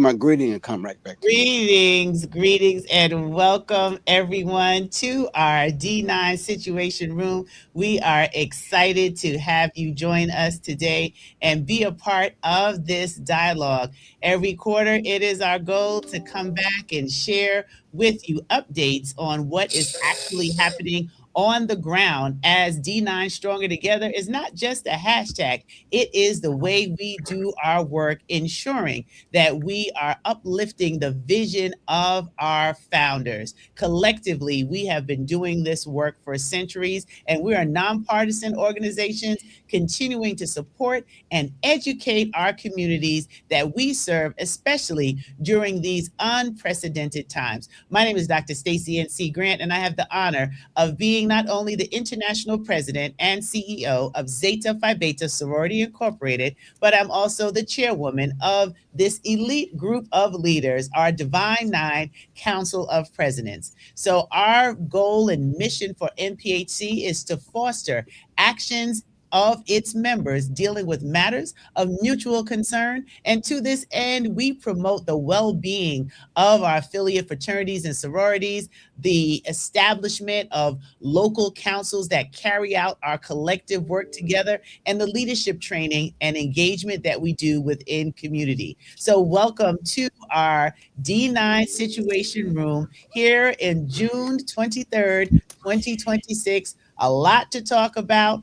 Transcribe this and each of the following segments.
my greeting and come right back to you. Greetings, and welcome everyone to our D9 Situation Room. We are excited to have you join us today and be a part of this dialogue. Every quarter, it is our goal to come back and share with you updates on what is actually happening on the ground as D9 Stronger Together is not just a hashtag, it is the way we do our work, ensuring that we are uplifting the vision of our founders. Collectively, we have been doing this work for centuries, and we are nonpartisan organizations continuing to support and educate our communities that we serve, especially during these unprecedented times. My name is Dr. Stacy N.C. Grant, and I have the honor of being not only the international president and CEO of Zeta Phi Beta Sorority Incorporated, but I'm also the chairwoman of this elite group of leaders, our Divine Nine Council of Presidents. So, our goal and mission for NPHC is to foster actions of its members dealing with matters of mutual concern. And to this end, we promote the well being of our affiliate fraternities and sororities, the establishment of local councils that carry out our collective work together, and the leadership training and engagement that we do within community. So, welcome to our D9 Situation Room here in June 23rd, 2026. A lot to talk about.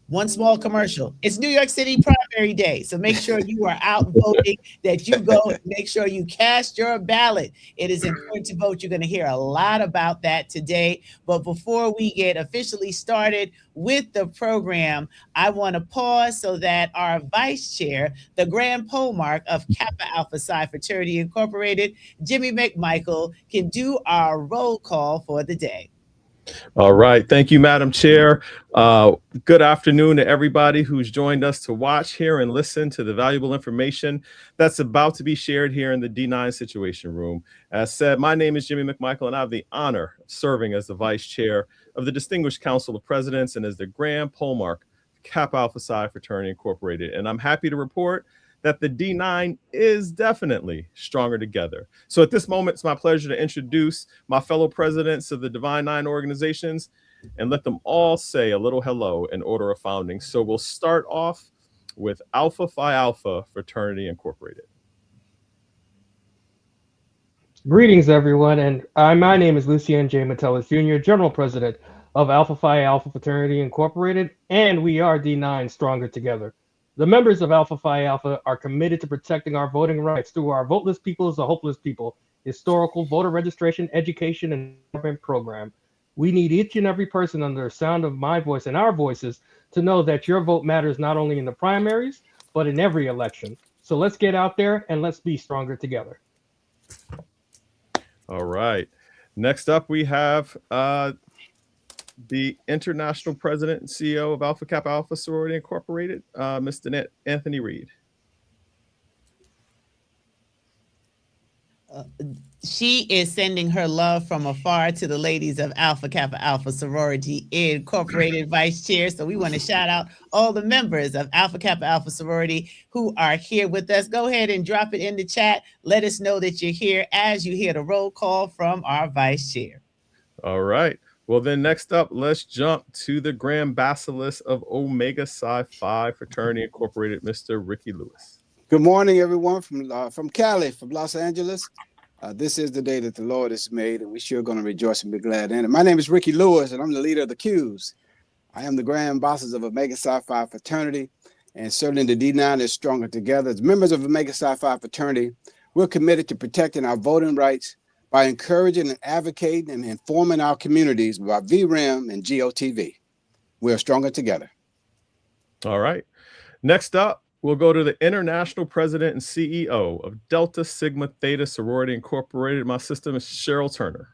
One small commercial. It's New York City primary day. So make sure you are out voting, that you go and make sure you cast your ballot. It is important to vote. You're going to hear a lot about that today. But before we get officially started with the program, I want to pause so that our vice chair, the grand polemarch of Kappa Alpha Psi Fraternity Incorporated, Jimmy McMichael, can do our roll call for the day. All right. Thank you, Madam Chair. Good afternoon to everybody who's joined us to watch, hear, and listen to the valuable information that's about to be shared here in the D9 Situation Room. As said, my name is Jimmy McMichael, and I have the honor of serving as the Vice Chair of the Distinguished Council of Presidents and as the Grand Polemarch of Kappa Alpha Psi Fraternity Incorporated. And I'm happy to report that the D9 is definitely stronger together. So at this moment, it's my pleasure to introduce my fellow presidents of the Divine Nine organizations and let them all say a little hello in order of founding. So we'll start off with Alpha Phi Alpha Fraternity Incorporated. Greetings, everyone, and my name is Lucien J. Metellus Jr., General President of Alpha Phi Alpha Fraternity Incorporated, and we are D9 Stronger Together. The members of Alpha Phi Alpha are committed to protecting our voting rights through our Voteless People is a Hopeless People historical voter registration, education, and government program. We need each and every person under the sound of my voice and our voices to know that your vote matters not only in the primaries, but in every election. So let's get out there and let's be stronger together. All right. Next up, we have the international president and CEO of Alpha Kappa Alpha Sorority Incorporated, Mr. Anthony Reed. She is sending her love from afar to the ladies of Alpha Kappa Alpha Sorority Incorporated Vice Chair. So we want to shout out all the members of Alpha Kappa Alpha Sorority who are here with us. Go ahead and drop it in the chat. Let us know that you're here as you hear the roll call from our Vice Chair. All right. Well, then next up, let's jump to the Grand Basilisk of Omega Psi Phi Fraternity Incorporated, Mr. Ricky Lewis. Good morning, everyone from Cali, from Los Angeles. This is the day that the Lord has made, and we sure going to rejoice and be glad in it. My name is Ricky Lewis, and I'm the leader of the Qs. I am the Grand Bosses of Omega Psi Phi Fraternity, and certainly the D9 is stronger together. As members of Omega Psi Phi Fraternity, we're committed to protecting our voting rights by encouraging and advocating and informing our communities about VREM and GOTV. We are stronger together. All right. Next up, we'll go to the international president and CEO of Delta Sigma Theta Sorority Incorporated. My sister is Cheryl Turner.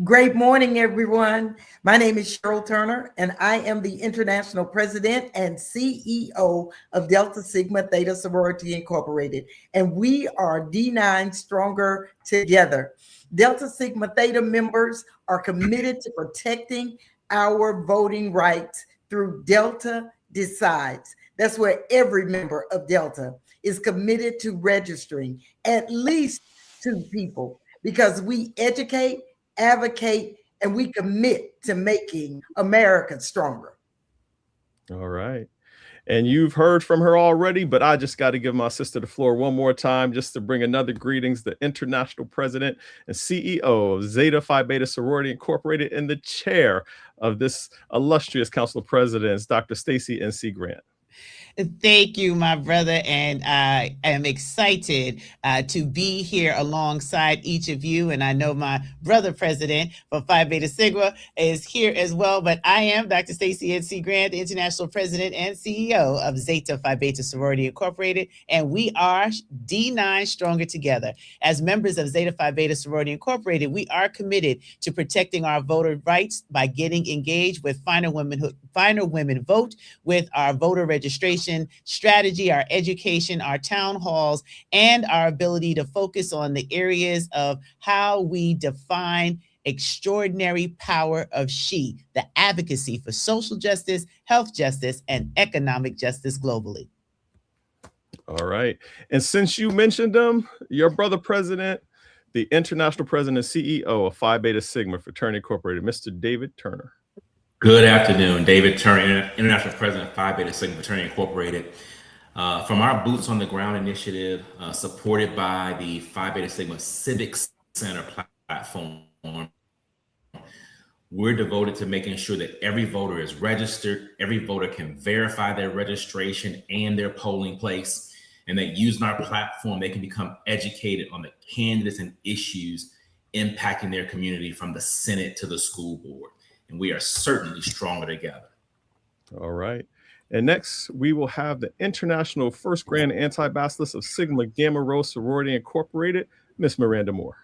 Great morning, everyone. My name is Cheryl Turner, and I am the international president and CEO of Delta Sigma Theta Sorority Incorporated, and we are D9 Stronger Together. Delta Sigma Theta members are committed to protecting our voting rights through Delta Decides. That's where every member of Delta is committed to registering at least 2 people because we educate, advocate, and we commit to making America stronger. All right. And you've heard from her already, but I just got to give my sister the floor one more time just to bring another greetings. The international president and CEO of Zeta Phi Beta Sorority Incorporated and the chair of this illustrious council of presidents, Dr. Stacy N.C. Grant. Thank you, my brother. And I am excited to be here alongside each of you. And I know my brother president for Phi Beta Sigma is here as well. But I am Dr. Stacy N.C. Grant, the international president and CEO of Zeta Phi Beta Sorority Incorporated. And we are D9 Stronger Together. As members of Zeta Phi Beta Sorority Incorporated, we are committed to protecting our voter rights by getting engaged with Final Women Vote, with our voter registration strategy, our education, our town halls, and our ability to focus on the areas of how we define extraordinary power of she, the advocacy for social justice, health justice, and economic justice globally. All right. And since you mentioned them, your brother president, the international president and CEO of Phi Beta Sigma Fraternity Incorporated, Mr. David Turner. Good afternoon, David Turner, International President of Phi Beta Sigma Fraternity Incorporated. From our Boots on the Ground initiative, supported by the Phi Beta Sigma Civic Center platform, we're devoted to making sure that every voter is registered, every voter can verify their registration and their polling place, and that using our platform, they can become educated on the candidates and issues impacting their community from the Senate to the school board. And we are certainly stronger together. All right. And next, we will have the International First Grand Anti-Bacillus of Sigma Gamma Rho Sorority Incorporated, Miss Miranda Moore.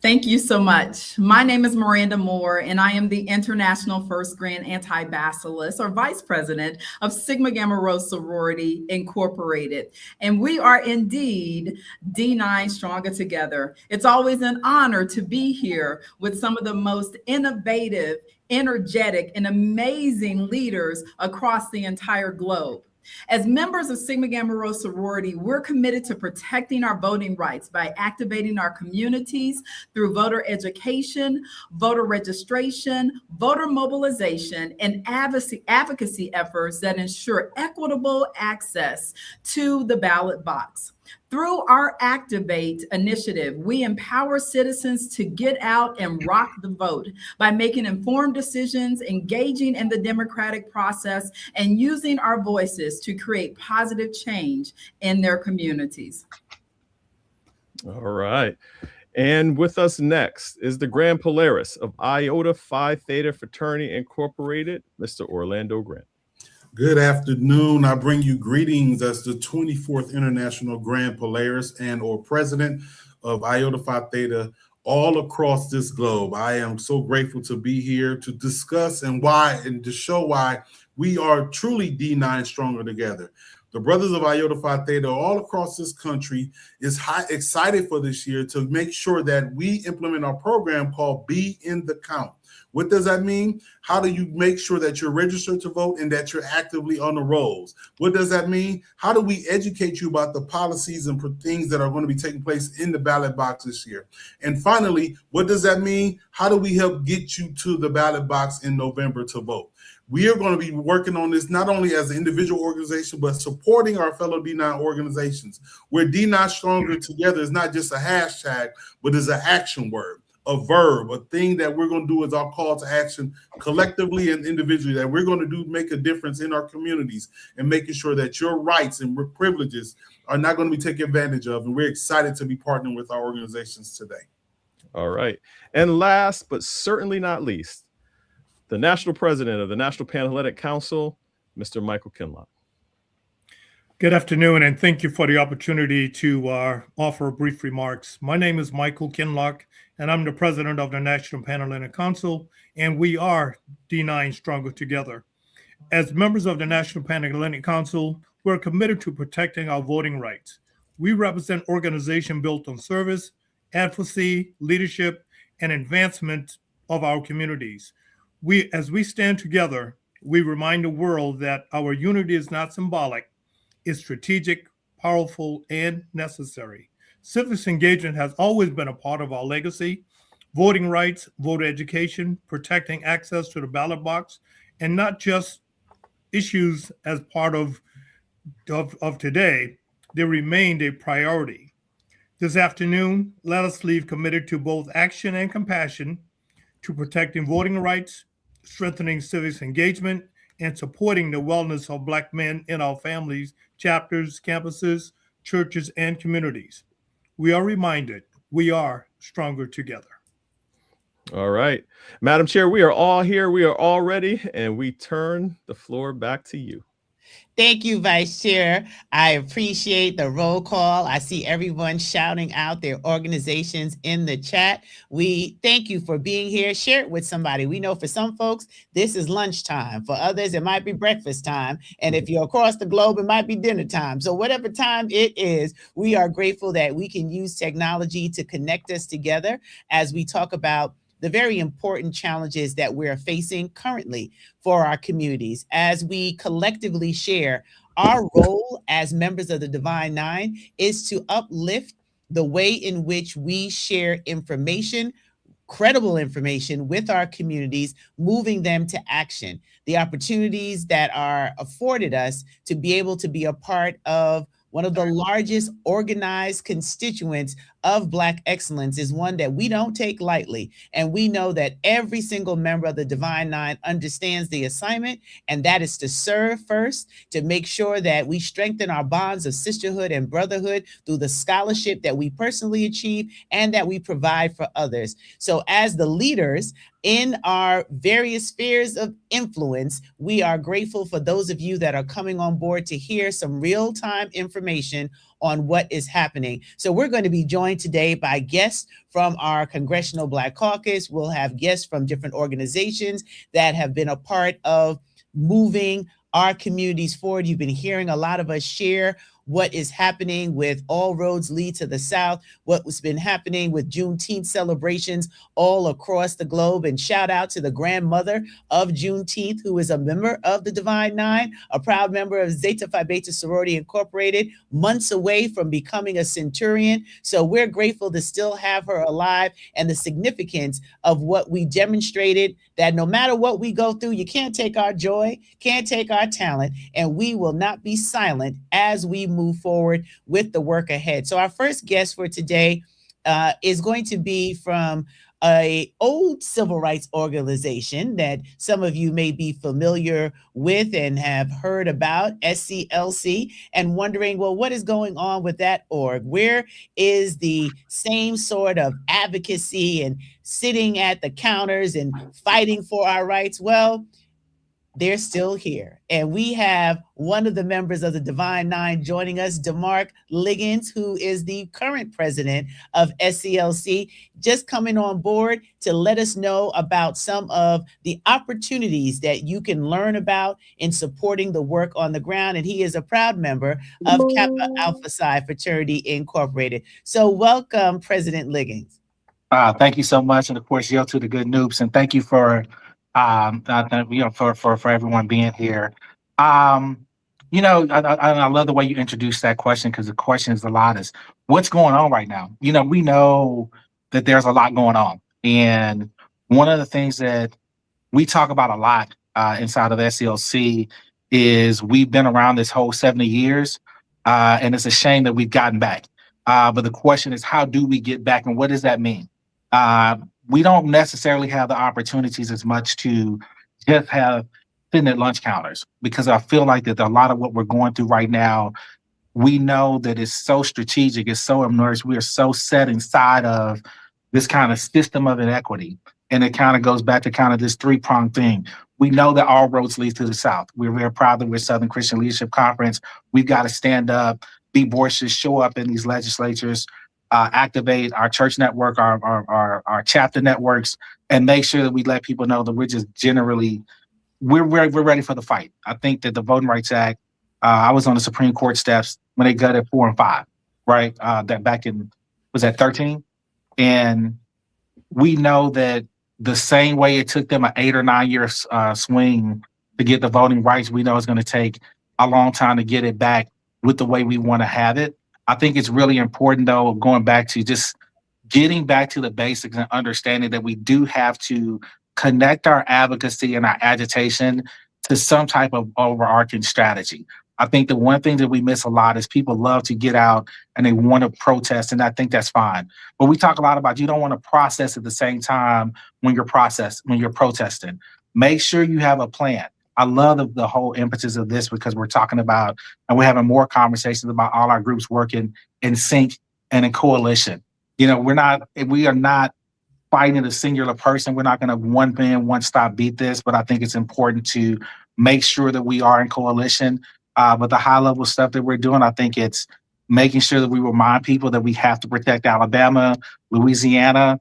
Thank you so much. My name is Miranda Moore, and I am the International First Grand Anti-Bacillus, or Vice President of Sigma Gamma Rho Sorority Incorporated. And we are indeed D9 Stronger Together. It's always an honor to be here with some of the most innovative, energetic, and amazing leaders across the entire globe. As members of Sigma Gamma Rho Sorority, we're committed to protecting our voting rights by activating our communities through voter education, voter registration, voter mobilization, and advocacy efforts that ensure equitable access to the ballot box. Through our Activate initiative, we empower citizens to get out and rock the vote by making informed decisions, engaging in the democratic process, and using our voices to create positive change in their communities. All right. And with us next is the Grand Polaris of Iota Phi Theta Fraternity Incorporated, Mr. Orlando Grant. Good afternoon. I bring you greetings as the 24th International Grand Polaris and or President of Iota Phi Theta all across this globe. I am so grateful to be here to discuss and to show why we are truly D9 Stronger Together. The brothers of Iota Phi Theta all across this country is excited for this year to make sure that we implement our program called Be in the Count. What does that mean? How do you make sure that you're registered to vote and that you're actively on the rolls? What does that mean? How do we educate you about the policies and things that are going to be taking place in the ballot box this year? And finally, what does that mean? How do we help get you to the ballot box in November to vote? We are going to be working on this not only as an individual organization, but supporting our fellow D9 organizations, where D9 Stronger Together is not just a hashtag, but is an action word, a verb, a thing that we're going to do as our call to action collectively and individually, that we're going to do make a difference in our communities and making sure that your rights and privileges are not going to be taken advantage of. And we're excited to be partnering with our organizations today. All right. And last, but certainly not least, the National President of the National Panhellenic Council, Mr. Michael Kinlock. Good afternoon, and thank you for the opportunity to offer brief remarks. My name is Michael Kinlock, and I'm the president of the National Panhellenic Council, and we are D9 Stronger Together. As members of the National Panhellenic Council, we're committed to protecting our voting rights. We represent an organization built on service, advocacy, leadership, and advancement of our communities. As we stand together, we remind the world that our unity is not symbolic, it's strategic, powerful, and necessary. Civics engagement has always been a part of our legacy. Voting rights, voter education, protecting access to the ballot box, and not just issues as part of today, they remained a priority. This afternoon, let us leave committed to both action and compassion, to protecting voting rights, strengthening civics engagement, and supporting the wellness of Black men in our families, chapters, campuses, churches, and communities. We are reminded we are stronger together. All right. Madam Chair, we are all here. We are all ready, and we turn the floor back to you. Thank you, Vice Chair. I appreciate the roll call. I see everyone shouting out their organizations in the chat. We thank you for being here. Share it with somebody. We know for some folks, this is lunchtime. For others, it might be breakfast time. And if you're across the globe, it might be dinner time. So whatever time it is, we are grateful that we can use technology to connect us together as we talk about the very important challenges that we're facing currently for our communities. As we collectively share, our role as members of the Divine Nine is to uplift the way in which we share information, credible information with our communities, moving them to action. The opportunities that are afforded us to be able to be a part of one of the largest organized constituents of Black excellence is one that we don't take lightly. And we know that every single member of the Divine Nine understands the assignment, and that is to serve first, to make sure that we strengthen our bonds of sisterhood and brotherhood through the scholarship that we personally achieve and that we provide for others. So as the leaders in our various spheres of influence, we are grateful for those of you that are coming on board to hear some real-time information on what is happening. So we're going to be joined today by guests from our Congressional Black Caucus. We'll have guests from different organizations that have been a part of moving our communities forward. You've been hearing a lot of us share what is happening with All Roads Lead to the South, what's been happening with Juneteenth celebrations all across the globe. And shout out to the grandmother of Juneteenth, who is a member of the Divine Nine, a proud member of Zeta Phi Beta Sorority Incorporated, months away from becoming a centurion. So we're grateful to still have her alive, and the significance of what we demonstrated, that no matter what we go through, you can't take our joy, can't take our talent, and we will not be silent as we move forward with the work ahead. So our first guest for today is going to be from an old civil rights organization that some of you may be familiar with and have heard about, SCLC, and wondering, well, what is going on with that org? Where is the same sort of advocacy and sitting at the counters and fighting for our rights? Well, they're still here. And we have one of the members of the Divine Nine joining us, DeMarc Liggins, who is the current president of SCLC, just coming on board to let us know about some of the opportunities that you can learn about in supporting the work on the ground. And he is a proud member of Kappa Alpha Psi Fraternity Incorporated. So welcome, President Liggins. Thank you so much. And of course, yo to the good noobs. And thank you for for everyone being here. I love the way you introduced that question, because the question is a lot is what's going on right now. We know that there's a lot going on, and one of the things that we talk about a lot inside of SCLC is we've been around this whole 70 years, and it's a shame that we've gotten back. But the question is, how do we get back, and what does that mean? We don't necessarily have the opportunities as much to just have sitting at lunch counters, because I feel like that a lot of what we're going through right now, we know that it's so strategic, it's so immersed, we are so set inside of this kind of system of inequity. And it kind of goes back to kind of this three-pronged thing. We know that all roads lead to the South. We're very proud that we're Southern Christian Leadership Conference. We've got to stand up, be boisterous, show up in these legislatures, activate our church network, our chapter networks, and make sure that we let people know that we're just generally, we're ready for the fight. I think that the Voting Rights Act, I was on the Supreme Court steps when they gutted 4 and 5, right? That back in, was that 13? And we know that the same way it took them an 8 or 9 year swing to get the voting rights, we know it's going to take a long time to get it back with the way we want to have it. I think it's really important, though, going back to just getting back to the basics and understanding that we do have to connect our advocacy and our agitation to some type of overarching strategy. I think the one thing that we miss a lot is people love to get out and they want to protest, and I think that's fine. But we talk a lot about you don't want to process at the same time when you're protesting. Make sure you have a plan. I love the whole impetus of this because we're talking about and we're having more conversations about all our groups working in sync and in coalition. We are not fighting a singular person. We're not going to one man, one stop beat this, but I think it's important to make sure that we are in coalition. But the high level stuff that we're doing, I think it's making sure that we remind people that we have to protect Alabama, Louisiana,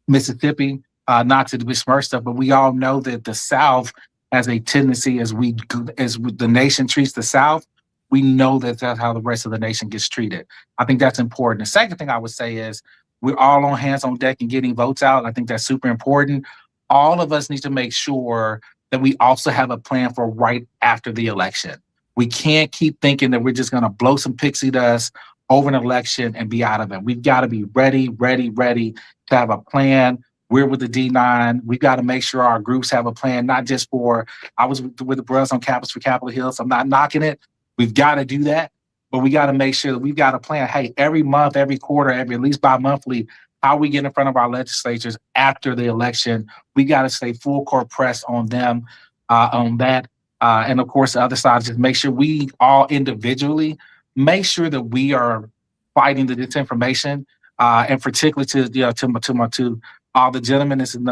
Mississippi, not to besmirch stuff, but we all know that the South has a tendency as the nation treats the South, we know that that's how the rest of the nation gets treated. I think that's important. The second thing I would say is we're all on hands on deck and getting votes out. I think that's super important. All of us need to make sure that we also have a plan for right after the election. We can't keep thinking that we're just going to blow some pixie dust over an election and be out of it. We've got to be ready to have a plan. We're with the D9. We've got to make sure our groups have a plan, not just for, I was with the brothers on campus for Capitol Hill, so I'm not knocking it. We've got to do that, but we got to make sure that we've got a plan. Hey, every month, every quarter, at least bi-monthly, how we get in front of our legislatures after the election. We got to stay full court press on them on that. And of course, the other side, just make sure we all individually make sure that we are fighting the disinformation, and particularly to all the gentlemen. This is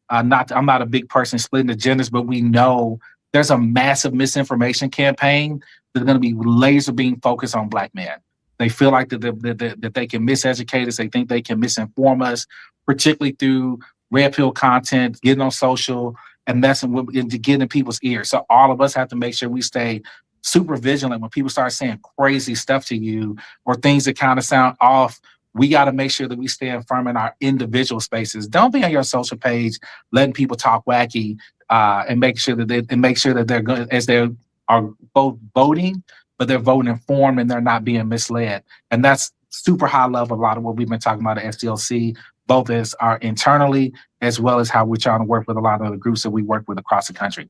I'm not a big person splitting the genders, but we know there's a massive misinformation campaign that's going to be laser beam focused on Black men. They feel like that they can miseducate us. They think they can misinform us, particularly through red pill content, getting on social and messing with and getting in people's ears. So all of us have to make sure we stay super vigilant when people start saying crazy stuff to you or things that kind of sound off. We got to make sure that we stand firm in our individual spaces. Don't be on your social page letting people talk wacky, and make sure that they're good as they are both voting, but they're voting informed and they're not being misled. And that's super high level. A lot of what we've been talking about at SDLC, both as our internally as well as how we're trying to work with a lot of the groups that we work with across the country.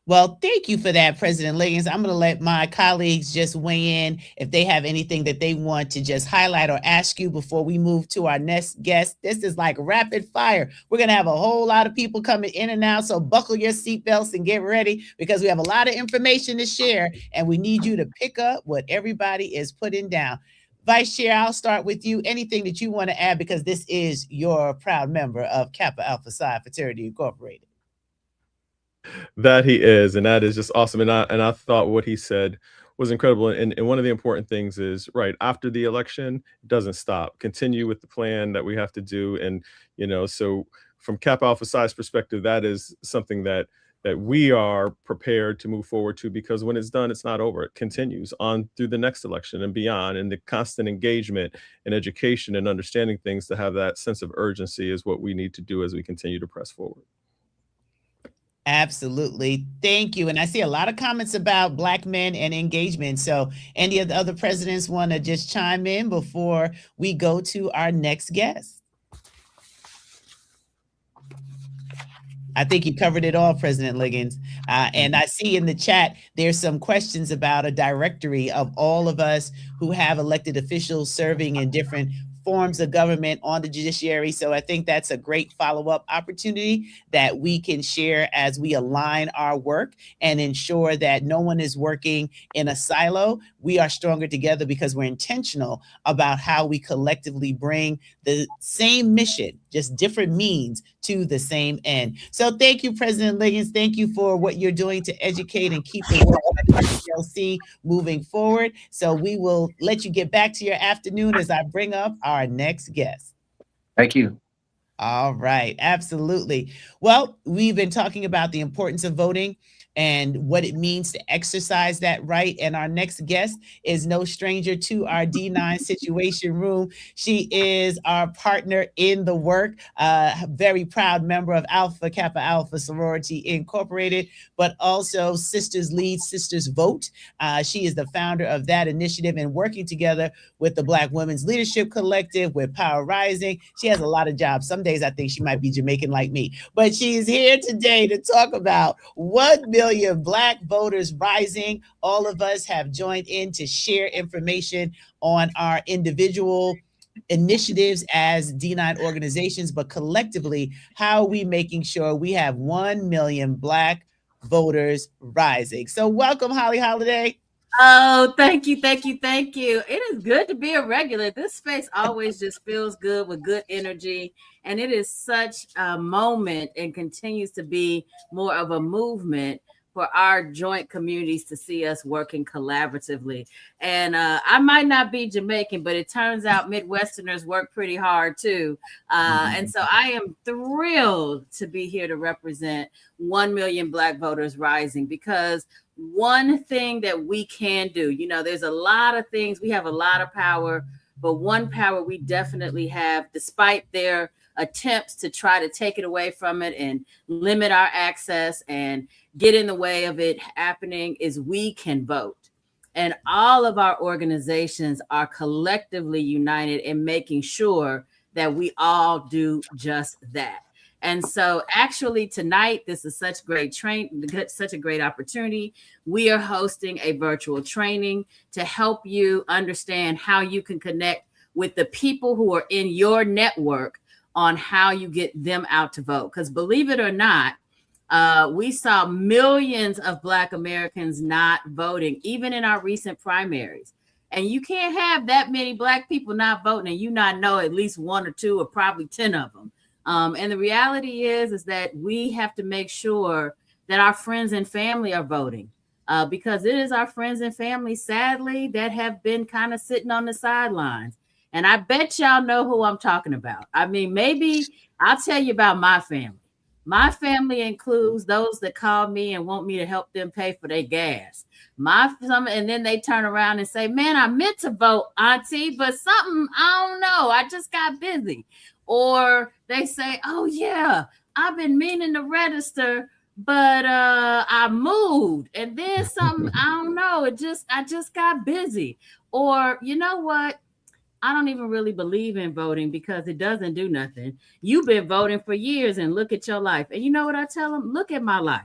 Well, thank you for that, President Liggins. I'm going to let my colleagues just weigh in if they have anything that they want to just highlight or ask you before we move to our next guest. This is like rapid fire. We're going to have a whole lot of people coming in and out, so buckle your seatbelts and get ready because we have a lot of information to share, and we need you to pick up what everybody is putting down. Vice Chair, I'll start with you. Anything that you want to add, because this is your proud member of Kappa Alpha Psi Fraternity Incorporated. That he is, and that is just awesome. And I thought what he said was incredible. And one of the important things is, right, after the election, it doesn't stop. Continue with the plan that we have to do. And, so from Kappa Alpha Psi's perspective, that is something that we are prepared to move forward to, because when it's done, it's not over. It continues on through the next election and beyond. And the constant engagement and education and understanding things to have that sense of urgency is what we need to do as we continue to press forward. Absolutely. Thank you. And I see a lot of comments about Black men and engagement. So any of the other presidents want to just chime in before we go to our next guest? I think you covered it all, President Liggins. And I see in the chat, there's some questions about a directory of all of us who have elected officials serving in different forms of government on the judiciary. So I think that's a great follow-up opportunity that we can share as we align our work and ensure that no one is working in a silo. We are stronger together because we're intentional about how we collectively bring the same mission, just different means to the same end. So thank you, President Liggins. Thank you for what you're doing to educate and keep the work at SDLC moving forward. So we will let you get back to your afternoon as I bring up our next guest. Thank you. All right, absolutely. Well, we've been talking about the importance of voting. and what it means to exercise that right. And our next guest is no stranger to our D9 Situation Room. She is our partner in the work, very proud member of Alpha Kappa Alpha Sorority Incorporated, but also Sisters Lead, Sisters Vote. She is the founder of that initiative and working together with the Black Women's Leadership Collective, with Power Rising. She has a lot of jobs. Some days I think she might be Jamaican like me, but she is here today to talk about 1 million Black voters rising. All of us have joined in to share information on our individual initiatives as D9 organizations, but collectively, how are we making sure we have 1 million Black voters rising? So welcome, Holly Holiday. Oh, thank you, thank you, thank you. It is good to be a regular. This space always just feels good with good energy. And it is such a moment and continues to be more of a movement for our joint communities to see us working collaboratively. And I might not be Jamaican, but it turns out Midwesterners work pretty hard too. And so I am thrilled to be here to represent 1 million Black voters rising, because one thing that we can do, you know, there's a lot of things, we have a lot of power, but one power we definitely have, despite their attempts to try to take it away from it and limit our access and get in the way of it happening, is we can vote. And all of our organizations are collectively united in making sure that we all do just that. And so actually tonight, this is such a great opportunity. We are hosting a virtual training to help you understand how you can connect with the people who are in your network on how you get them out to vote. Because believe it or not, we saw millions of Black Americans not voting, even in our recent primaries. And you can't have that many Black people not voting and you not know at least 1 or 2 or probably 10 of them. And the reality is that we have to make sure that our friends and family are voting, because it is our friends and family, sadly, that have been kind of sitting on the sidelines. And I bet y'all know who I'm talking about. I mean, maybe I'll tell you about my family. My family includes those that call me and want me to help them pay for their gas. And then they turn around and say, man, I meant to vote, Auntie, but something, I don't know, I just got busy. Or they say, oh yeah, I've been meaning to register, but I moved. And then something, I don't know, I just got busy. Or you know what? I don't even really believe in voting because it doesn't do nothing. You've been voting for years and look at your life. And you know what I tell them? Look at my life.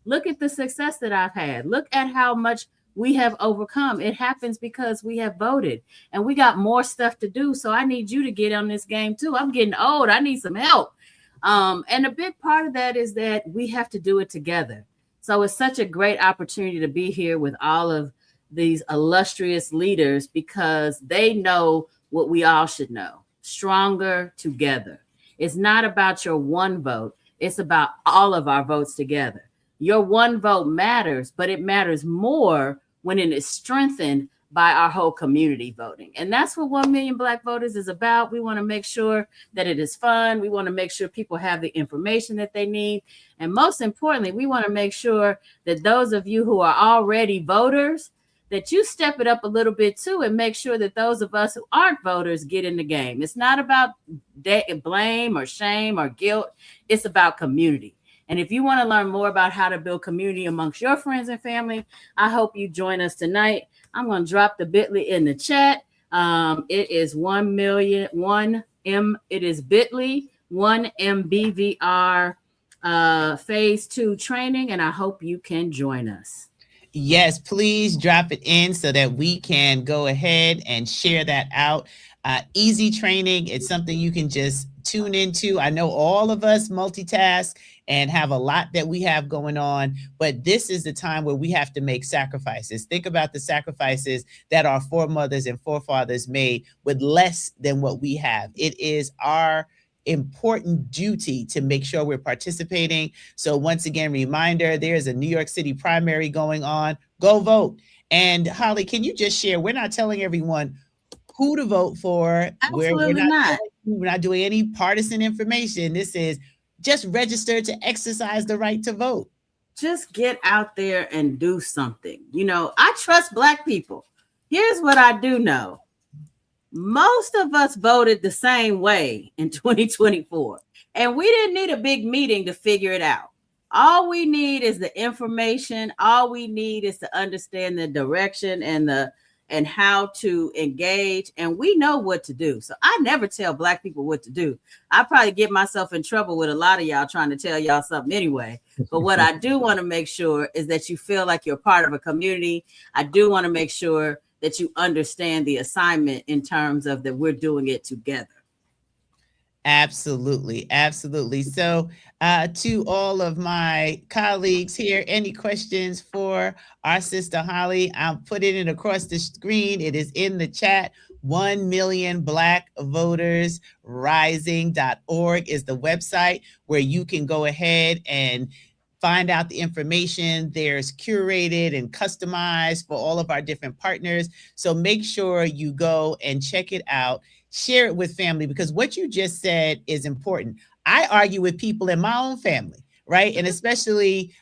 Look at the success that I've had. Look at how much we have overcome. It happens because we have voted and we got more stuff to do. So I need you to get on this game too. I'm getting old. I need some help. And a big part of that is that we have to do it together. So it's such a great opportunity to be here with all of these illustrious leaders, because they know what we all should know: stronger together. It's not about your one vote. It's about all of our votes together. Your one vote matters, but it matters more when it is strengthened by our whole community voting. And that's what 1 million Black voters is about. We want to make sure that it is fun. We want to make sure people have the information that they need. And most importantly, we want to make sure that those of you who are already voters, that you step it up a little bit too and make sure that those of us who aren't voters get in the game. It's not about blame or shame or guilt. It's about community. And if you want to learn more about how to build community amongst your friends and family, I hope you join us tonight. I'm going to drop the bit.ly in the chat. It is 1 million, it is bit.ly, 1MBVR phase 2 training. And I hope you can join us. Yes, please drop it in so that we can go ahead and share that out. Easy training. It's something you can just tune into. I know all of us multitask and have a lot that we have going on, but this is the time where we have to make sacrifices. Think about the sacrifices that our foremothers and forefathers made with less than what we have. It is our important duty to make sure we're participating. So once again, reminder, there's a New York City primary going on. Go vote. And Holly, can you just share, we're not telling everyone who to vote for. Absolutely not. We're not doing any partisan information. This is just register to exercise the right to vote. just get out there and do something. You know, I trust Black people. Here's what I do know. Most of us voted the same way in 2024, and we didn't need a big meeting to figure it out. All we need is the information. All we need is to understand the direction and how to engage, and we know what to do. So I never tell Black people what to do. I probably get myself in trouble with a lot of y'all trying to tell y'all something anyway. But what I do want to make sure is that you feel like you're part of a community. I do want to make sure that you understand the assignment in terms of that we're doing it together. Absolutely. Absolutely. So to all of my colleagues here, any questions for our sister Holly? I'm putting it across the screen. It is in the chat. 1 million Black Voters Rising.org is the website where you can go ahead and find out the information. There's curated and customized for all of our different partners. So make sure you go and check it out. Share it with family, because what you just said is important. I argue with people in my own family, right? And especially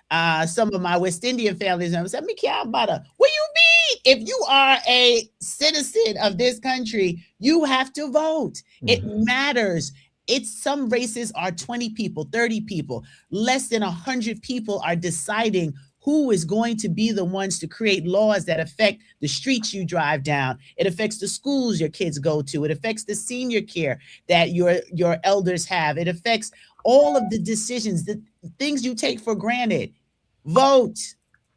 some of my West Indian families. And I said, "Me care about a, what you mean? If you are a citizen of this country, you have to vote. It matters." It's some races are 20 people, 30 people, less than 100 people are deciding who is going to be the ones to create laws that affect the streets you drive down. It affects the schools your kids go to. It affects the senior care that your elders have. It affects all of the decisions, the things you take for granted. Vote.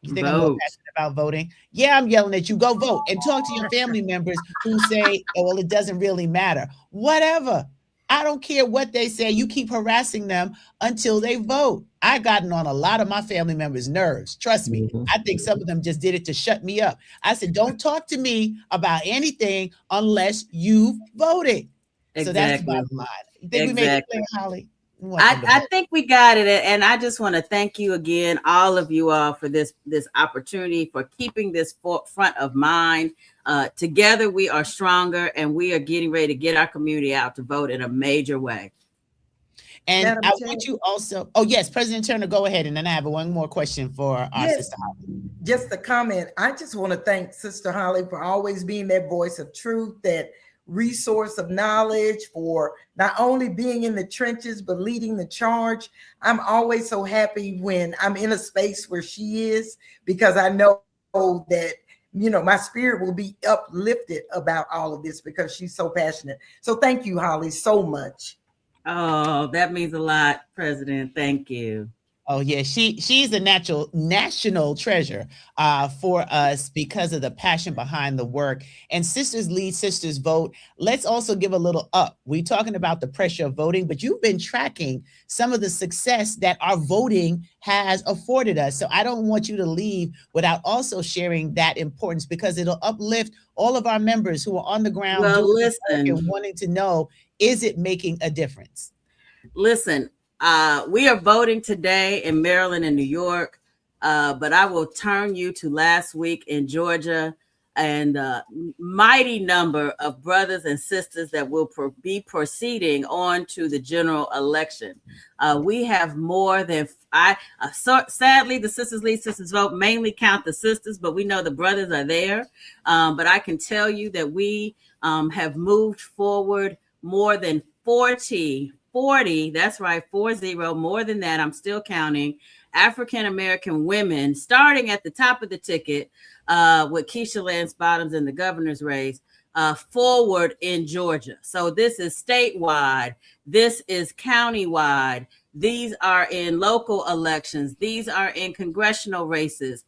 You think I'm more passionate about voting? Yeah, I'm yelling at you. Go vote and talk to your family members who say, "Oh, well, it doesn't really matter." Whatever. I don't care what they say. You keep harassing them until they vote. I gotten on a lot of my family members' nerves. Trust me. I think some of them just did it to shut me up. I said, "Don't talk to me about anything unless you've voted." Exactly. So that's the bottom line. You think we made it clear, Holly? I think we got it. And I just want to thank you again, all of you all, for this opportunity, for keeping this front of mind. Together we are stronger, and we are getting ready to get our community out to vote in a major way. And Madam I want you also, oh yes, President Turner, go ahead. And then I have one more question for our Sister Holly. Just a comment. I just want to thank Sister Holly for always being that voice of truth, that resource of knowledge, for not only being in the trenches, but leading the charge. I'm always so happy when I'm in a space where she is, because I know that, you know, my spirit will be uplifted about all of this because she's so passionate. So thank you, Holly, so much. Oh, that means a lot, President. Thank you. Oh yeah, she's a national treasure for us because of the passion behind the work. And Sisters Lead, Sisters Vote. Let's also give a little up. We're talking about the pressure of voting, but you've been tracking some of the success that our voting has afforded us. So I don't want you to leave without also sharing that importance, because it'll uplift all of our members who are on the ground doing and wanting to know, is it making a difference? Listen. We are voting today in Maryland and New York, but I will turn you to last week in Georgia, and mighty number of brothers and sisters that will be proceeding on to the general election. We have more than sadly, the Sisters Lead, Sisters Vote mainly count the sisters, but we know the brothers are there. But I can tell you that we have moved forward more than 40, that's right, 40, more than that, I'm still counting, African-American women, starting at the top of the ticket with Keisha Lance Bottoms in the governor's race, forward in Georgia. So this is statewide, this is countywide, these are in local elections, these are in congressional races.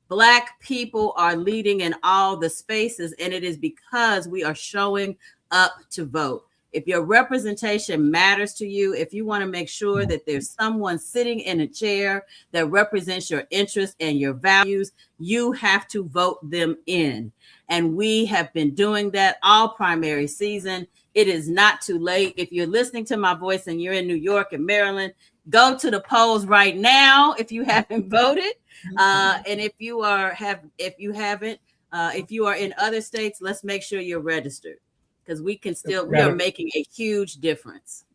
Black people are leading in all the spaces, and it is because we are showing up to vote. If your representation matters to you, if you want to make sure that there's someone sitting in a chair that represents your interests and your values, you have to vote them in. And we have been doing that all primary season. It is not too late. If you're listening to my voice and you're in New York and Maryland, go to the polls right now if you haven't voted. And if you haven't, if you are in other states, let's make sure you're registered, because we are making a huge difference.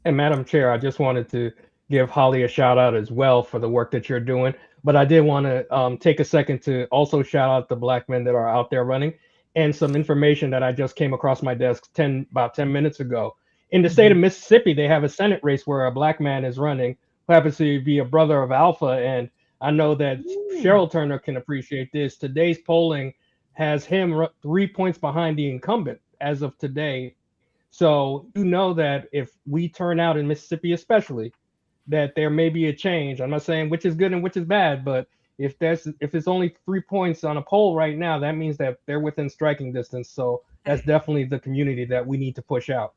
And Madam Chair, I just wanted to give Holly a shout out as well for the work that you're doing. But I did want to take a second to also shout out the Black men that are out there running, and some information that I just came across my desk about 10 minutes ago. In the state of Mississippi, they have a Senate race where a Black man is running who happens to be a brother of Alpha. And I know that Cheryl Turner can appreciate this. Today's polling has him 3 points behind the incumbent as of today. So you know that if we turn out in Mississippi, especially, that there may be a change. I'm not saying which is good and which is bad, but if it's only 3 points on a poll right now, that means that they're within striking distance. So that's definitely the community that we need to push out.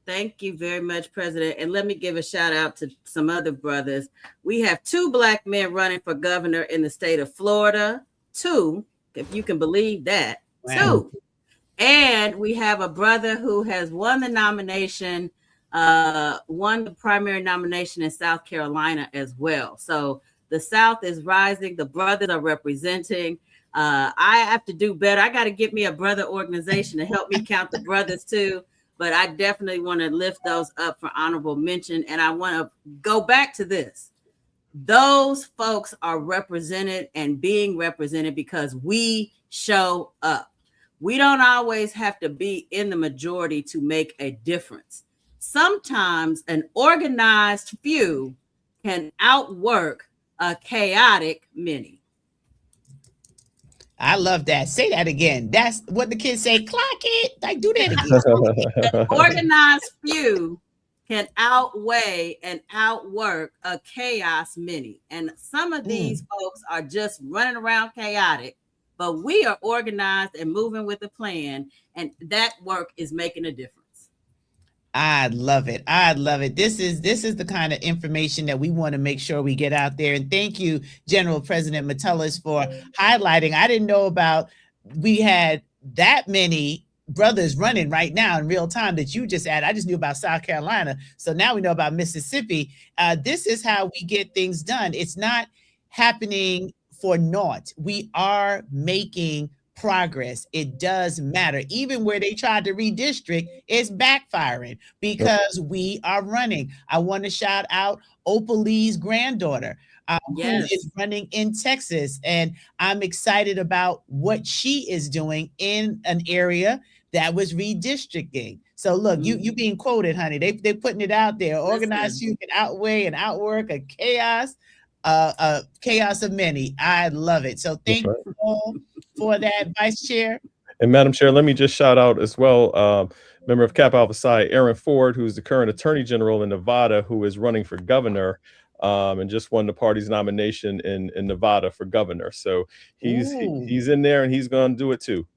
Thank you very much, President. And let me give a shout out to some other brothers. We have 2 Black men running for governor in the state of Florida. 2, if you can believe that. Wow. 2. And we have a brother who has won the nomination, won the primary nomination in South Carolina as well. So the South is rising. The brothers are representing. I have to do better. I got to get me a brother organization to help me count the brothers too. But I definitely want to lift those up for honorable mention. And I want to go back to this. Those folks are represented and being represented because we show up. We don't always have to be in the majority to make a difference. Sometimes an organized few can outwork a chaotic many. I love that. Say that again. That's what the kids say. Clock it. Like, do that again. An organized few can outweigh and outwork a chaos many. And some of these folks are just running around chaotic, but we are organized and moving with a plan. And that work is making a difference. I love it. I love it. This is the kind of information that we want to make sure we get out there. And thank you, General President Metellus, for highlighting. I didn't know about we had that many brothers running right now in real time that you just added. I just knew about South Carolina. So now we know about Mississippi. This is how we get things done. It's not happening for naught. We are making progress. It does matter. Even where they tried to redistrict, it's backfiring because we are running. I want to shout out Opal Lee's granddaughter, who is running in Texas. And I'm excited about what she is doing in an area that was redistricting. So look, you being quoted, honey. They're putting it out there. Organized you can outweigh and outwork a chaos of many. I love it. So thank you all for that, Vice Chair. And Madam Chair, let me just shout out as well, member of Kappa Alpha Psi, Aaron Ford, who's the current Attorney General in Nevada, who is running for governor and just won the party's nomination in Nevada for governor. So he's in there and he's going to do it too.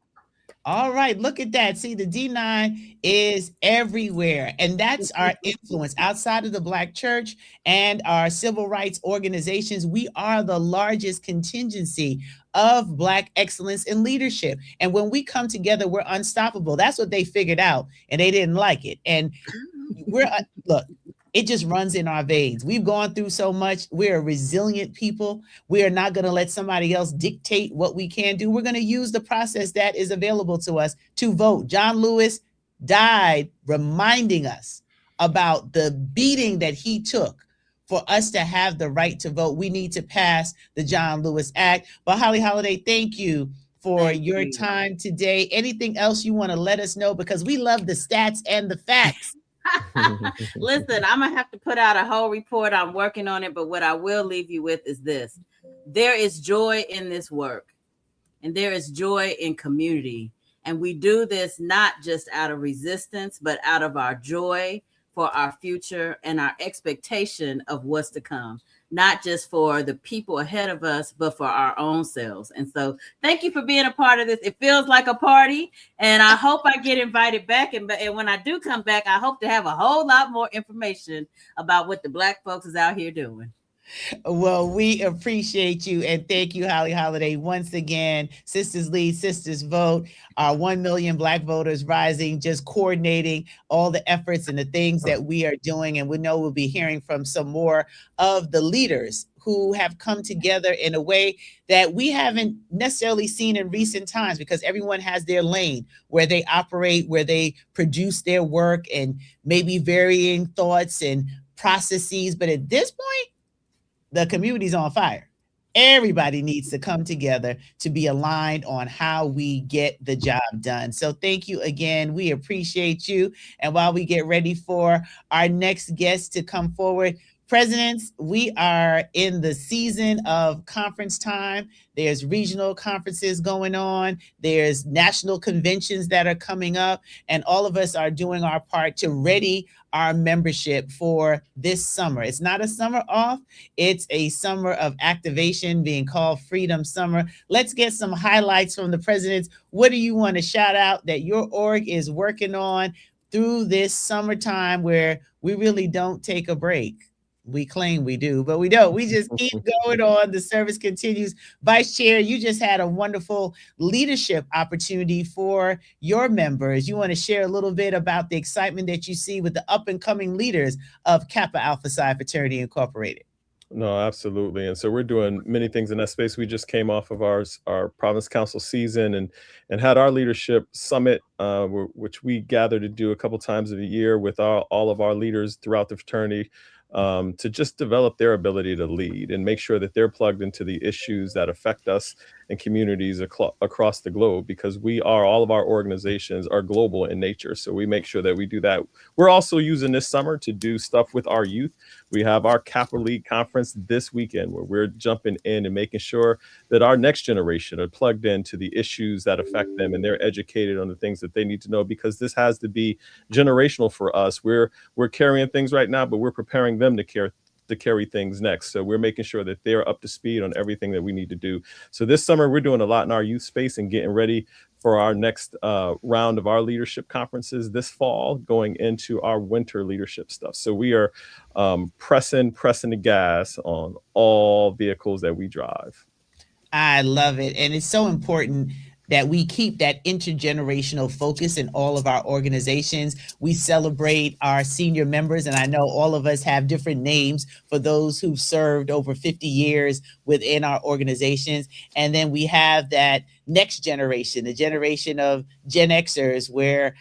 All right, look at that. See, the D9 is everywhere. And that's our influence outside of the Black church and our civil rights organizations. We are the largest contingency of Black excellence in leadership. And when we come together, we're unstoppable. That's what they figured out, and they didn't like it. And look, it just runs in our veins. We've gone through so much. We're a resilient people. We are not going to let somebody else dictate what we can do. We're going to use the process that is available to us to vote. John Lewis died reminding us about the beating that he took for us to have the right to vote. We need to pass the John Lewis Act. But Holly Holiday, thank you for your time today. Anything else you want to let us know? Because we love the stats and the facts. Listen, I'm gonna have to put out a whole report. I'm working on it, but what I will leave you with is this: there is joy in this work, and there is joy in community, and we do this not just out of resistance, but out of our joy for our future and our expectation of what's to come, not just for the people ahead of us, but for our own selves. And so thank you for being a part of this. It feels like a party, and I hope I get invited back. And when I do come back, I hope to have a whole lot more information about what the Black folks is out here doing. Well, we appreciate you, and thank you, Holly Holiday. Once again, Sisters Lead, Sisters Vote, our 1 million Black voters rising, just coordinating all the efforts and the things that we are doing. And we know we'll be hearing from some more of the leaders who have come together in a way that we haven't necessarily seen in recent times, because everyone has their lane where they operate, where they produce their work, and maybe varying thoughts and processes. But at this point, the community's on fire. Everybody needs to come together to be aligned on how we get the job done. So thank you again. We appreciate you. And while we get ready for our next guest to come forward, presidents, we are in the season of conference time. There's regional conferences going on. There's national conventions that are coming up. And all of us are doing our part to ready our membership for this summer. It's not a summer off. It's a summer of activation being called Freedom Summer. Let's get some highlights from the presidents. What do you want to shout out that your org is working on through this summertime where we really don't take a break? We claim we do, but we don't. We just keep going on. The service continues. Vice Chair, you just had a wonderful leadership opportunity for your members. You want to share a little bit about the excitement that you see with the up and coming leaders of Kappa Alpha Psi Fraternity Incorporated? No, absolutely. And so we're doing many things in that space. We just came off of our Province Council season and had our leadership summit, which we gather to do a couple times a year with all of our leaders throughout the fraternity, to just develop their ability to lead and make sure that they're plugged into the issues that affect us and communities across the globe, because all of our organizations are global in nature. So we make sure that we do that. We're also using this summer to do stuff with our youth. We have our Kappa League conference this weekend where we're jumping in and making sure that our next generation are plugged into the issues that affect them and they're educated on the things that they need to know, because this has to be generational for us. We're carrying things right now, but we're preparing them to carry things next. So we're making sure that they're up to speed on everything that we need to do. So this summer, we're doing a lot in our youth space and getting ready for our next round of our leadership conferences this fall, going into our winter leadership stuff. So we are pressing the gas on all vehicles that we drive. I love it. And it's so important that we keep that intergenerational focus in all of our organizations. We celebrate our senior members, and I know all of us have different names for those who've served over 50 years within our organizations. And then we have that next generation, the generation of Gen Xers, where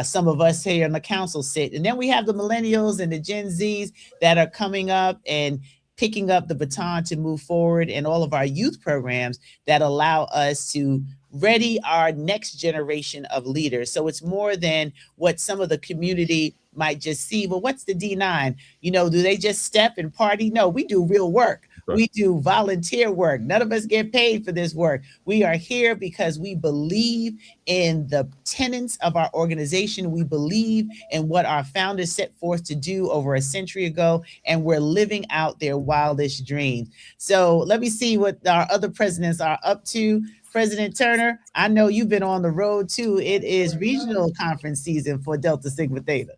some of us here on the council sit. And then we have the millennials and the Gen Zs that are coming up and picking up the baton to move forward, and all of our youth programs that allow us to ready our next generation of leaders. So it's more than what some of the community might just see. Well, what's the D9? Do they just step and party? No, we do real work. Right. We do volunteer work. None of us get paid for this work. We are here because we believe in the tenets of our organization. We believe in what our founders set forth to do over a century ago, and we're living out their wildest dreams. So let me see what our other presidents are up to. President Turner, I know you've been on the road too. It is regional conference season for Delta Sigma Theta.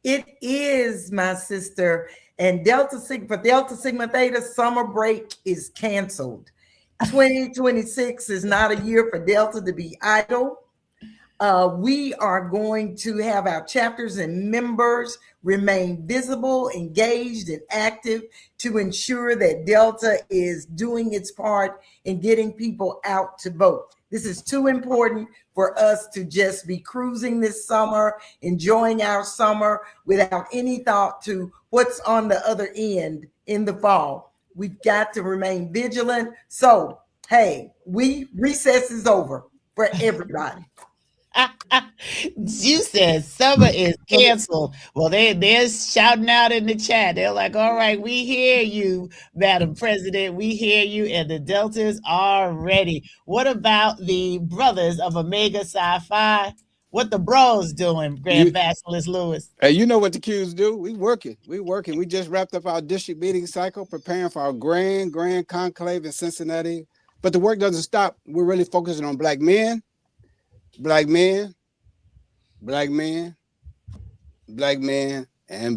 It is, my sister. And Delta Sigma Theta, summer break is canceled. 2026 is not a year for Delta to be idle. We are going to have our chapters and members remain visible, engaged, and active to ensure that Delta is doing its part in getting people out to vote. This is too important for us to just be cruising this summer, enjoying our summer without any thought to what's on the other end in the fall. We've got to remain vigilant. So, hey, recess is over for everybody. You said summer is canceled. Well, they're shouting out in the chat. They're like, all right, we hear you, Madam President. We hear you, and the Deltas are ready. What about the brothers of Omega Psi Phi? What the bros doing, Grand Basilisk Lewis? Hey, you know what the Qs do? We working. We just wrapped up our district meeting cycle, preparing for our grand conclave in Cincinnati. But the work doesn't stop. We're really focusing on black men, and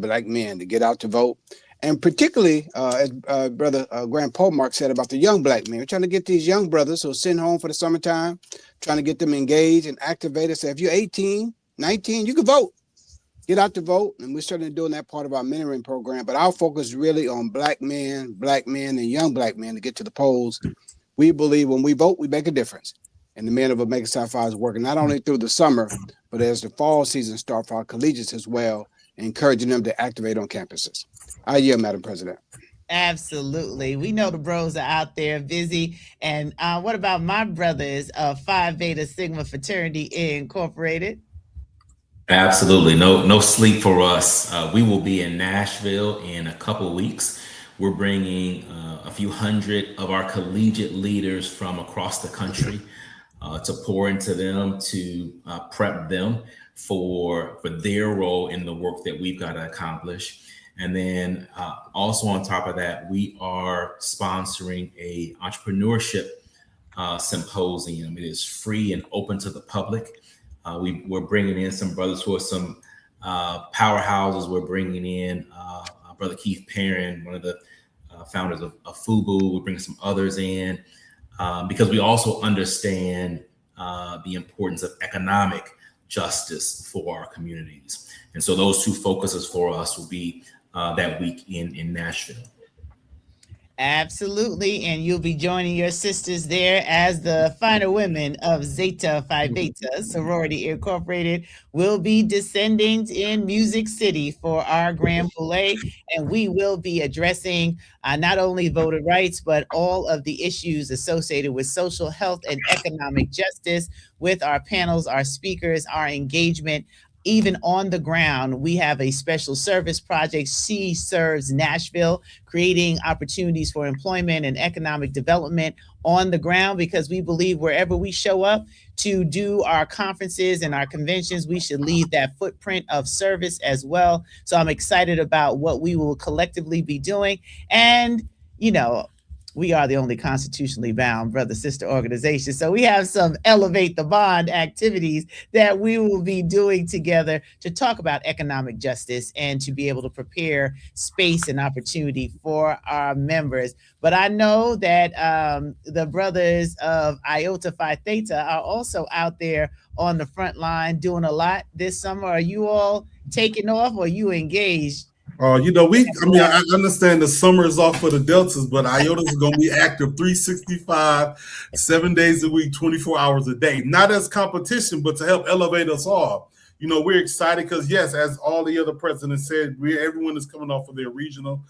black men to get out to vote. And particularly, as Brother Grant Polmark said about the young black men, we're trying to get these young brothers who are sitting home for the summertime, trying to get them engaged and activated. So if you're 18, 19, you can vote. Get out to vote. And we're certainly doing that part of our mentoring program. But our focus is really on black men, and young black men to get to the polls. We believe when we vote, we make a difference. And the men of Omega Psi Phi is working not only through the summer, but as the fall season starts for our collegiates as well. encouraging them to activate on campuses. I yield, Madam President. Absolutely. We know the bros are out there busy. And what about my brothers of Phi Beta Sigma Fraternity Incorporated? Absolutely. No sleep for us. We will be in Nashville in a couple weeks. We're bringing a few hundred of our collegiate leaders from across the country to pour into them, to prep them for their role in the work that we've got to accomplish. And then also on top of that, we are sponsoring a entrepreneurship symposium. It is free and open to the public. We're bringing in some brothers who are some powerhouses. We're bringing in Brother Keith Perrin, one of the founders of FUBU. We're bringing some others in because we also understand the importance of economic justice for our communities. And so those two focuses for us will be that week in Nashville. Absolutely. And you'll be joining your sisters there as the finer women of Zeta Phi Beta Sorority Incorporated will be descending in Music City for our Grand Boule. And we will be addressing not only voter rights, but all of the issues associated with social health and economic justice with our panels, our speakers, our engagement. Even on the ground, we have a special service project, She Serves Nashville, creating opportunities for employment and economic development on the ground, because we believe wherever we show up to do our conferences and our conventions, we should leave that footprint of service as well. So I'm excited about what we will collectively be doing. And, you know, we are the only constitutionally bound brother sister organization. So we have some Elevate the Bond activities that we will be doing together to talk about economic justice and to be able to prepare space and opportunity for our members. But I know that the brothers of Iota Phi Theta are also out there on the front line doing a lot this summer. Are you all taking off or are you engaged? I understand the summer is off for the Deltas, but Iota's going to be active 365, 7 days a week, 24 hours a day. Not as competition, but to help elevate us all. We're excited because, yes, as all the other presidents said, everyone is coming off of their regional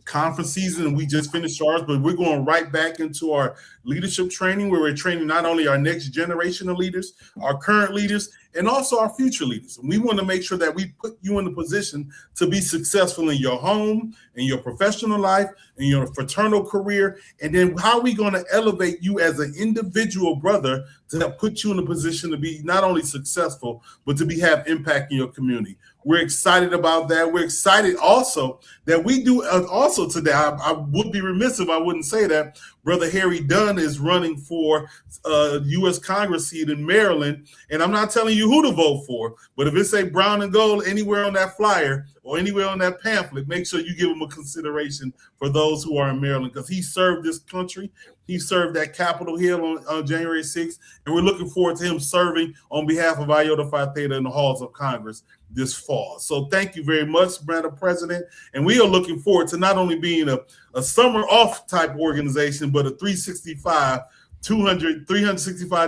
conference season, and we just finished ours, but we're going right back into our leadership training, where we're training not only our next generation of leaders, our current leaders, and also our future leaders. And we want to make sure that we put you in the position to be successful in your home, in your professional life, in your fraternal career. And then how are we going to elevate you as an individual brother to help put you in a position to be not only successful, but to have impact in your community. We're excited about that. We're excited also that we do also today. I would be remiss if I wouldn't say that Brother Harry Dunn is running for U.S. Congress seat in Maryland. And I'm not telling you who to vote for, but if it say brown and gold anywhere on that flyer or anywhere on that pamphlet, make sure you give him a consideration for those who are in Maryland, because he served this country. He served at Capitol Hill on January 6th, and we're looking forward to him serving on behalf of Iota Phi Theta in the halls of Congress this fall. So thank you very much, Madam President. And we are looking forward to not only being a summer off type organization, but a 365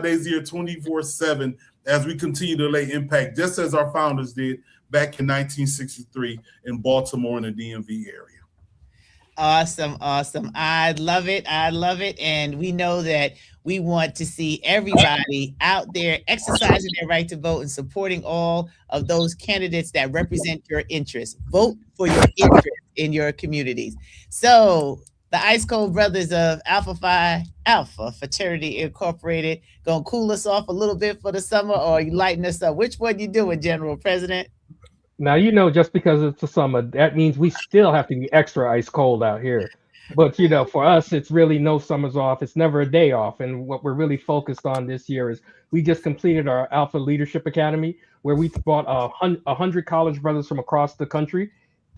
days a year, 24/7, as we continue to lay impact, just as our founders did back in 1963 in Baltimore and the DMV area. Awesome. I love it. And we know that we want to see everybody out there exercising their right to vote and supporting all of those candidates that represent your interests. Vote for your interest in your communities. So the Ice Cold Brothers of Alpha Phi Alpha Fraternity Incorporated gonna cool us off a little bit for the summer, or are you lighting us up? Which one you doing, General President? Now, just because it's the summer, that means we still have to be extra ice cold out here. But, for us, it's really no summers off. It's never a day off. And what we're really focused on this year is we just completed our Alpha Leadership Academy, where we brought 100 college brothers from across the country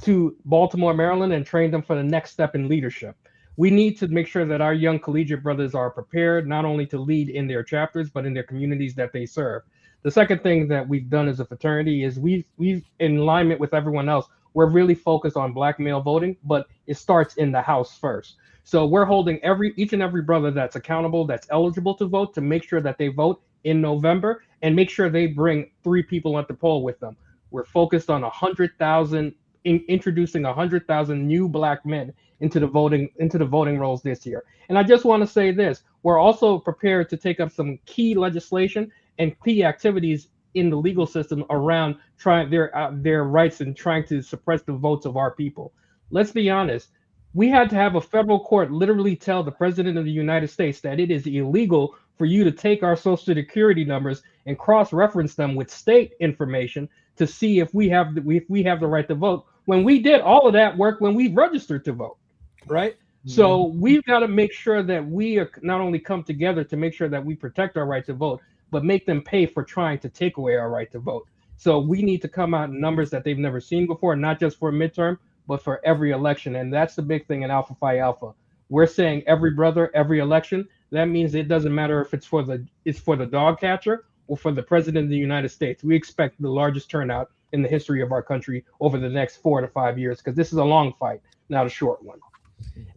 to Baltimore, Maryland, and trained them for the next step in leadership. We need to make sure that our young collegiate brothers are prepared not only to lead in their chapters, but in their communities that they serve. The second thing that we've done as a fraternity is we've in alignment with everyone else, we're really focused on Black male voting, but it starts in the house first. So we're holding each and every brother that's accountable, that's eligible to vote, to make sure that they vote in November, and make sure they bring 3 people at the poll with them. We're focused on 100,000, introducing 100,000 new Black men into the voting rolls this year. And I just want to say this: we're also prepared to take up some key legislation and key activities in the legal system around trying their rights and trying to suppress the votes of our people. Let's be honest. We had to have a federal court literally tell the president of the United States that it is illegal for you to take our social security numbers and cross-reference them with state information to see if we have the right to vote, when we did all of that work when we registered to vote, right? Mm-hmm. So we've got to make sure that we are not only come together to make sure that we protect our right to vote, but make them pay for trying to take away our right to vote. So we need to come out in numbers that they've never seen before, not just for a midterm, but for every election. And that's the big thing in Alpha Phi Alpha. We're saying every brother, every election. That means it doesn't matter if it's for the dog catcher or for the president of the United States. We expect the largest turnout in the history of our country over the next 4 to 5 years, because this is a long fight, not a short one.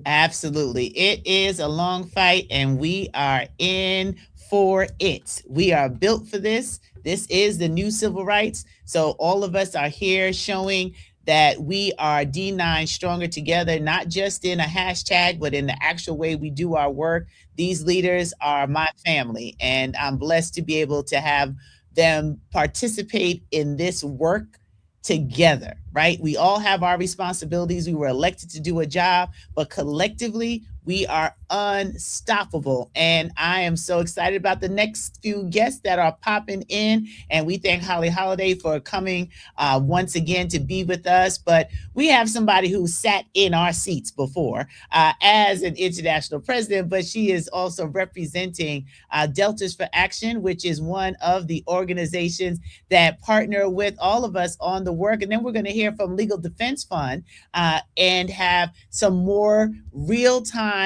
Absolutely. It is a long fight, and we are in for it. We are built for this. This is the new civil rights. So all of us are here showing that we are D9 stronger together, not just in a hashtag, but in the actual way we do our work. These leaders are my family, and I'm blessed to be able to have them participate in this work together, right? We all have our responsibilities. We were elected to do a job, but collectively, we are unstoppable. And I am so excited about the next few guests that are popping in. And we thank Holly Holiday for coming once again to be with us. But we have somebody who sat in our seats before as an international president, but she is also representing Deltas for Action, which is one of the organizations that partner with all of us on the work. And then we're going to hear from Legal Defense Fund and have some more real-time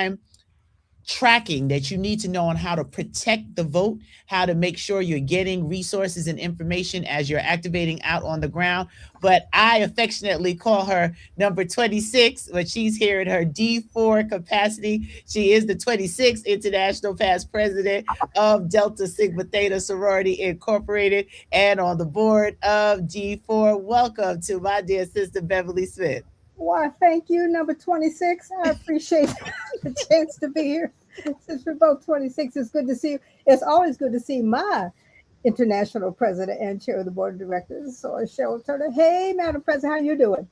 tracking that you need to know on how to protect the vote, how to make sure you're getting resources and information as you're activating out on the ground. But I affectionately call her number 26, but she's here in her D4 capacity. She is the 26th International Past President of Delta Sigma Theta Sorority Incorporated and on the board of D4. Welcome to my dear sister, Beverly Smith. Well, thank you, number 26. I appreciate the chance to be here. Since we're both 26, it's good to see you. It's always good to see my international president and chair of the board of directors, so Cheryl Turner. Hey, Madam President, how you doing?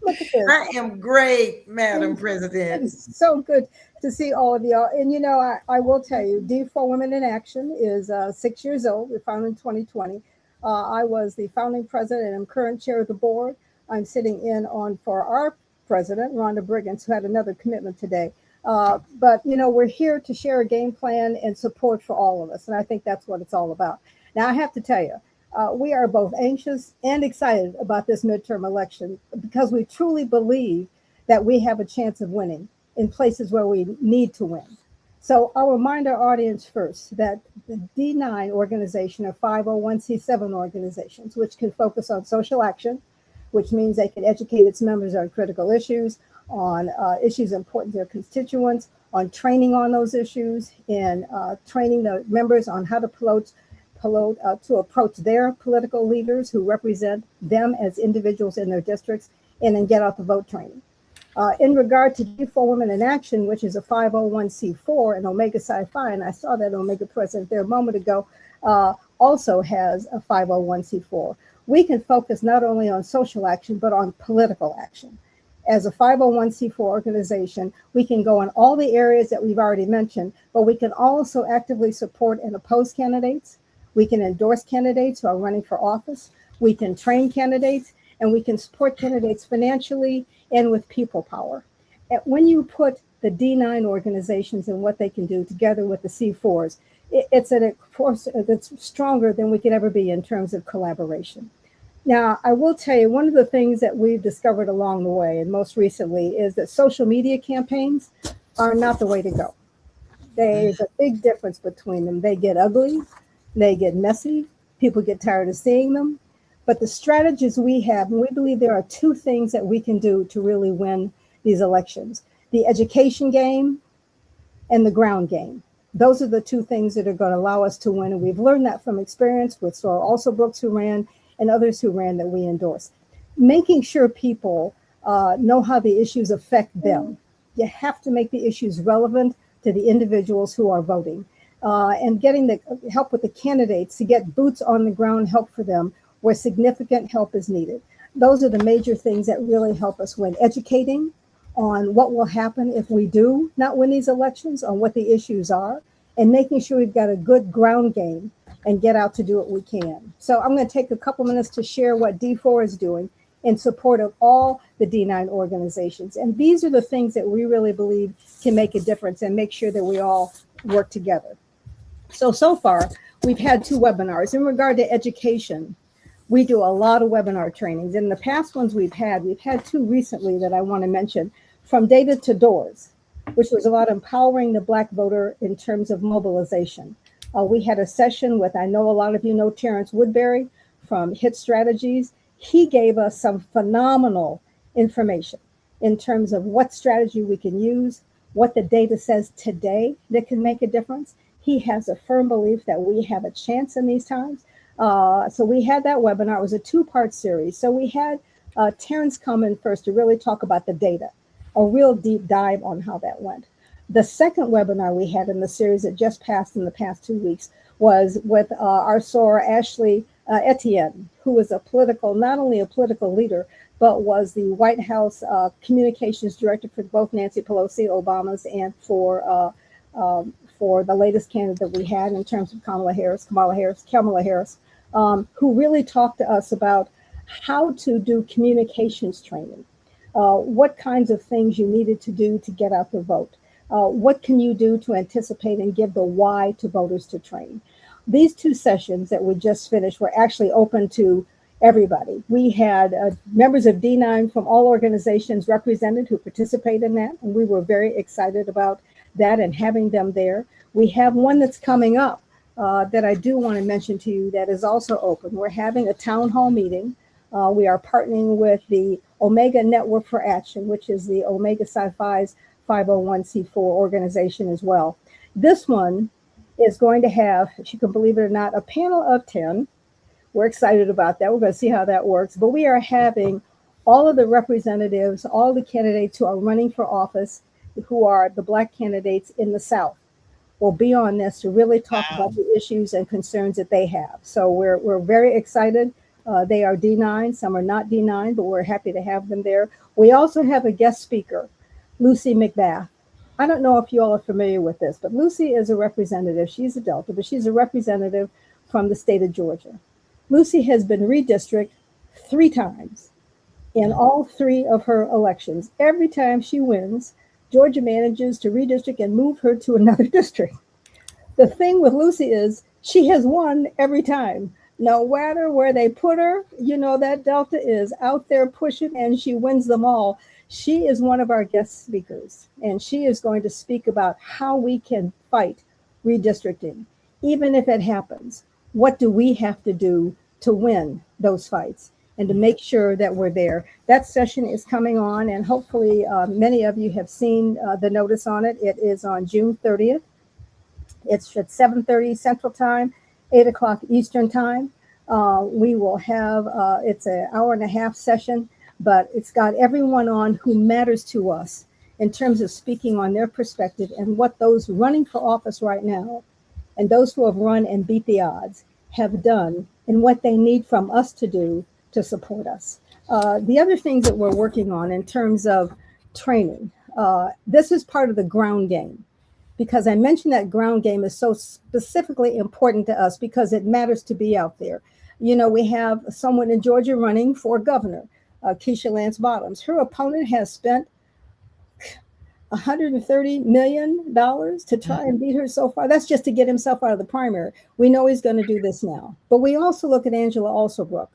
Look at this. I am great, Madam President. It's so good to see all of y'all. And you know, I will tell you, D4 Women in Action is 6 years old. We founded in 2020. I was the founding president and I'm current chair of the board. I'm sitting in on for our president, Rhonda Briggins, who had another commitment today. But, you know, we're here to share a game plan and support for all of us. And I think that's what it's all about. Now, I have to tell you, we are both anxious and excited about this midterm election because we truly believe that we have a chance of winning in places where we need to win. So I'll remind our audience first that the D9 organization are 501c7 organizations, which can focus on social action, which means they can educate its members on critical issues, on issues important to their constituents, on training on those issues, and training the members on how to approach their political leaders who represent them as individuals in their districts, and then get out the vote training. In regard to D4 Women in Action, which is a 501c4 and Omega Psi Phi, and I saw that Omega president there a moment ago, also has a 501c4. We can focus not only on social action, but on political action. As a 501c4 organization, we can go in all the areas that we've already mentioned, but we can also actively support and oppose candidates. We can endorse candidates who are running for office. We can train candidates, and we can support candidates financially and with people power. And when you put the D9 organizations and what they can do together with the C4s, it's a force that's stronger than we could ever be in terms of collaboration. Now, I will tell you, one of the things that we've discovered along the way, and most recently, is that social media campaigns are not the way to go. There's a big difference between them. They get ugly, they get messy, people get tired of seeing them. But the strategies we have, and we believe there are two things that we can do to really win these elections: the education game and the ground game. Those are the two things that are going to allow us to win. And we've learned that from experience with Sorrel Also Brooks, who ran and others who ran that we endorsed. Making sure people know how the issues affect them. You have to make the issues relevant to the individuals who are voting, and getting the help with the candidates to get boots on the ground help for them where significant help is needed. Those are the major things that really help us win. Educating on what will happen if we do not win these elections, on what the issues are, and making sure we've got a good ground game and get out to do what we can. So I'm going to take a couple minutes to share what D4 is doing in support of all the D9 organizations. And these are the things that we really believe can make a difference and make sure that we all work together. So far, we've had 2 webinars. In regard to education, we do a lot of webinar trainings. In the past ones we've had 2 recently that I want to mention. From Data to Doors, which was about empowering the Black voter in terms of mobilization. We had a session with, I know a lot of you know Terrence Woodbury from HIT Strategies. He gave us some phenomenal information in terms of what strategy we can use, what the data says today that can make a difference. He has a firm belief that we have a chance in these times. So we had that webinar. It was a 2-part series. So we had Terrence come in first to really talk about the data, a real deep dive on how that went. The second webinar we had in the series that just passed in the past 2 weeks was with our soror Ashley Etienne, who was not only a political leader, but was the White House communications director for both Nancy Pelosi, Obama's, and for the latest candidate we had in terms of Kamala Harris, who really talked to us about how to do communications training, what kinds of things you needed to do to get out the vote. What can you do to anticipate and give the why to voters to train? These 2 sessions that we just finished were actually open to everybody. We had members of D9 from all organizations represented who participated in that, and we were very excited about that and having them there. We have one that's coming up that I do want to mention to you that is also open. We're having a town hall meeting. We are partnering with the Omega Network for Action, which is the Omega Psi-Phi's 501c4 organization as well. This one is going to have, if you can believe it or not, a panel of 10. We're excited about that. We're going to see how that works. But we are having all of the representatives, all the candidates who are running for office, who are the Black candidates in the South, will be on this to really talk about the issues and concerns that they have. So we're very excited. They are D9, some are not D9, but we're happy to have them there. We also have a guest speaker, Lucy McBath. I don't know if you all are familiar with this, but Lucy is a representative. She's a Delta, but she's a representative from the state of Georgia. Lucy has been redistricted 3 times in all 3 of her elections. Every time she wins, Georgia manages to redistrict and move her to another district. The thing with Lucy is she has won every time. No matter where they put her, that Delta is out there pushing and she wins them all. She is one of our guest speakers, and she is going to speak about how we can fight redistricting. Even if it happens, what do we have to do to win those fights and to make sure that we're there? That session is coming on, and hopefully many of you have seen the notice on it. It is on June 30th. It's at 7:30 Central Time, 8 o'clock Eastern Time. We will have, it's an hour-and-a-half session, but it's got everyone on who matters to us in terms of speaking on their perspective and what those running for office right now and those who have run and beat the odds have done and what they need from us to do to support us. The other things that we're working on in terms of training, this is part of the ground game, because I mentioned that ground game is so specifically important to us because it matters to be out there. We have someone in Georgia running for governor, Keisha Lance Bottoms. Her opponent has spent $130 million to try and beat her so far. That's just to get himself out of the primary. We know he's going to do this now. But we also look at Angela Alsobrook,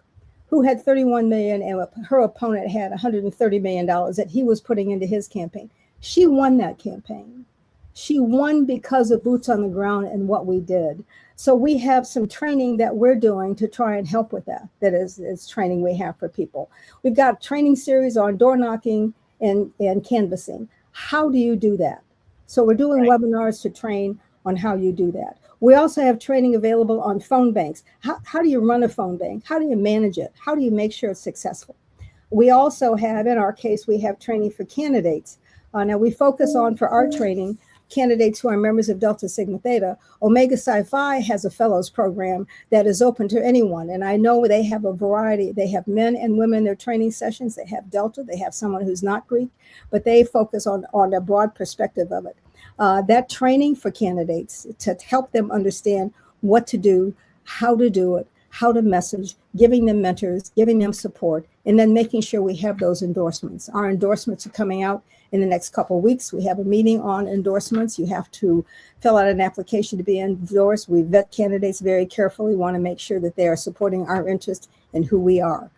who had 31 million and her opponent had $130 million that he was putting into his campaign. She won that campaign. She won because of boots on the ground and what we did. So we have some training that we're doing to try and help with that. That is training we have for people. We've got a training series on door knocking and canvassing. How do you do that? So we're doing webinars to train on how you do that. We also have training available on phone banks. How do you run a phone bank? How do you manage it? How do you make sure it's successful? We also have, in our case, we have training for candidates. Now we focus on, for our training, candidates who are members of Delta Sigma Theta. Omega Psi Phi has a fellows program that is open to anyone. And I know they have a variety. They have men and women in their training sessions. They have Delta. They have someone who's not Greek, but they focus on a broad perspective of it. That training for candidates to help them understand what to do, how to do it, how to message, giving them mentors, giving them support, and then making sure we have those endorsements. Our endorsements are coming out in the next couple of weeks. We have a meeting on endorsements. You have to fill out an application to be endorsed. We vet candidates very carefully, want to make sure that they are supporting our interest in who we are.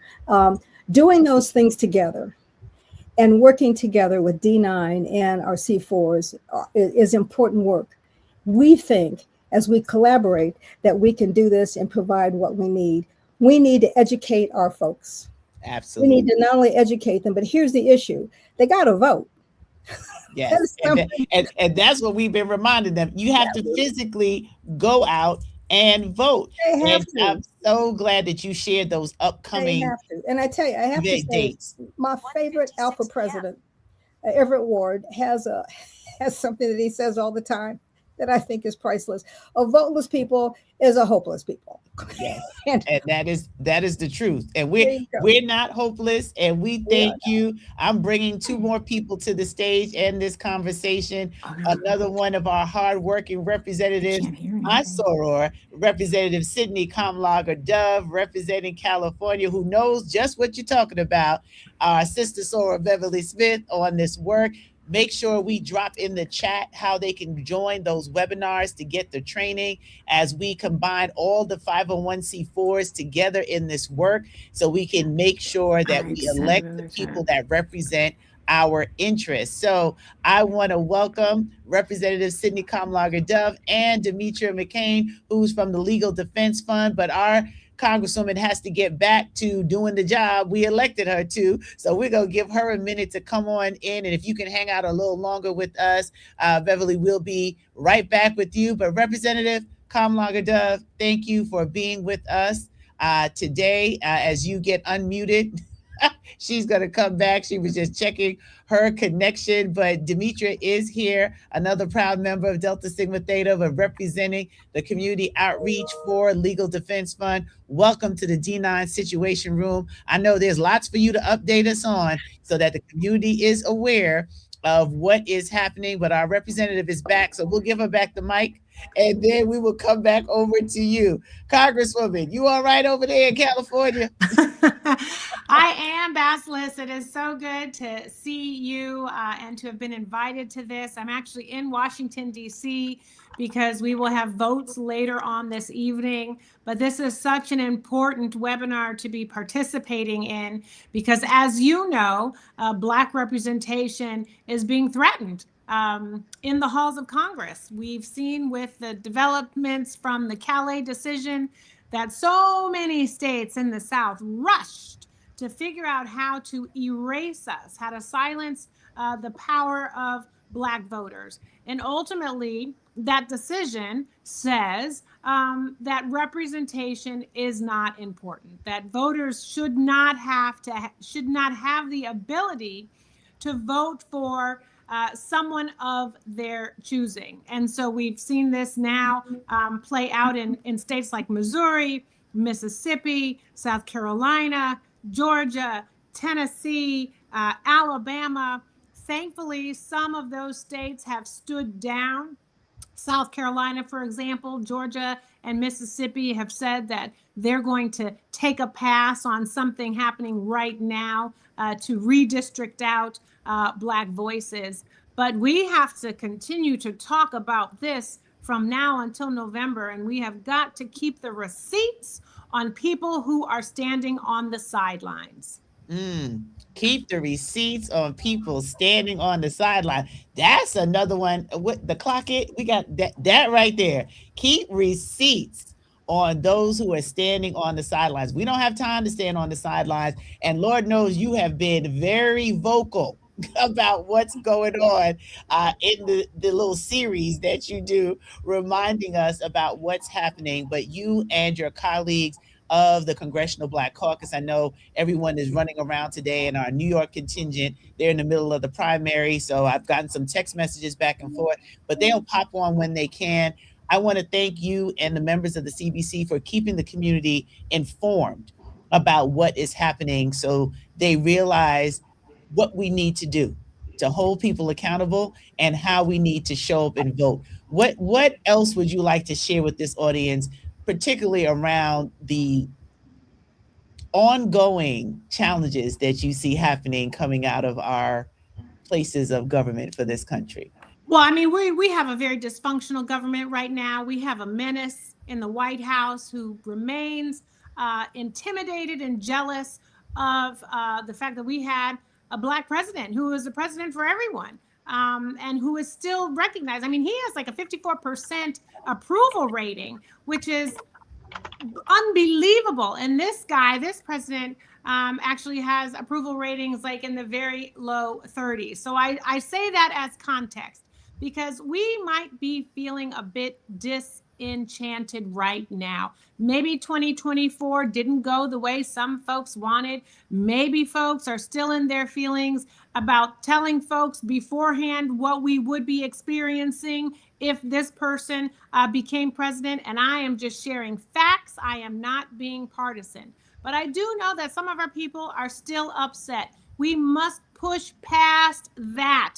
Doing those things together and working together with D9 and our C4s is important work. We think as we collaborate that we can do this and provide what we need. We need to educate our folks. Absolutely. We need to not only educate them, but here's the issue. They got to vote. Yes. And that's what we've been reminding them. You have to physically go out and vote. They have and to. I'm so glad that you shared those upcoming They have to. And I tell you, I have to say, dates. My favorite Alpha president, Everett Ward, has something that he says all the time that I think is priceless. A voteless people is a hopeless people. Yes. and that is the truth. And we're not hopeless. And we thank you. I'm bringing two more people to the stage and this conversation. Another one of our hardworking representatives, my soror, Representative Sydney Kamlager Dove, representing California, who knows just what you're talking about. Our sister soror Beverly Smith on this work. Make sure we drop in the chat how they can join those webinars to get the training as we combine all the 501c4s together in this work so we can make sure that we elect the people that represent our interests. So I want to welcome Representative Sydney Kamlager Dove and Demetria McCain, who's from the Legal Defense Fund, but our Congresswoman has to get back to doing the job we elected her to. So we're going to give her a minute to come on in. And if you can hang out a little longer with us, Beverly, we'll be right back with you. But Representative Kamlager Dove, thank you for being with us today as you get unmuted. She's going to come back. She was just checking her connection, but Demetria is here, another proud member of Delta Sigma Theta, but representing the community outreach for Legal Defense Fund. Welcome to the D9 Situation Room. I know there's lots for you to update us on so that the community is aware of what is happening, but our representative is back, so we'll give her back the mic, and then we will come back over to you. Congresswoman, you all right over there in California? I am, Basilisk. It is so good to see you and to have been invited to this. I'm actually in Washington, D.C., because we will have votes later on this evening. But this is such an important webinar to be participating in because, as you know, Black representation is being threatened in the halls of Congress. We've seen with the developments from the Calais decision that so many states in the South rushed to figure out how to erase us, how to silence the power of Black voters. And ultimately, that decision says that representation is not important, that voters should not have the ability to vote for someone of their choosing. And so we've seen this now play out in states like Missouri, Mississippi, South Carolina, Georgia, Tennessee, Alabama. Thankfully, some of those states have stood down. South Carolina, for example, Georgia and Mississippi have said that they're going to take a pass on something happening right now to redistrict out Black voices. But we have to continue to talk about this from now until November, and we have got to keep the receipts on people who are standing on the sidelines. Keep the receipts on people standing on the sideline. That's another one. What the clock it? We got that right there. Keep receipts on those who are standing on the sidelines. We don't have time to stand on the sidelines. And Lord knows you have been very vocal about what's going on in the little series that you do, reminding us about what's happening. But you and your colleagues of the Congressional Black Caucus, I know everyone is running around today in our New York contingent. They're in the middle of the primary. So I've gotten some text messages back and forth, but they'll pop on when they can. I want to thank you and the members of the CBC for keeping the community informed about what is happening so they realize what we need to do to hold people accountable and how we need to show up and vote. What else would you like to share with this audience, particularly around the ongoing challenges that you see happening coming out of our places of government for this country? Well, I mean, we have a very dysfunctional government right now. We have a menace in the White House who remains intimidated and jealous of the fact that we had a Black president who is the president for everyone, and who is still recognized. I mean, he has like a 54% approval rating, which is unbelievable. And this guy, this president, actually has approval ratings like in the very low 30s. So I say that as context because we might be feeling a bit disenchanted right now. Maybe 2024 didn't go the way some folks wanted. Maybe folks are still in their feelings about telling folks beforehand what we would be experiencing if this person became president. And I am just sharing facts. I am not being partisan. But I do know that some of our people are still upset. We must push past that.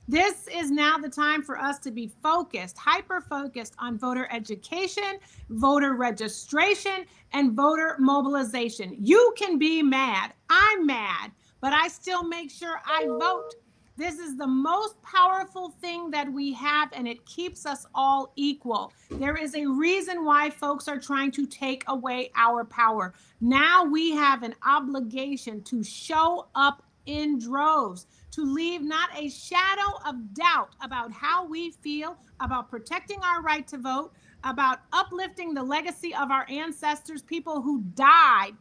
This is now the time for us to be focused, hyper focused on voter education, voter registration, and voter mobilization. You can be mad. I'm mad, but I still make sure I vote. This is the most powerful thing that we have, and it keeps us all equal. There is a reason why folks are trying to take away our power. Now we have an obligation to show up in droves, to leave not a shadow of doubt about how we feel about protecting our right to vote, about uplifting the legacy of our ancestors, people who died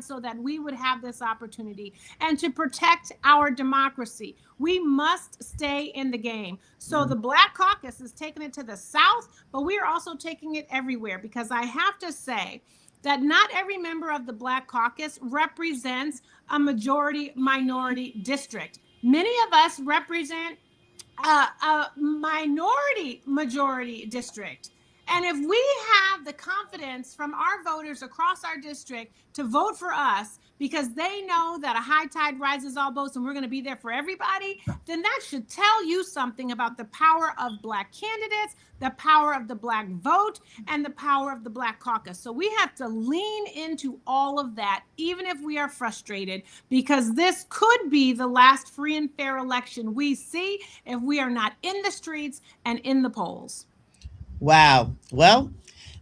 so that we would have this opportunity, and to protect our democracy. We must stay in the game. So the Black Caucus is taking it to the South, but we are also taking it everywhere, because I have to say that not every member of the Black Caucus represents a majority minority district. Many of us represent a minority majority district. And if we have the confidence from our voters across our district to vote for us because they know that a high tide rises all boats and we're going to be there for everybody, then that should tell you something about the power of Black candidates, the power of the Black vote, and the power of the Black caucus. So we have to lean into all of that, even if we are frustrated, because this could be the last free and fair election we see if we are not in the streets and in the polls. Wow. Well,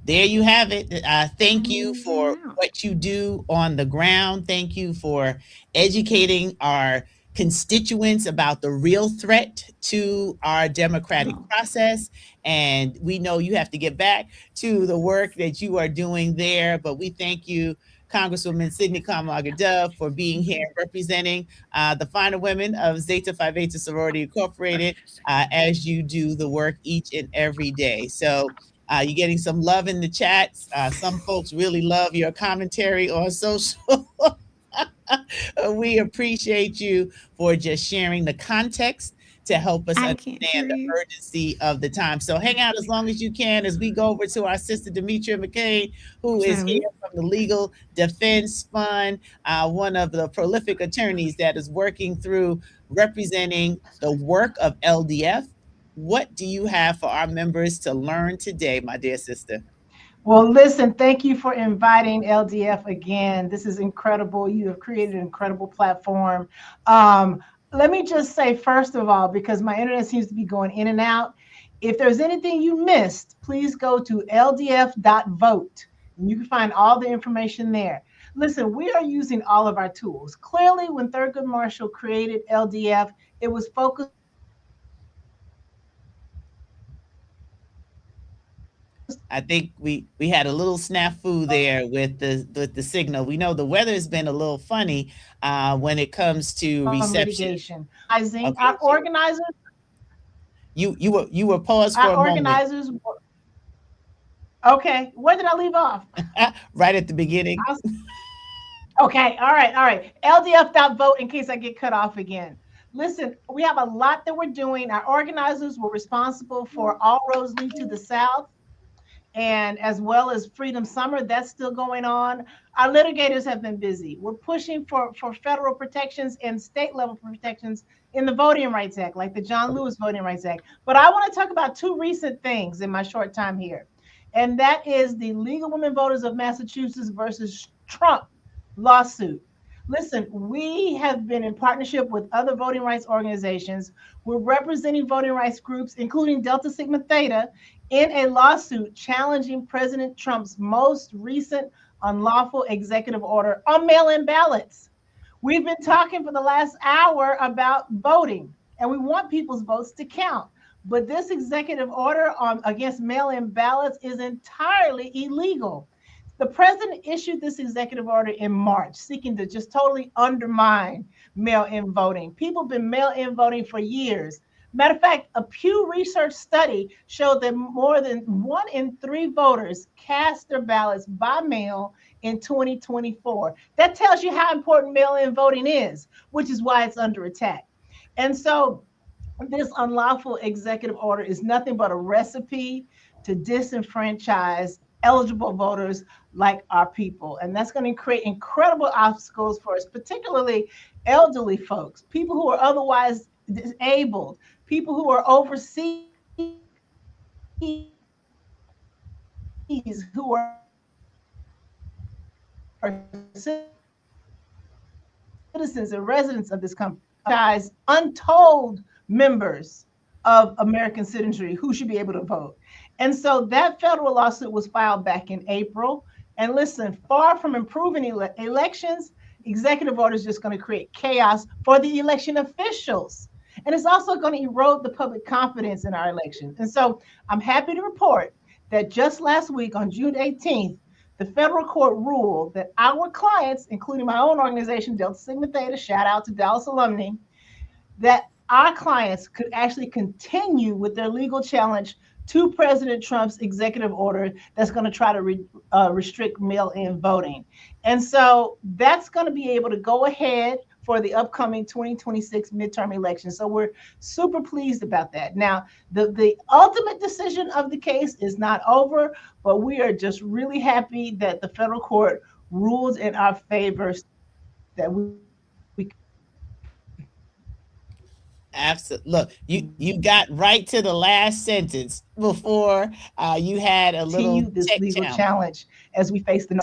there you have it. Thank you for what you do on the ground. Thank you for educating our constituents about the real threat to our democratic process. And we know you have to get back to the work that you are doing there. But we thank you, Congresswoman Sidney Carmichael Dove, for being here representing the finer women of Zeta Phi Beta Sorority Incorporated as you do the work each and every day. So you're getting some love in the chats. Some folks really love your commentary on social. We appreciate you for just sharing the context to help us understand the urgency of the time. So hang out as long as you can as we go over to our sister Demetria McCain, who is here from the Legal Defense Fund, one of the prolific attorneys that is working through representing the work of LDF. What do you have for our members to learn today, my dear sister? Well, listen, thank you for inviting LDF again. This is incredible. You have created an incredible platform. Let me just say, first of all, because my internet seems to be going in and out, if there's anything you missed, please go to ldf.vote, and you can find all the information there. Listen, we are using all of our tools. Clearly, when Thurgood Marshall created LDF, it was focused I think we had a little snafu there with the signal. We know the weather has been a little funny when it comes to reception. Litigation. Okay, you were paused for Our a moment. organizers. Okay, where did I leave off? Right at the beginning. Okay, all right, all right. LDF.vote in case I get cut off again. Listen, we have a lot that we're doing. Our organizers were responsible for All Roads Lead to the South, and as well as Freedom Summer, that's still going on. Our litigators have been busy. We're pushing for federal protections and state level protections in the Voting Rights Act, like the John Lewis Voting Rights Act. But I want to talk about two recent things in my short time here, and that is the League of Women Voters of Massachusetts versus Trump lawsuit. Listen, we have been in partnership with other voting rights organizations. We're representing voting rights groups, including Delta Sigma Theta, in a lawsuit challenging President Trump's most recent unlawful executive order on mail in ballots. We've been talking for the last hour about voting, and we want people's votes to count. But this executive order on against mail-in ballots is entirely illegal. The president issued this executive order in March, seeking to just totally undermine mail-in voting. People have been mail-in voting for years. Matter of fact, a Pew Research study showed that more than 1 in 3 voters cast their ballots by mail in 2024. That tells you how important mail-in voting is, which is why it's under attack. And so this unlawful executive order is nothing but a recipe to disenfranchise eligible voters like our people. And that's going to create incredible obstacles for us, particularly elderly folks, people who are otherwise disabled, people who are overseas, who are citizens and residents of this country, guys, untold members of American citizenry who should be able to vote. And so that federal lawsuit was filed back in April. And listen, far from improving elections, executive order is just going to create chaos for the election officials. And it's also going to erode the public confidence in our elections. And so I'm happy to report that just last week on June 18th, the federal court ruled that our clients, including my own organization, Delta Sigma Theta, shout out to Dallas alumni, that our clients could actually continue with their legal challenge to President Trump's executive order that's going to try to restrict mail-in voting. And so that's going to be able to go ahead for the upcoming 2026 midterm election. So we're super pleased about that. Now, the ultimate decision of the case is not over, but we are just really happy that the federal court ruled in our favor that we Absolutely. Look, you got right to the last sentence before you had a little continue this tech legal challenge. challenge as we face the.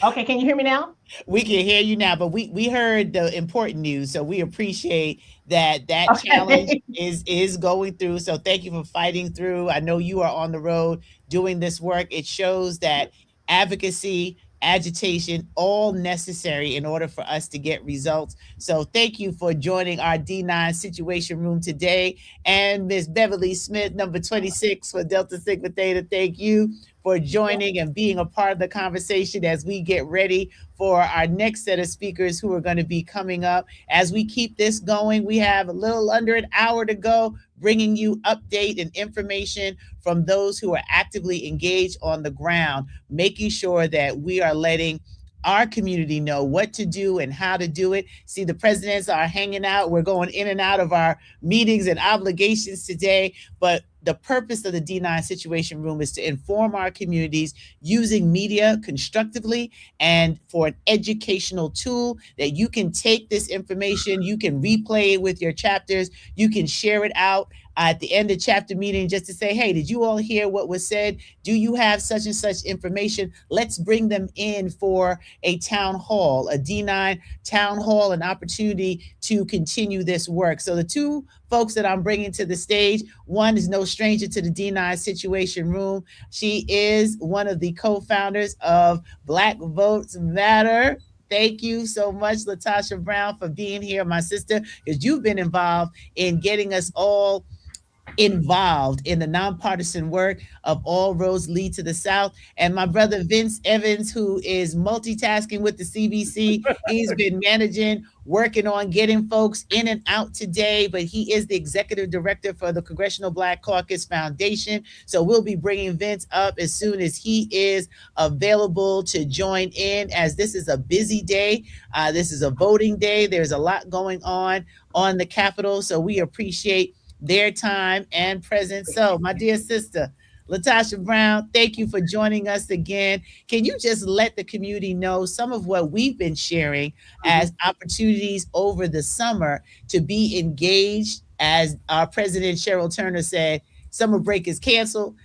Okay, can you hear me now? We can hear you now, but we heard the important news, so we appreciate that challenge is going through. So thank you for fighting through. I know you are on the road doing this work. It shows that advocacy, agitation, all necessary in order for us to get results. So thank you for joining our D9 Situation Room today. And Ms. Beverly Smith, number 26 for Delta Sigma Theta, thank you for joining and being a part of the conversation as we get ready for our next set of speakers who are going to be coming up. As we keep this going, we have a little under an hour to go, bringing you update and information from those who are actively engaged on the ground, making sure that we are letting our community know what to do and how to do it. See, the presidents are hanging out. We're going in and out of our meetings and obligations today, but the purpose of the D9 Situation Room is to inform our communities using media constructively and for an educational tool that you can take this information, you can replay it with your chapters, you can share it out at the end of chapter meeting just to say, hey, did you all hear what was said? Do you have such and such information? Let's bring them in for a town hall, a D9 town hall, an opportunity to continue this work. So the two folks that I'm bringing to the stage, one is no stranger to the D9 Situation Room. She is one of the co-founders of Black Votes Matter. Thank you so much, Latasha Brown, for being here, my sister, because you've been involved in getting us all involved in the nonpartisan work of All Roads Lead to the South. And my brother Vince Evans, who is multitasking with the CBC, he's been managing, working on getting folks in and out today, but he is the executive director for the Congressional Black Caucus Foundation. So we'll be bringing Vince up as soon as he is available to join in, as this is a busy day. This is a voting day. There's a lot going on the Capitol. So we appreciate their time and presence. So, my dear sister, Latasha Brown, thank you for joining us again. Can you just let the community know some of what we've been sharing as opportunities over the summer to be engaged? As our president, Cheryl Turner, said, summer break is canceled.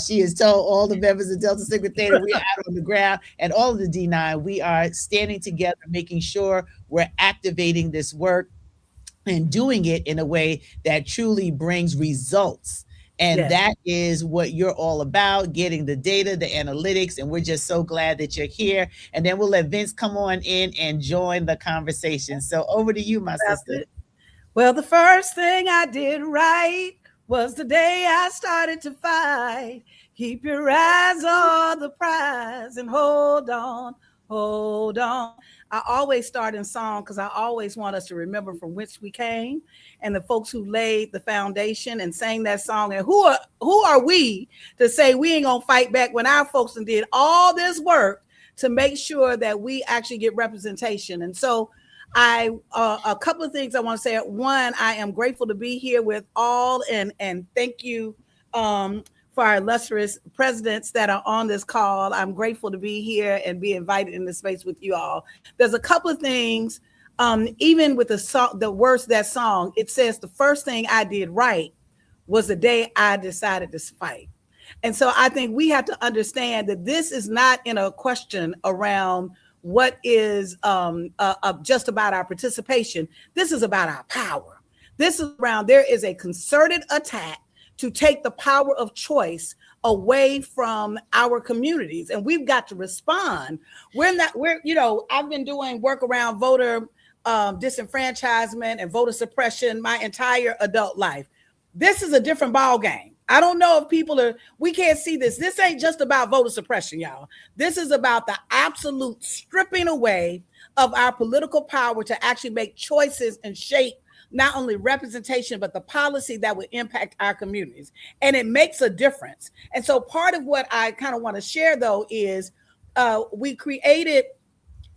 She has told all the members of Delta Sigma Theta we are out on the ground, and all of the D9, we are standing together, making sure we're activating this work and doing it in a way that truly brings results. And Yes. that is what you're all about, getting the data, the analytics. And we're just so glad that you're here. And then we'll let Vince come on in and join the conversation. So over to you, my sister. Well, the first thing I did right was the day I started to fight. Keep your eyes on the prize and hold on, hold on. I always start in song because I always want us to remember from which we came and the folks who laid the foundation and sang that song. And who are we to say we ain't gonna fight back when our folks did all this work to make sure that we actually get representation? And so a couple of things I want to say. One, I am grateful to be here with all, and thank you for our illustrious presidents that are on this call. I'm grateful to be here and be invited in this space with you all. There's a couple of things, even with the words of that song, it says the first thing I did right was the day I decided to fight. And so I think we have to understand that this is not in a question around what is just about our participation. This is about our power. This is around, there is a concerted attack to take the power of choice away from our communities. And we've got to respond. I've been doing work around voter disenfranchisement and voter suppression my entire adult life. This is a different ball game. I don't know if we can't see this. This ain't just about voter suppression, y'all. This is about the absolute stripping away of our political power to actually make choices and shape not only representation, but the policy that would impact our communities. And it makes a difference. And so part of what I kind of want to share, though, is we created.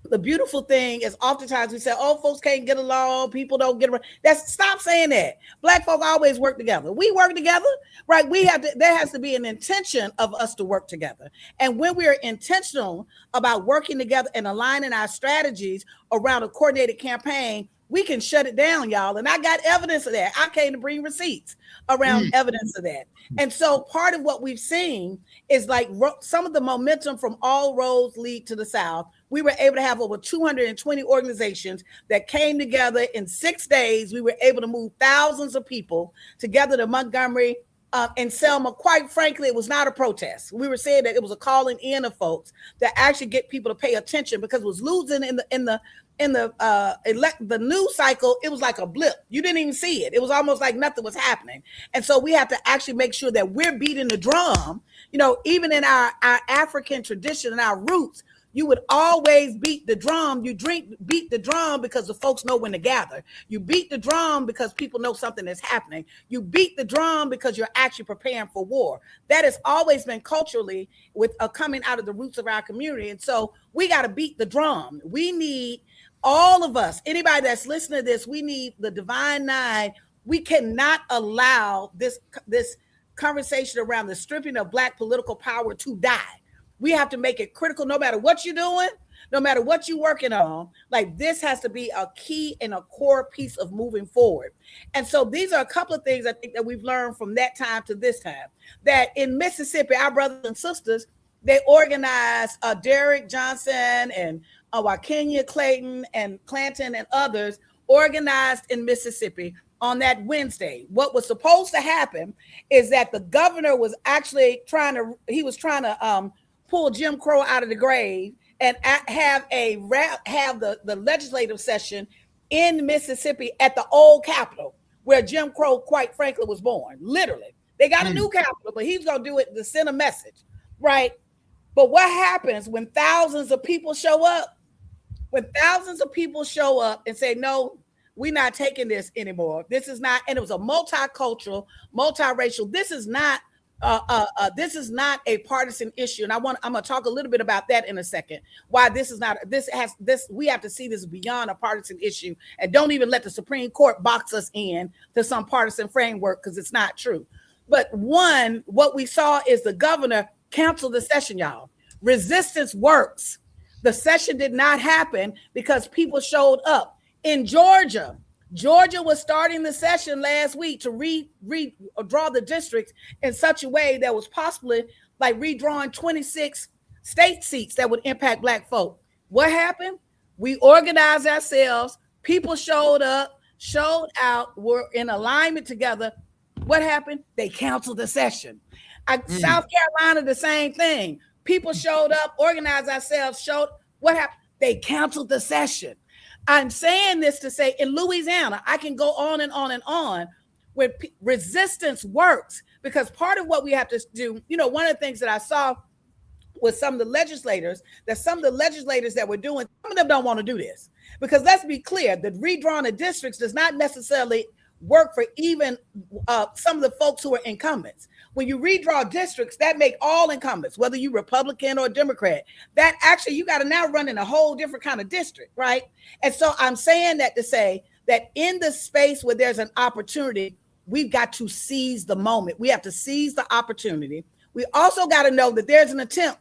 The beautiful thing is oftentimes we say, oh, folks can't get along, people don't get around. Stop saying that. Black folk always work together. We work together, right? There has to be an intention of us to work together. And when we are intentional about working together and aligning our strategies around a coordinated campaign, we can shut it down, y'all. And I got evidence of that. I came to bring receipts around evidence of that. And so part of what we've seen is like some of the momentum from All Roads Lead to the South. We were able to have over 220 organizations that came together in 6 days. We were able to move thousands of people together to Montgomery and Selma. Quite frankly, it was not a protest. We were saying that it was a calling in of folks that actually get people to pay attention, because it was losing in the news cycle. It was like a blip. You didn't even see it. It was almost like nothing was happening. And so we have to actually make sure that we're beating the drum. Even in our African tradition and our roots, you would always beat the drum. Beat the drum because the folks know when to gather. You beat the drum because people know something is happening. You beat the drum because you're actually preparing for war. That has always been culturally with coming out of the roots of our community. And so we got to beat the drum. We need all of us, anybody that's listening to this, we need the Divine Nine. We cannot allow this conversation around the stripping of Black political power to die. We have to make it critical, no matter what you're doing, no matter what you're working on. Like, this has to be a key and a core piece of moving forward. And so these are a couple of things I think that we've learned from that time to this time. That in Mississippi, our brothers and sisters, they organized Derek Johnson and Wakenya Clayton and Clanton and others organized in Mississippi on that Wednesday. What was supposed to happen is that the governor was actually trying to pull Jim Crow out of the grave and have the legislative session in Mississippi at the old Capitol, where Jim Crow, quite frankly, was born. Literally. They got a new capital, but he's going to do it to send a message, right? But what happens when thousands of people show up? When thousands of people show up and say, no, we're not taking this anymore. This is not, and it was a multicultural, multiracial. This is not a partisan issue. And I'm going to talk a little bit about that in a second. Why this is not, we have to see this beyond a partisan issue, and don't even let the Supreme Court box us in to some partisan framework, because it's not true. But what we saw is the governor canceled the session, y'all. Resistance works. The session did not happen because people showed up. In Georgia was starting the session last week to redraw the districts in such a way that was possibly like redrawing 26 state seats that would impact Black folk. What happened? We organized ourselves. People showed up, showed out, were in alignment together. What happened? They canceled the session. South Carolina, the same thing. People showed up, organized ourselves, what happened? They canceled the session. I'm saying this to say, in Louisiana, I can go on and on and on, where resistance works, because part of what we have to do, one of the things that I saw with some of the legislators that were doing, some of them don't want to do this, because let's be clear, that redrawing the districts does not necessarily work for even some of the folks who are incumbents. When you redraw districts, that make all incumbents, whether you Republican or Democrat, that actually you got to now run in a whole different kind of district, right? And so I'm saying that to say that in the space where there's an opportunity, we've got to seize the moment. We have to seize the opportunity. We also got to know that there's an attempt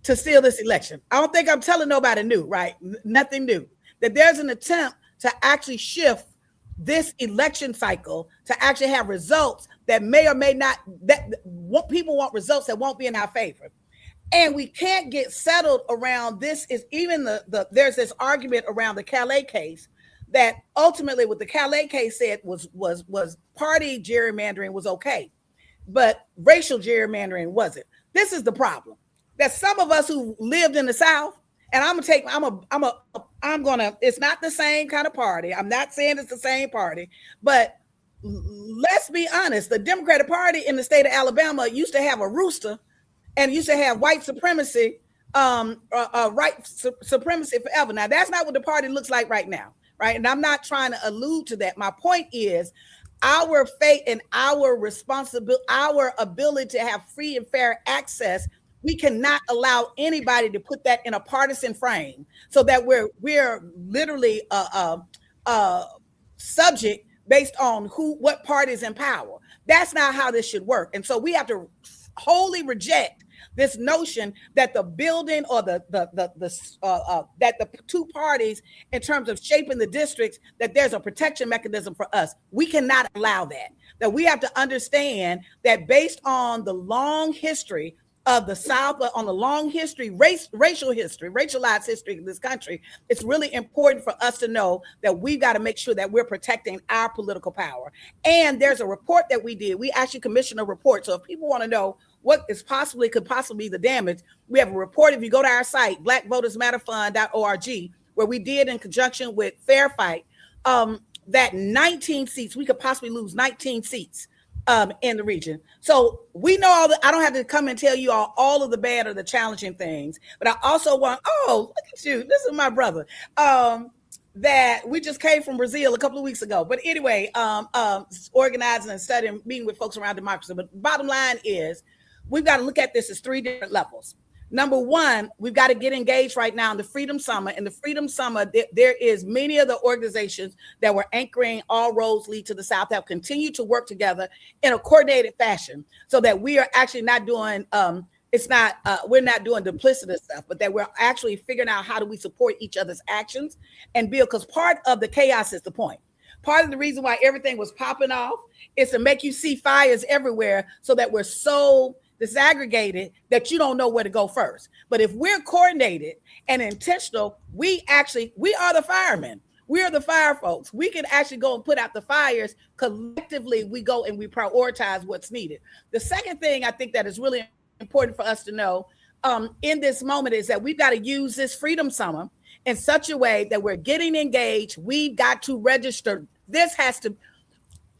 to steal this election. I don't think I'm telling nobody new, right? Nothing new. That there's an attempt to actually shift this election cycle to actually have results that may or may not, that what people want results that won't be in our favor. And we can't get settled around this. Is even there's this argument around the Calais case that ultimately what the Calais case said was party gerrymandering was okay, but racial gerrymandering wasn't. This is the problem, that some of us who lived in the South, and it's not the same kind of party. I'm not saying it's the same party, but let's be honest. The Democratic Party in the state of Alabama used to have a rooster and used to have white supremacy, supremacy forever. Now, that's not what the party looks like right now, right? And I'm not trying to allude to that. My point is our fate and our responsibility, our ability to have free and fair access. We cannot allow anybody to put that in a partisan frame, so that we're literally subject based on what party is in power. That's not how this should work. And so we have to wholly reject this notion that the building or that the two parties, in terms of shaping the districts, that there's a protection mechanism for us. We cannot allow that. That we have to understand that based on the long history of the South, on the long history, racialized history of this country, it's really important for us to know that we've got to make sure that we're protecting our political power. And there's a report that we did. We actually commissioned a report. So if people want to know what could possibly be the damage, we have a report. If you go to our site, blackvotersmatterfund.org, where we did in conjunction with Fair Fight, that 19 seats, we could possibly lose 19 seats in the region. So we know I don't have to come and tell you all of the bad or the challenging things, but I also want, look at you, this is my brother, that we just came from Brazil a couple of weeks ago. But anyway, organizing and studying, meeting with folks around democracy. But bottom line is, we've got to look at this as three different levels. Number one, we've got to get engaged right now in the Freedom Summit. In the Freedom Summit, there is many of the organizations that were anchoring All Roads Lead to the South have continued to work together in a coordinated fashion, so that we are actually not doing, we're not doing duplicitous stuff, but that we're actually figuring out how do we support each other's actions and build, because part of the chaos is the point. Part of the reason why everything was popping off is to make you see fires everywhere, so that we're so disaggregated that you don't know where to go first. But if we're coordinated and intentional, we are the firemen. We are the fire folks. We can actually go and put out the fires. Collectively, we go and we prioritize what's needed. The second thing I think that is really important for us to know in this moment is that we've got to use this Freedom Summer in such a way that we're getting engaged. We've got to register.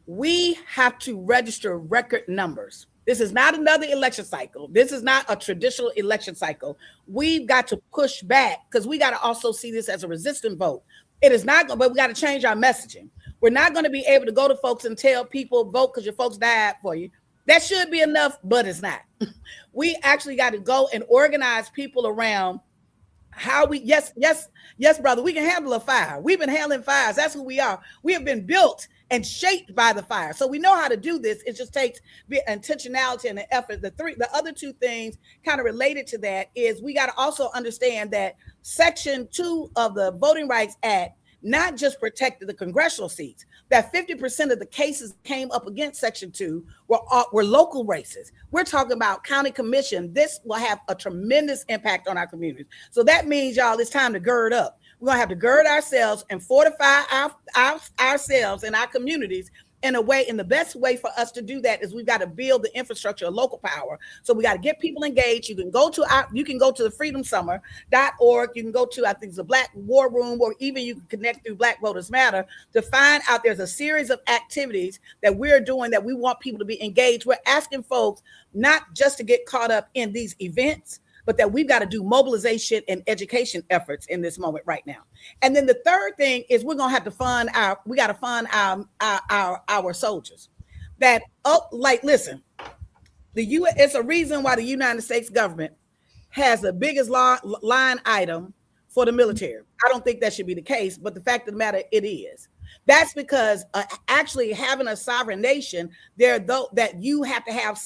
we have to register record numbers. This is not another election cycle. This is not a traditional election cycle. We've got to push back because we got to also see this as a resistant vote. It is not, but we got to change our messaging. We're not going to be able to go to folks and tell people vote because your folks died for you. That should be enough, but it's not. We actually got to go and organize people around how we, yes, brother, we can handle a fire. We've been handling fires. That's who we are. We have been built and shaped by the fire. So we know how to do this. It just takes intentionality and the effort. The other two things kind of related to that is we got to also understand that Section 2 of the Voting Rights Act not just protected the congressional seats, that 50% of the cases came up against Section 2 were local races. We're talking about county commission. This will have a tremendous impact on our communities. So that means, y'all, it's time to gird up. We're going to have to gird ourselves and fortify ourselves and our communities in a way, and the best way for us to do that is we've got to build the infrastructure of local power. So we got to get people engaged. You can go to the freedomsummer.org. You can go to, I think it's the Black War Room, or even you can connect through Black Voters Matter to find out there's a series of activities that we're doing that we want people to be engaged. We're asking folks not just to get caught up in these events, but that we've got to do mobilization and education efforts in this moment right now. And then the third thing is we're going to have to fund our soldiers. That, listen, it's a reason why the United States government has the biggest line item for the military. I don't think that should be the case, but the fact of the matter, it is. That's because actually having a sovereign nation, that you have to have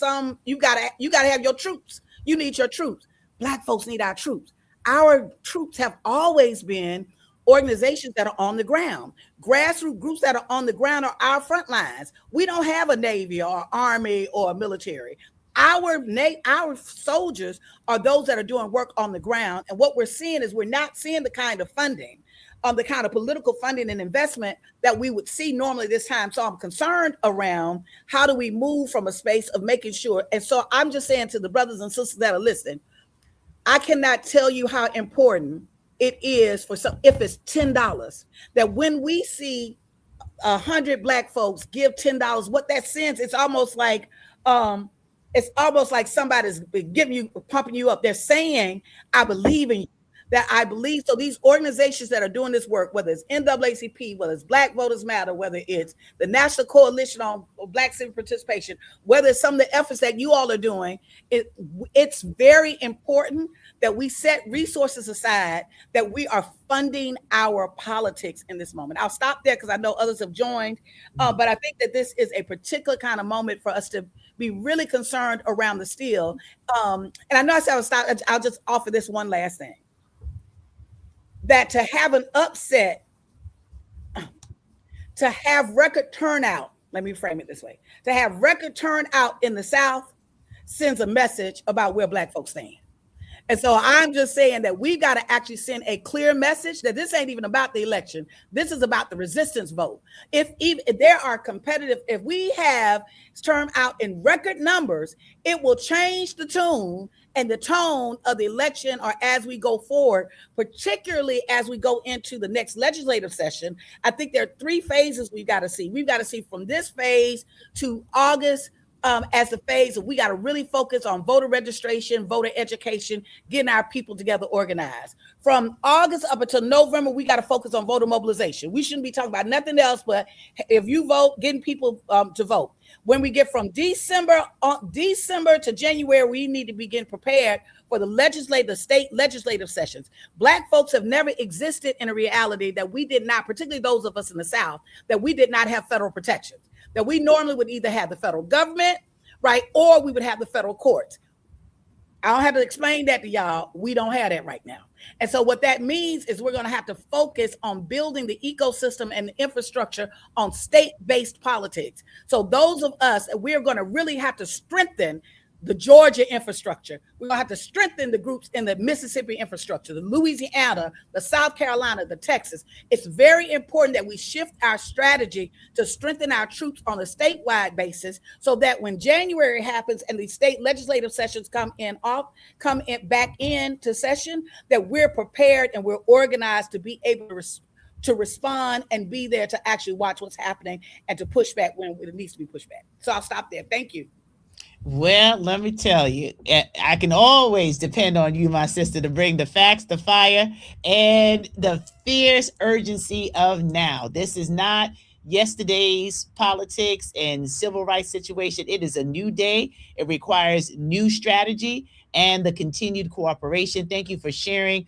you got to have your troops. You need your troops. Black folks need our troops. Our troops have always been organizations that are on the ground. Grassroots groups that are on the ground are our front lines. We don't have a Navy or Army or a military. Our soldiers are those that are doing work on the ground. And what we're seeing is we're not seeing the kind of funding, the kind of political funding and investment that we would see normally this time. So I'm concerned around how do we move from a space of making sure. And so I'm just saying to the brothers and sisters that are listening, I cannot tell you how important it is for if it's $10, that when we see 100 Black folks give $10, what that sends, it's almost like somebody's pumping you up. They're saying, I believe in you. That I believe. So these organizations that are doing this work, whether it's NAACP, whether it's Black Voters Matter, whether it's the National Coalition on Black Civic Participation, whether it's some of the efforts that you all are doing, it's very important that we set resources aside, that we are funding our politics in this moment. I'll stop there because I know others have joined, but I think that this is a particular kind of moment for us to be really concerned around the steel. And I know I said I'll stop. I'll just offer this one last thing. That to have an upset, to have record turnout, let me frame it this way, to have record turnout in the South sends a message about where Black folks stand. And so I'm just saying that we've got to actually send a clear message that this ain't even about the election. This is about the resistance vote. If there are competitive, if we have turned out in record numbers, it will change the tune and the tone of the election, or as we go forward, particularly as we go into the next legislative session. I think there are 3 phases we've got to see. We've got to see from this phase to August, as the phase of we got to really focus on voter registration, voter education, getting our people together organized. From August up until November, we got to focus on voter mobilization. We shouldn't be talking about nothing else, but if you vote, getting people to vote. When we get from December to January, we need to begin prepared for the state legislative sessions. Black folks have never existed in a reality that we did not, particularly those of us in the South, that we did not have federal protections. That we normally would either have the federal government, right, or we would have the federal courts. I don't have to explain that to y'all. We don't have that right now. And so what that means is we're going to have to focus on building the ecosystem and the infrastructure on state-based politics. So those of us, we're going to really have to strengthen the Georgia infrastructure. We're going to have to strengthen the groups in the Mississippi infrastructure, the Louisiana, the South Carolina, the Texas. It's very important that we shift our strategy to strengthen our troops on a statewide basis so that when January happens and the state legislative sessions come back into session, that we're prepared and we're organized to be able to to respond and be there to actually watch what's happening and to push back when it needs to be pushed back. So I'll stop there. Thank you. Well, let me tell you, I can always depend on you, my sister, to bring the facts, the fire, and the fierce urgency of now. This is not yesterday's politics and civil rights situation. It is a new day. It requires new strategy and the continued cooperation. Thank you for sharing.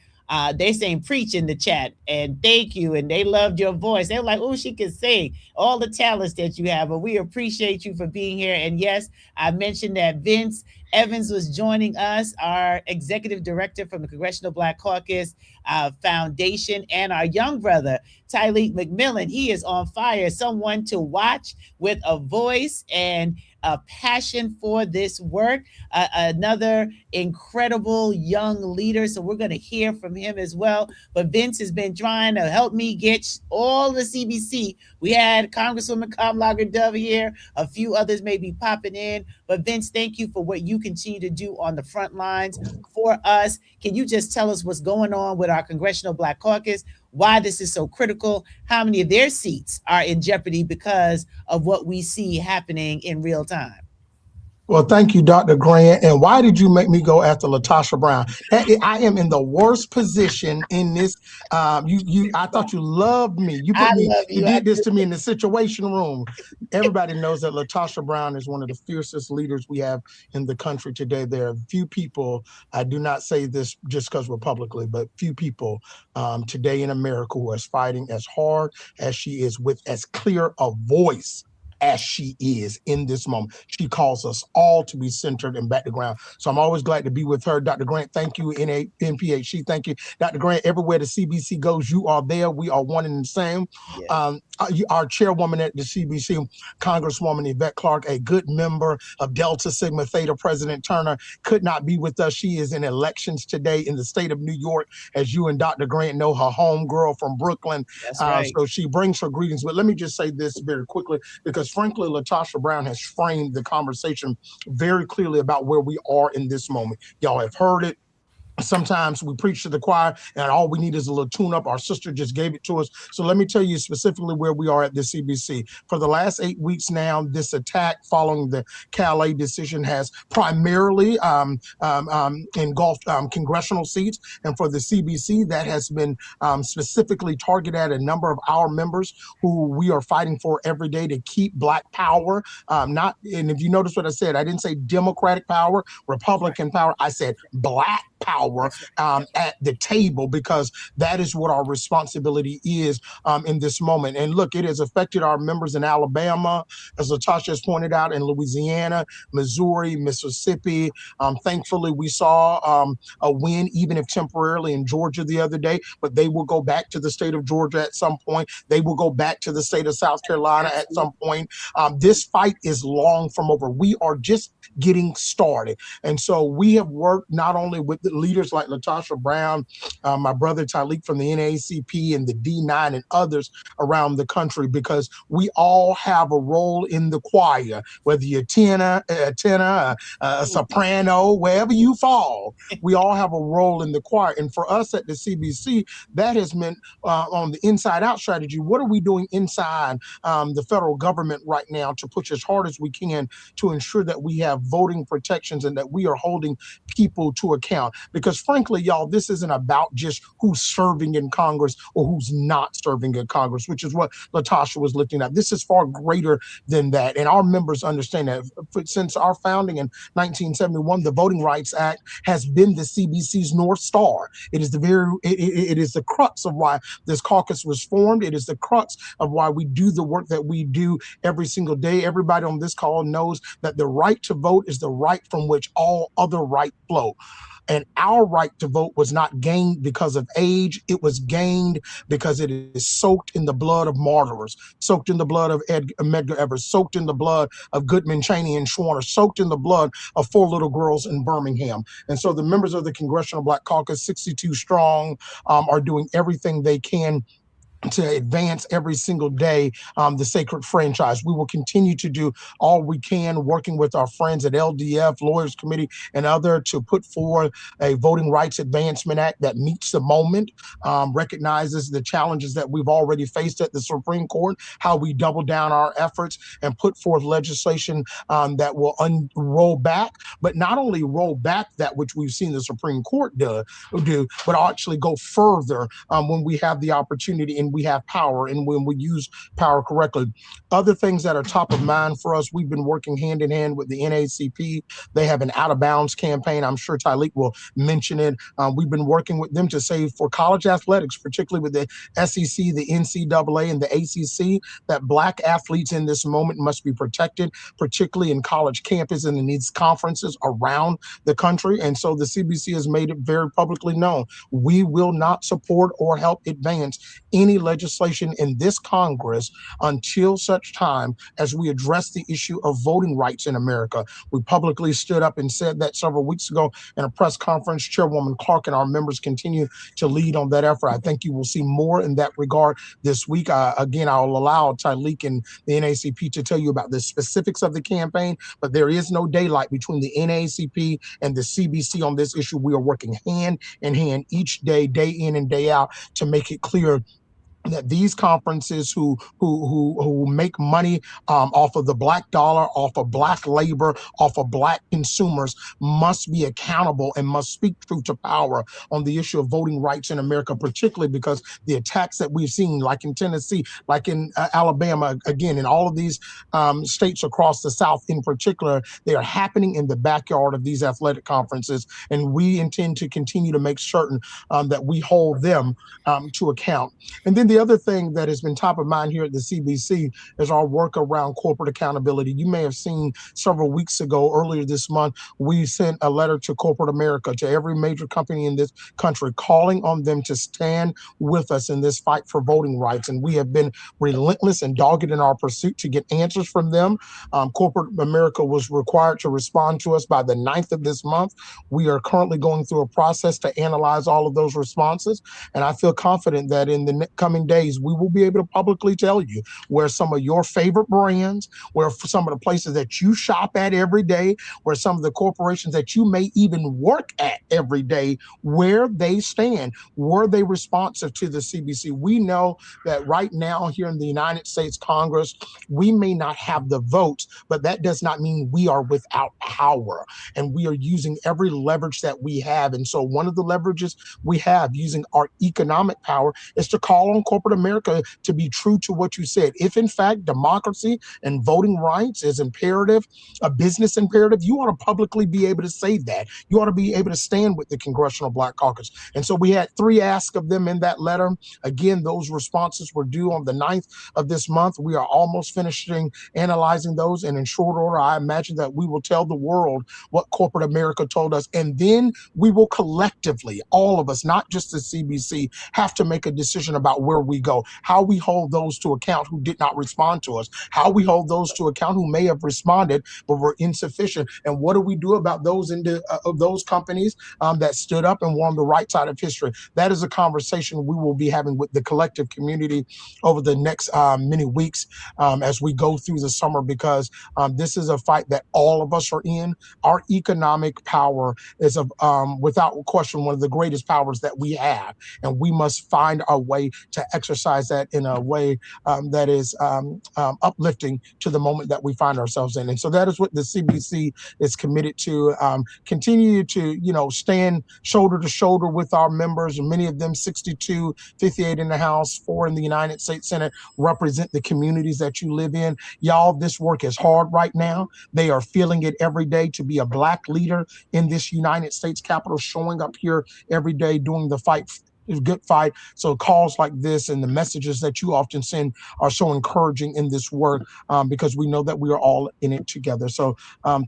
They're saying preach in the chat, and thank you. And they loved your voice. They were like, oh, she can sing, all the talents that you have. But we appreciate you for being here. And yes, I mentioned that Vince Evans was joining us, our executive director from the Congressional Black Caucus Foundation, and our young brother, Tyleek McMillan. He is on fire, someone to watch with a voice and a passion for this work. Another incredible young leader. So we're going to hear from him as well. But Vince has been trying to help me get all the CBC. We had Congresswoman Kamala Dove here. A few others may be popping in. But Vince, thank you for what you continue to do on the front lines for us. Can you just tell us what's going on with our Congressional Black Caucus? Why this is so critical, how many of their seats are in jeopardy because of what we see happening in real time? Well, thank you, Dr. Grant. And why did you make me go after LaTosha Brown? I am in the worst position in this. I thought you loved me. You did this to me in the Situation Room. Everybody knows that LaTosha Brown is one of the fiercest leaders we have in the country today. There are few people, I do not say this just because we're publicly, but few people today in America who is fighting as hard as she is with as clear a voice as she is in this moment. She calls us all to be centered and back to ground. So I'm always glad to be with her. Dr. Grant, thank you. NPHC, thank you. Dr. Grant, everywhere the CBC goes, you are there. We are one and the same. Yes. Our chairwoman at the CBC, Congresswoman Yvette Clarke, a good member of Delta Sigma Theta, President Turner, could not be with us. She is in elections today in the state of New York, as you and Dr. Grant know, her home girl from Brooklyn. That's right. So she brings her greetings. But let me just say this very quickly, because frankly, LaTosha Brown has framed the conversation very clearly about where we are in this moment. Y'all have heard it. Sometimes we preach to the choir and all we need is a little tune up. Our sister just gave it to us. So let me tell you specifically where we are at the CBC. For the last 8 weeks now, this attack following the Calais decision has primarily engulfed congressional seats. And for the CBC, that has been specifically targeted at a number of our members who we are fighting for every day to keep Black power. And if you notice what I said, I didn't say Democratic power, Republican power. I said Black power at the table, because that is what our responsibility is in this moment. And look, it has affected our members in Alabama, as LaTosha has pointed out, in Louisiana, Missouri, Mississippi. Thankfully, we saw a win, even if temporarily, in Georgia the other day, but they will go back to the state of Georgia at some point. They will go back to the state of South Carolina at some point. This fight is long from over. We are just getting started. And so we have worked not only with the leaders like LaTosha Brown, my brother Tyleek from the NAACP and the D9 and others around the country, because we all have a role in the choir, whether you're a soprano, wherever you fall, we all have a role in the choir. And for us at the CBC, that has meant on the inside out strategy, what are we doing inside the federal government right now to push as hard as we can to ensure that we have voting protections and that we are holding people to account. Because frankly, y'all, this isn't about just who's serving in Congress or who's not serving in Congress, which is what LaTosha was looking at. This is far greater than that. And our members understand that. Since our founding in 1971, the Voting Rights Act has been the CBC's North Star. It is it is the crux of why this caucus was formed. It is the crux of why we do the work that we do every single day. Everybody on this call knows that the right to vote is the right from which all other rights flow. And our right to vote was not gained because of age. It was gained because it is soaked in the blood of martyrs, soaked in the blood of Medgar Evers, soaked in the blood of Goodman, Cheney, and Schwerner, soaked in the blood of 4 little girls in Birmingham. And so the members of the Congressional Black Caucus, 62 strong, are doing everything they can to advance every single day the sacred franchise. We will continue to do all we can, working with our friends at LDF, Lawyers Committee, and other to put forward a Voting Rights Advancement Act that meets the moment, recognizes the challenges that we've already faced at the Supreme Court, how we double down our efforts and put forth legislation that will roll back, but not only roll back that which we've seen the Supreme Court do, but actually go further when we have the opportunity and we have power and when we use power correctly. Other things that are top of mind for us, we've been working hand in hand with the NAACP. They have an out of bounds campaign. I'm sure Tyleek will mention it. We've been working with them to say for college athletics, particularly with the SEC, the NCAA, and the ACC, that Black athletes in this moment must be protected, particularly in college campuses and in these conferences around the country. And so the CBC has made it very publicly known. We will not support or help advance any legislation in this Congress until such time as we address the issue of voting rights in America. We publicly stood up and said that several weeks ago in a press conference. Chairwoman Clark and our members continue to lead on that effort. I think you will see more in that regard this week. Again, I'll allow Tyleek and the NAACP to tell you about the specifics of the campaign, but there is no daylight between the NAACP and the CBC on this issue. We are working hand in hand each day, day in and day out, to make it clear that these conferences who make money off of the black dollar, off of black labor, off of black consumers must be accountable and must speak truth to power on the issue of voting rights in America, particularly because the attacks that we've seen, like in Tennessee, like in Alabama, again, in all of these states across the South in particular, they are happening in the backyard of these athletic conferences. And we intend to continue to make certain that we hold them to account. And then the other thing that has been top of mind here at the CBC is our work around corporate accountability. You may have seen several weeks ago, earlier this month, we sent a letter to corporate America, to every major company in this country, calling on them to stand with us in this fight for voting rights. And we have been relentless and dogged in our pursuit to get answers from them. Corporate America was required to respond to us by the 9th of this month. We are currently going through a process to analyze all of those responses. And I feel confident that in the coming days, we will be able to publicly tell you where some of your favorite brands, where some of the places that you shop at every day, where some of the corporations that you may even work at every day, where they stand. Were they responsive to the CBC? We know that right now here in the United States Congress, we may not have the votes, but that does not mean we are without power. And we are using every leverage that we have. And so one of the leverages we have using our economic power is to call on corporate America to be true to what you said. If in fact democracy and voting rights is imperative, a business imperative, you ought to publicly be able to say that. You ought to be able to stand with the Congressional Black Caucus. And so we had 3 asks of them in that letter. Again, those responses were due on the 9th of this month. We are almost finishing analyzing those. And in short order, I imagine that we will tell the world what corporate America told us. And then we will collectively, all of us, not just the CBC, have to make a decision about where we go, how we hold those to account who did not respond to us, how we hold those to account who may have responded but were insufficient, and what do we do about those of those companies that stood up and were on the right side of history. That is a conversation we will be having with the collective community over the next many weeks as we go through the summer, because this is a fight that all of us are in. Our economic power is, without question, one of the greatest powers that we have, and we must find a way to exercise that in a way that is uplifting to the moment that we find ourselves in. And so that is what the CBC is committed to. Continue to, stand shoulder to shoulder with our members, and many of them, 62, 58 in the House, 4 in the United States Senate, represent the communities that you live in. Y'all, this work is hard right now. They are feeling it every day to be a Black leader in this United States Capitol, showing up here every day doing the fight. Is a good fight. So calls like this and the messages that you often send are so encouraging in this work, because we know that we are all in it together. So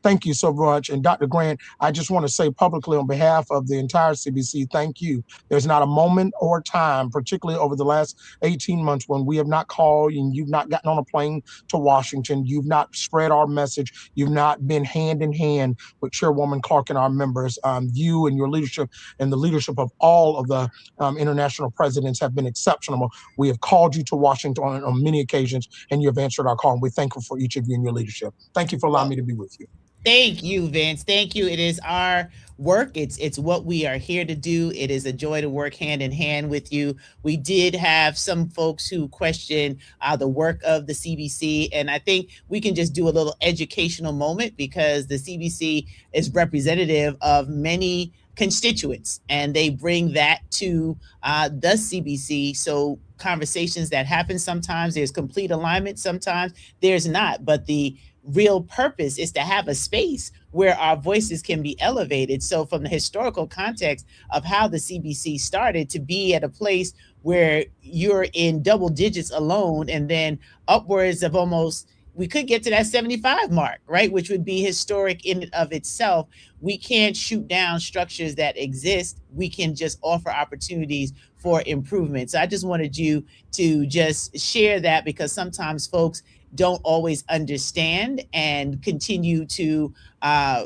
thank you so much. And Dr. Grant, I just want to say publicly on behalf of the entire CBC, thank you. There's not a moment or time, particularly over the last 18 months, when we have not called and you've not gotten on a plane to Washington, you've not spread our message, you've not been hand in hand with Chairwoman Clark and our members. You and your leadership and the leadership of all of the international presidents have been exceptional. We have called you to Washington on many occasions, and you have answered our call. And we're thankful for each of you and your leadership. Thank you for allowing me to be with you. Thank you, Vince. Thank you. It is our work. It's what we are here to do. It is a joy to work hand in hand with you. We did have some folks who question the work of the CBC, and I think we can just do a little educational moment because the CBC is representative of many constituents, and they bring that to the CBC. So conversations that happen, sometimes there's complete alignment, sometimes there's not, but the real purpose is to have a space where our voices can be elevated. So from the historical context of how the CBC started, to be at a place where you're in double digits alone, and then upwards of almost, we could get to that 75 mark, right? Which would be historic in and of itself. We can't shoot down structures that exist. We can just offer opportunities for improvement. So I just wanted you to just share that, because sometimes folks don't always understand and continue to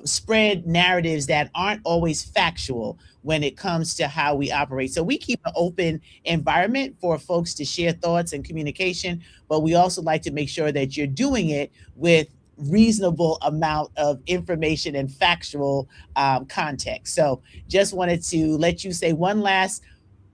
spread narratives that aren't always factual when it comes to how we operate. So we keep an open environment for folks to share thoughts and communication, but we also like to make sure that you're doing it with reasonable amount of information and factual context. So just wanted to let you say one last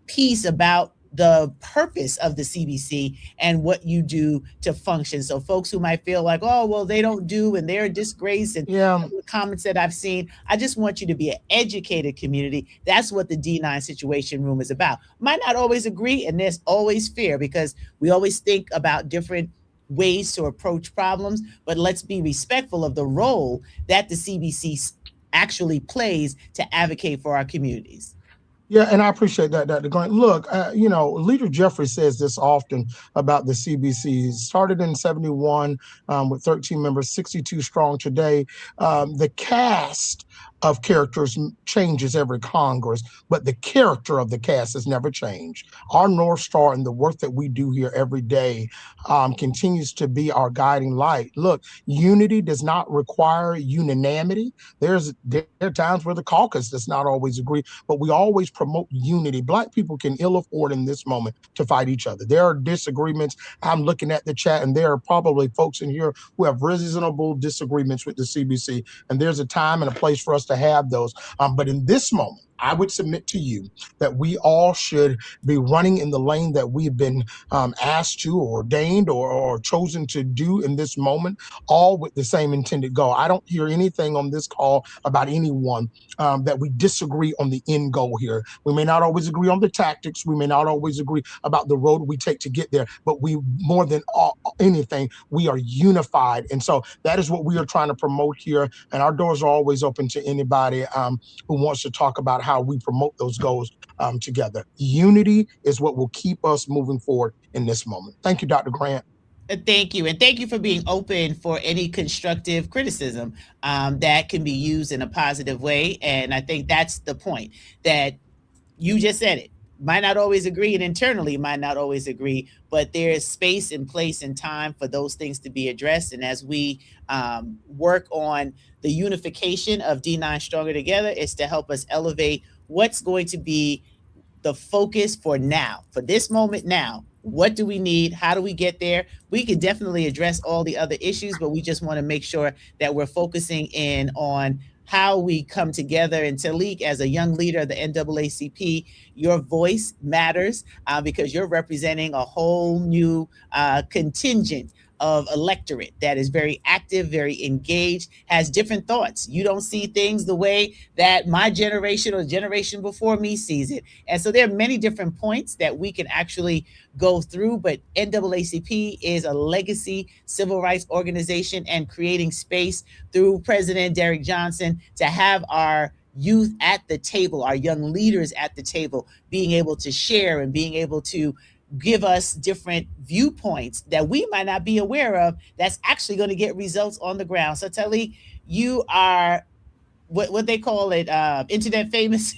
piece about the purpose of the CBC and what you do to function. So folks who might feel like, oh, well, they don't do, and they're a disgrace, and the comments that I've seen, I just want you to be an educated community. That's what the D9 Situation Room is about. Might not always agree, and there's always fear, because we always think about different ways to approach problems, but let's be respectful of the role that the CBC actually plays to advocate for our communities. Yeah, and I appreciate that, Dr. Grant. Look, Leader Jeffrey says this often about the CBC. Started in 71 with 13 members, 62 strong today. The cast of characters changes every Congress, but the character of the cast has never changed. Our North Star and the work that we do here every day continues to be our guiding light. Look, unity does not require unanimity. There are times where the caucus does not always agree, but we always promote unity. Black people can ill afford in this moment to fight each other. There are disagreements. I'm looking at the chat, and there are probably folks in here who have reasonable disagreements with the CBC, and there's a time and a place for us to have those. But in this moment, I would submit to you that we all should be running in the lane that we've been asked to, or ordained, or chosen to do in this moment, all with the same intended goal. I don't hear anything on this call about anyone that we disagree on the end goal here. We may not always agree on the tactics. We may not always agree about the road we take to get there, but we, more than anything, we are unified. And so that is what we are trying to promote here. And our doors are always open to anybody who wants to talk about how we promote those goals together. Unity is what will keep us moving forward in this moment. Thank you, Dr. Grant. Thank you. And thank you for being open for any constructive criticism that can be used in a positive way. And I think that's the point, that you just said it. Might not always agree, and internally might not always agree, but there is space and place and time for those things to be addressed. And as we work on the unification of D9 Stronger Together, it's to help us elevate what's going to be the focus for now, for this moment now. What do we need? How do we get there? We could definitely address all the other issues, but we just want to make sure that we're focusing in on how we come together. And Talik, as a young leader of the NAACP, your voice matters because you're representing a whole new contingent of electorate that is very active, very engaged, has different thoughts. You don't see things the way that my generation or the generation before me sees it. And so there are many different points that we can actually go through, but NAACP is a legacy civil rights organization, and creating space through President Derek Johnson to have our youth at the table, our young leaders at the table, being able to share and being able to give us different viewpoints that we might not be aware of, that's actually going to get results on the ground. So Talik, you are what they call it, internet famous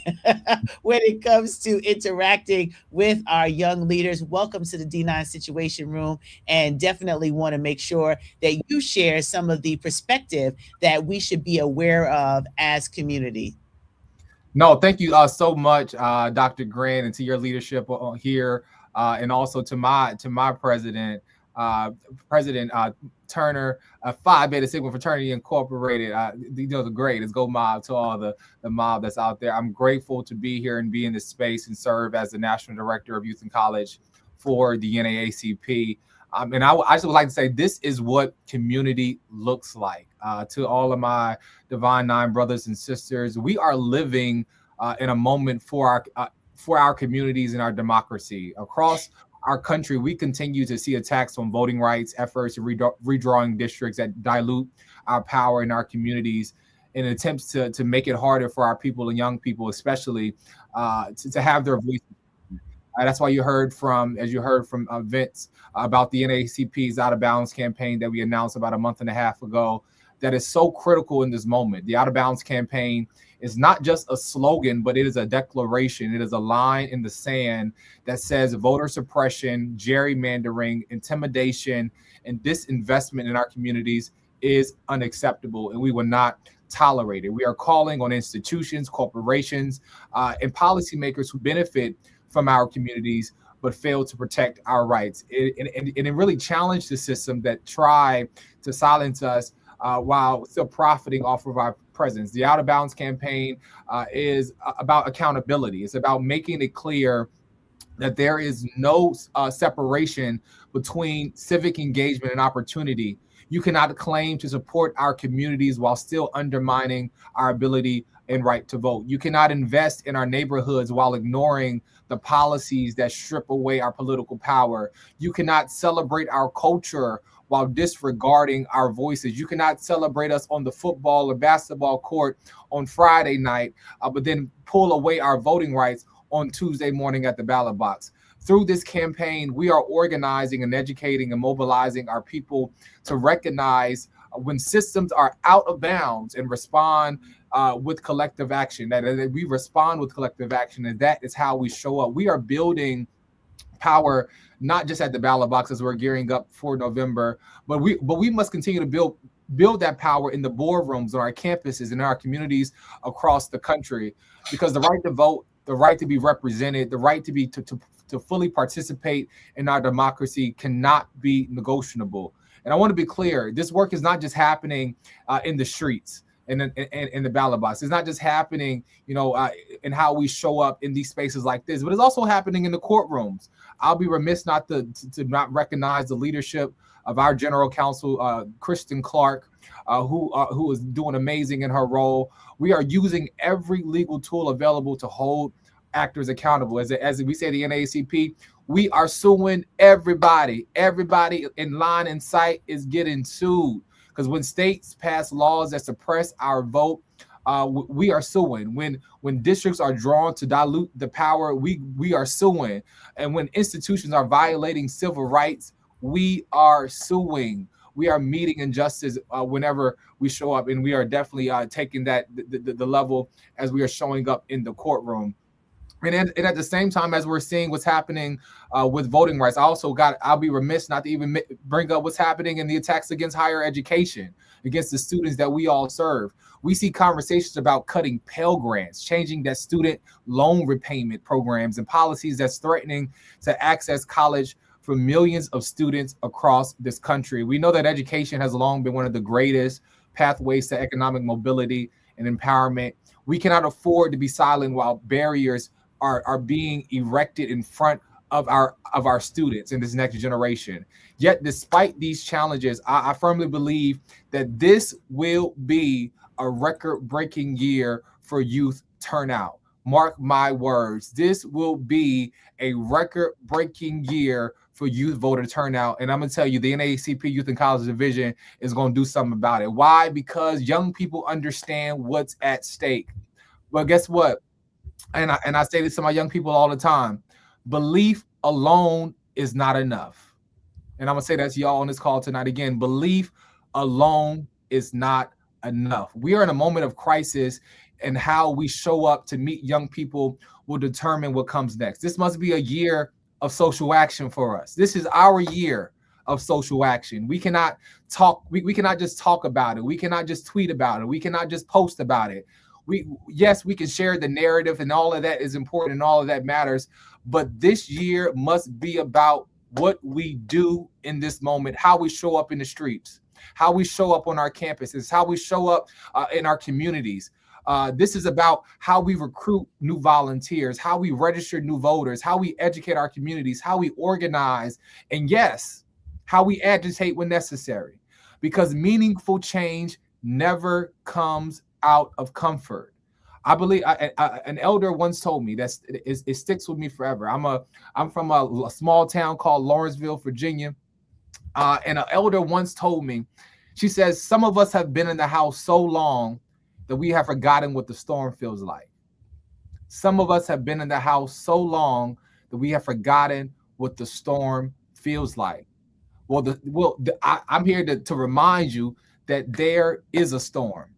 when it comes to interacting with our young leaders. Welcome to the D9 Situation Room, and definitely want to make sure that you share some of the perspective that we should be aware of as community. No, thank you so much, Dr. Grant, and to your leadership here, and also to my president, President Turner, Phi Beta Sigma Fraternity Incorporated. The greatest go mob to all the mob that's out there. I'm grateful to be here and be in this space and serve as the National Director of Youth and College for the NAACP. And I just would like to say this is what community looks like. To all of my Divine Nine brothers and sisters, we are living in a moment for our communities and our democracy across our country. We continue to see attacks on voting rights, efforts, redrawing districts that dilute our power in our communities, in attempts to make it harder for our people and young people, especially, to have their voice. That's why you heard from Vince about the NAACP's Out of Bounds campaign that we announced about a month and a half ago. That is so critical in this moment. The Out of Bounds campaign is not just a slogan, but it is a declaration. It is a line in the sand that says voter suppression, gerrymandering, intimidation, and disinvestment in our communities is unacceptable, and we will not tolerate it. We are calling on institutions, corporations, and policymakers who benefit from our communities but fail to protect our rights. And it really challenged the system that tried to silence us while still profiting off of our presence. The Out of Bounds campaign is about accountability. It's about making it clear that there is no separation between civic engagement and opportunity. You cannot claim to support our communities while still undermining our ability and right to vote. You cannot invest in our neighborhoods while ignoring the policies that strip away our political power. You cannot celebrate our culture while disregarding our voices. You cannot celebrate us on the football or basketball court on Friday night, but then pull away our voting rights on Tuesday morning at the ballot box. Through this campaign, we are organizing and educating and mobilizing our people to recognize when systems are out of bounds and respond with collective action, that we respond with collective action, and that is how we show up. We are building power, not just at the ballot box as we're gearing up for November, but we must continue to build that power in the boardrooms on our campuses and our communities across the country, because the right to vote, the right to be represented, the right to be to fully participate in our democracy cannot be negotiable. And I want to be clear, this work is not just happening in the streets and in the ballot box. It's not just happening, in how we show up in these spaces like this, but it's also happening in the courtrooms. I'll be remiss not to not recognize the leadership of our general counsel, Kristen Clark, who is doing amazing in her role. We are using every legal tool available to hold actors accountable. As we say, the NAACP, we are suing everybody. Everybody in line in sight is getting sued, because when states pass laws that suppress our vote, we are suing. When districts are drawn to dilute the power, we are suing. And when institutions are violating civil rights, we are suing. We are meeting injustice whenever we show up, and we are definitely taking that the level as we are showing up in the courtroom. And at the same time, as we're seeing what's happening with voting rights, I'll be remiss not to even bring up what's happening in the attacks against higher education, against the students that we all serve. We see conversations about cutting Pell Grants, changing that student loan repayment programs, and policies that's threatening to access college for millions of students across this country. We know that education has long been one of the greatest pathways to economic mobility and empowerment. We cannot afford to be silent while barriers are being erected in front of our students in this next generation. Yet, despite these challenges, I firmly believe that this will be a record-breaking year for youth turnout. Mark my words, this will be a record-breaking year for youth voter turnout. And I'm going to tell you, the NAACP Youth and College Division is going to do something about it. Why? Because young people understand what's at stake. But guess what? And I say this to my young people all the time: belief alone is not enough. And I'm going to say that to y'all on this call tonight again. Belief alone is not enough. We are in a moment of crisis, and how we show up to meet young people will determine what comes next. This must be a year of social action for us. This is our year of social action. We cannot talk. We cannot just talk about it. We cannot just tweet about it. We cannot just post about it. yes, we can share the narrative, and all of that is important, and all of that matters. But this year must be about what we do in this moment, how we show up in the streets, how we show up on our campuses, how we show up in our communities. This is about how we recruit new volunteers, how we register new voters, how we educate our communities, how we organize, and yes, how we agitate when necessary. Because meaningful change never comes out of comfort. I believe an elder once told me that it sticks with me forever. I'm from a small town called Lawrenceville, Virginia, and an elder once told me, she says, some of us have been in the house so long that we have forgotten what the storm feels like. Some of us have been in the house so long that we have forgotten what the storm feels like. I'm here to remind you that there is a storm.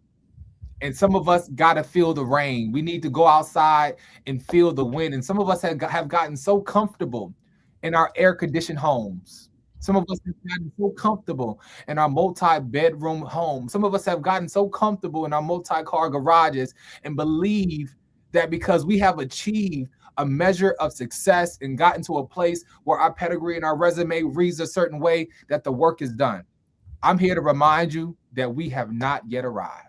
And some of us got to feel the rain. We need to go outside and feel the wind. And some of us have gotten so comfortable in our air-conditioned homes. Some of us have gotten so comfortable in our multi-bedroom homes. Some of us have gotten so comfortable in our multi-car garages and believe that because we have achieved a measure of success and gotten to a place where our pedigree and our resume reads a certain way, that the work is done. I'm here to remind you that we have not yet arrived.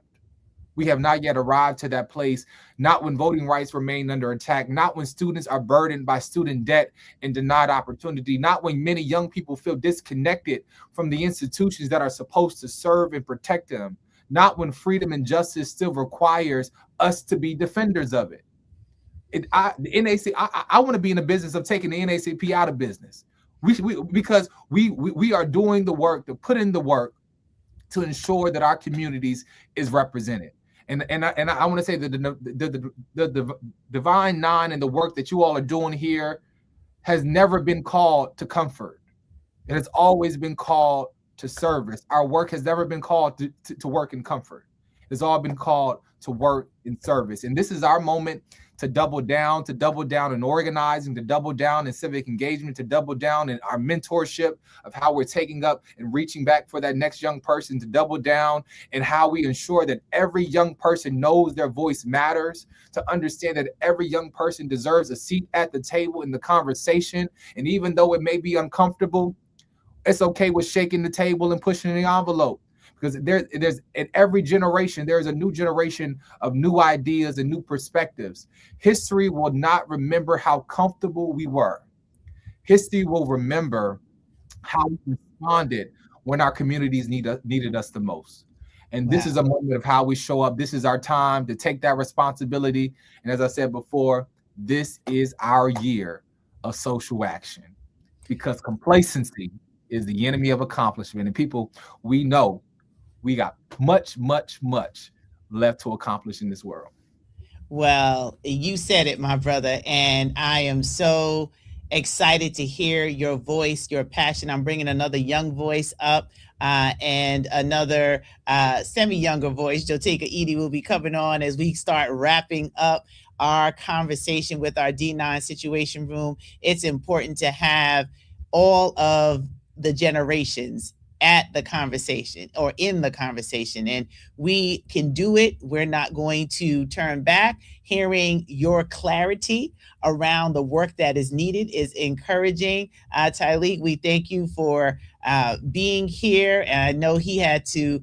We have not yet arrived to that place, not when voting rights remain under attack, not when students are burdened by student debt and denied opportunity, not when many young people feel disconnected from the institutions that are supposed to serve and protect them, not when freedom and justice still requires us to be defenders of it. I want to be in the business of taking the NAACP out of business. Because we are doing the work, to put in the work to ensure that our communities is represented. And I want to say that the Divine Nine and the work that you all are doing here has never been called to comfort. It has always been called to service. Our work has never been called to work in comfort. It's all been called to work in service. And this is our moment to double down in organizing, to double down in civic engagement, to double down in our mentorship of how we're taking up and reaching back for that next young person, to double down in how we ensure that every young person knows their voice matters, to understand that every young person deserves a seat at the table in the conversation. And even though it may be uncomfortable, it's okay with shaking the table and pushing the envelope. Because there's in every generation, there's a new generation of new ideas and new perspectives. History will not remember how comfortable we were. History will remember how we responded when our communities needed us the most. And this is a moment of how we show up. This is our time to take that responsibility. And as I said before, this is our year of social action, because complacency is the enemy of accomplishment. And people, we know we got much, much, much left to accomplish in this world. Well, you said it, my brother, and I am so excited to hear your voice, your passion. I'm bringing another young voice up and another semi-younger voice. Jotika Edie will be coming on as we start wrapping up our conversation with our D9 Situation Room. It's important to have all of the generations at the conversation or in the conversation, and we can do it. We're not going to turn back. Hearing your clarity around the work that is needed is encouraging. Tyleek, we thank you for being here. And I know he had to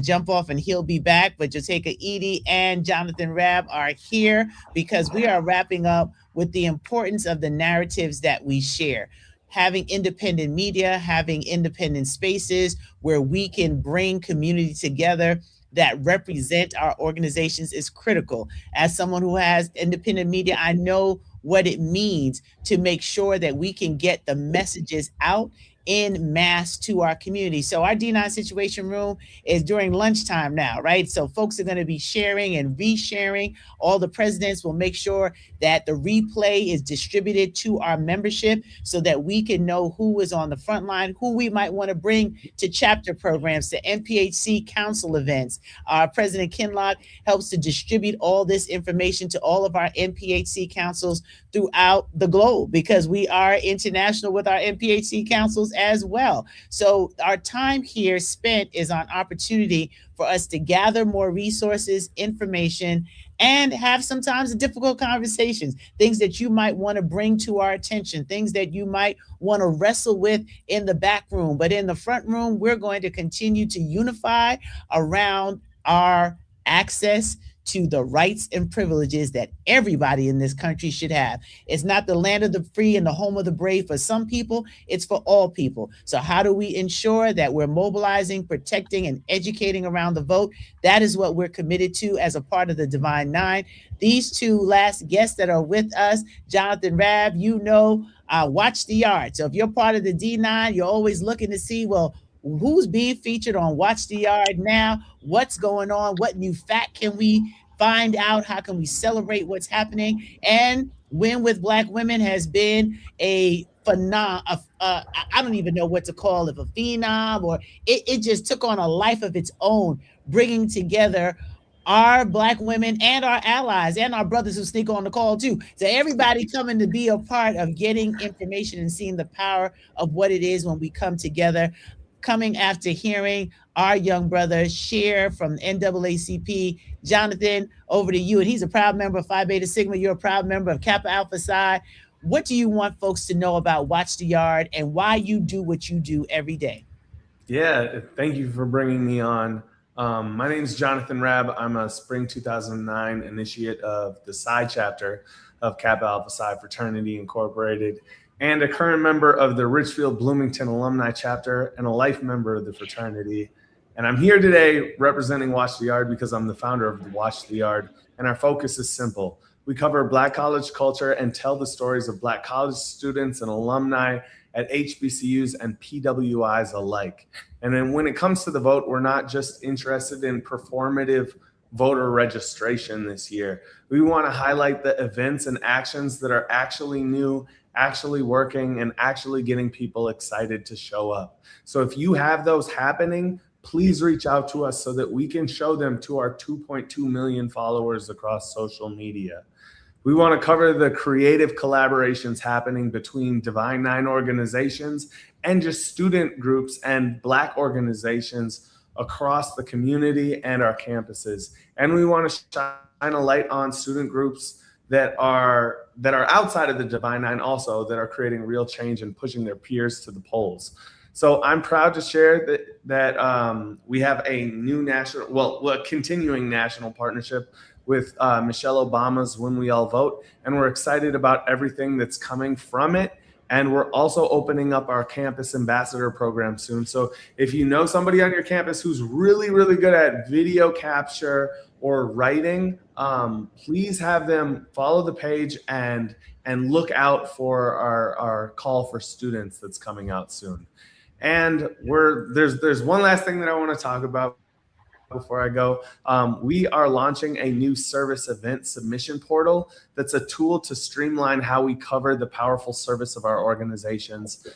jump off and he'll be back, but Joteka Edie and Jonathan Rabb are here because we are wrapping up with the importance of the narratives that we share. Having independent media, having independent spaces where we can bring community together that represent our organizations is critical. As someone who has independent media, I know what it means to make sure that we can get the messages out in mass to our community. So our D9 Situation Room is during lunchtime now, right? So folks are going to be sharing and resharing. All the presidents will make sure that the replay is distributed to our membership so that we can know who is on the front line, who we might want to bring to chapter programs, to NPHC council events. Our President Kinlock helps to distribute all this information to all of our NPHC councils throughout the globe, because we are international with our MPHC councils as well. So our time here spent is on opportunity for us to gather more resources, information, and have sometimes difficult conversations, things that you might want to bring to our attention, things that you might want to wrestle with in the back room. But in the front room, we're going to continue to unify around our access to the rights and privileges that everybody in this country should have. It's not the land of the free and the home of the brave for some people, it's for all people. So how do we ensure that we're mobilizing, protecting, and educating around the vote? That is what we're committed to as a part of the Divine Nine. These two last guests that are with us, Jonathan Rabb, Watch the Yard. So if you're part of the D9, you're always looking to see, well, who's being featured on Watch the Yard now? What's going on? What new fact can we find out? How can we celebrate what's happening? And Win with Black Women has been a phenom. I don't even know what to call it, a phenom, or it just took on a life of its own, bringing together our Black women and our allies and our brothers who sneak on the call too. So everybody coming to be a part of getting information and seeing the power of what it is when we come together. Coming after hearing our young brother share from NAACP. Jonathan, over to you. And he's a proud member of Phi Beta Sigma. You're a proud member of Kappa Alpha Psi. What do you want folks to know about Watch the Yard and why you do what you do every day? Yeah, thank you for bringing me on. My name is Jonathan Rabb. I'm a spring 2009 initiate of the Psi chapter of Kappa Alpha Psi Fraternity Incorporated, and a current member of the Richfield Bloomington Alumni Chapter and a life member of the fraternity. And I'm here today representing Watch the Yard because I'm the founder of the Watch the Yard, and our focus is simple. We cover Black college culture and tell the stories of Black college students and alumni at HBCUs and PWIs alike. And then when it comes to the vote, we're not just interested in performative voter registration this year. We want to highlight the events and actions that are actually new, actually working, and actually getting people excited to show up. So if you have those happening, please reach out to us so that we can show them to our 2.2 million followers across social media. We want to cover the creative collaborations happening between Divine Nine organizations and just student groups and Black organizations across the community and our campuses. And we want to shine a light on student groups that are outside of the Divine Nine also, that are creating real change and pushing their peers to the polls. So I'm proud to share that we have a new continuing national partnership with Michelle Obama's When We All Vote, and we're excited about everything that's coming from it. And we're also opening up our campus ambassador program soon. So if you know somebody on your campus who's really, really good at video capture or writing, please have them follow the page and look out for our call for students that's coming out soon. And there's one last thing that I want to talk about before I go. We are launching a new service event submission portal that's a tool to streamline how we cover the powerful service of our organizations,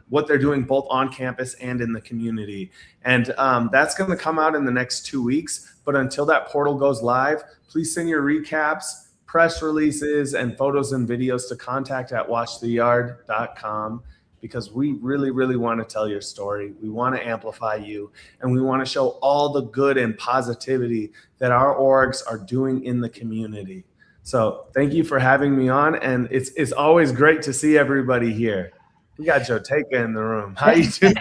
what they're doing both on campus and in the community. And that's going to come out in the next 2 weeks. But until that portal goes live, please send your recaps, press releases, and photos and videos to contact@watchtheyard.com. Because we really, really want to tell your story. We want to amplify you, and we want to show all the good and positivity that our orgs are doing in the community. So thank you for having me on, and it's always great to see everybody here. We got Joteka in the room. How you doing?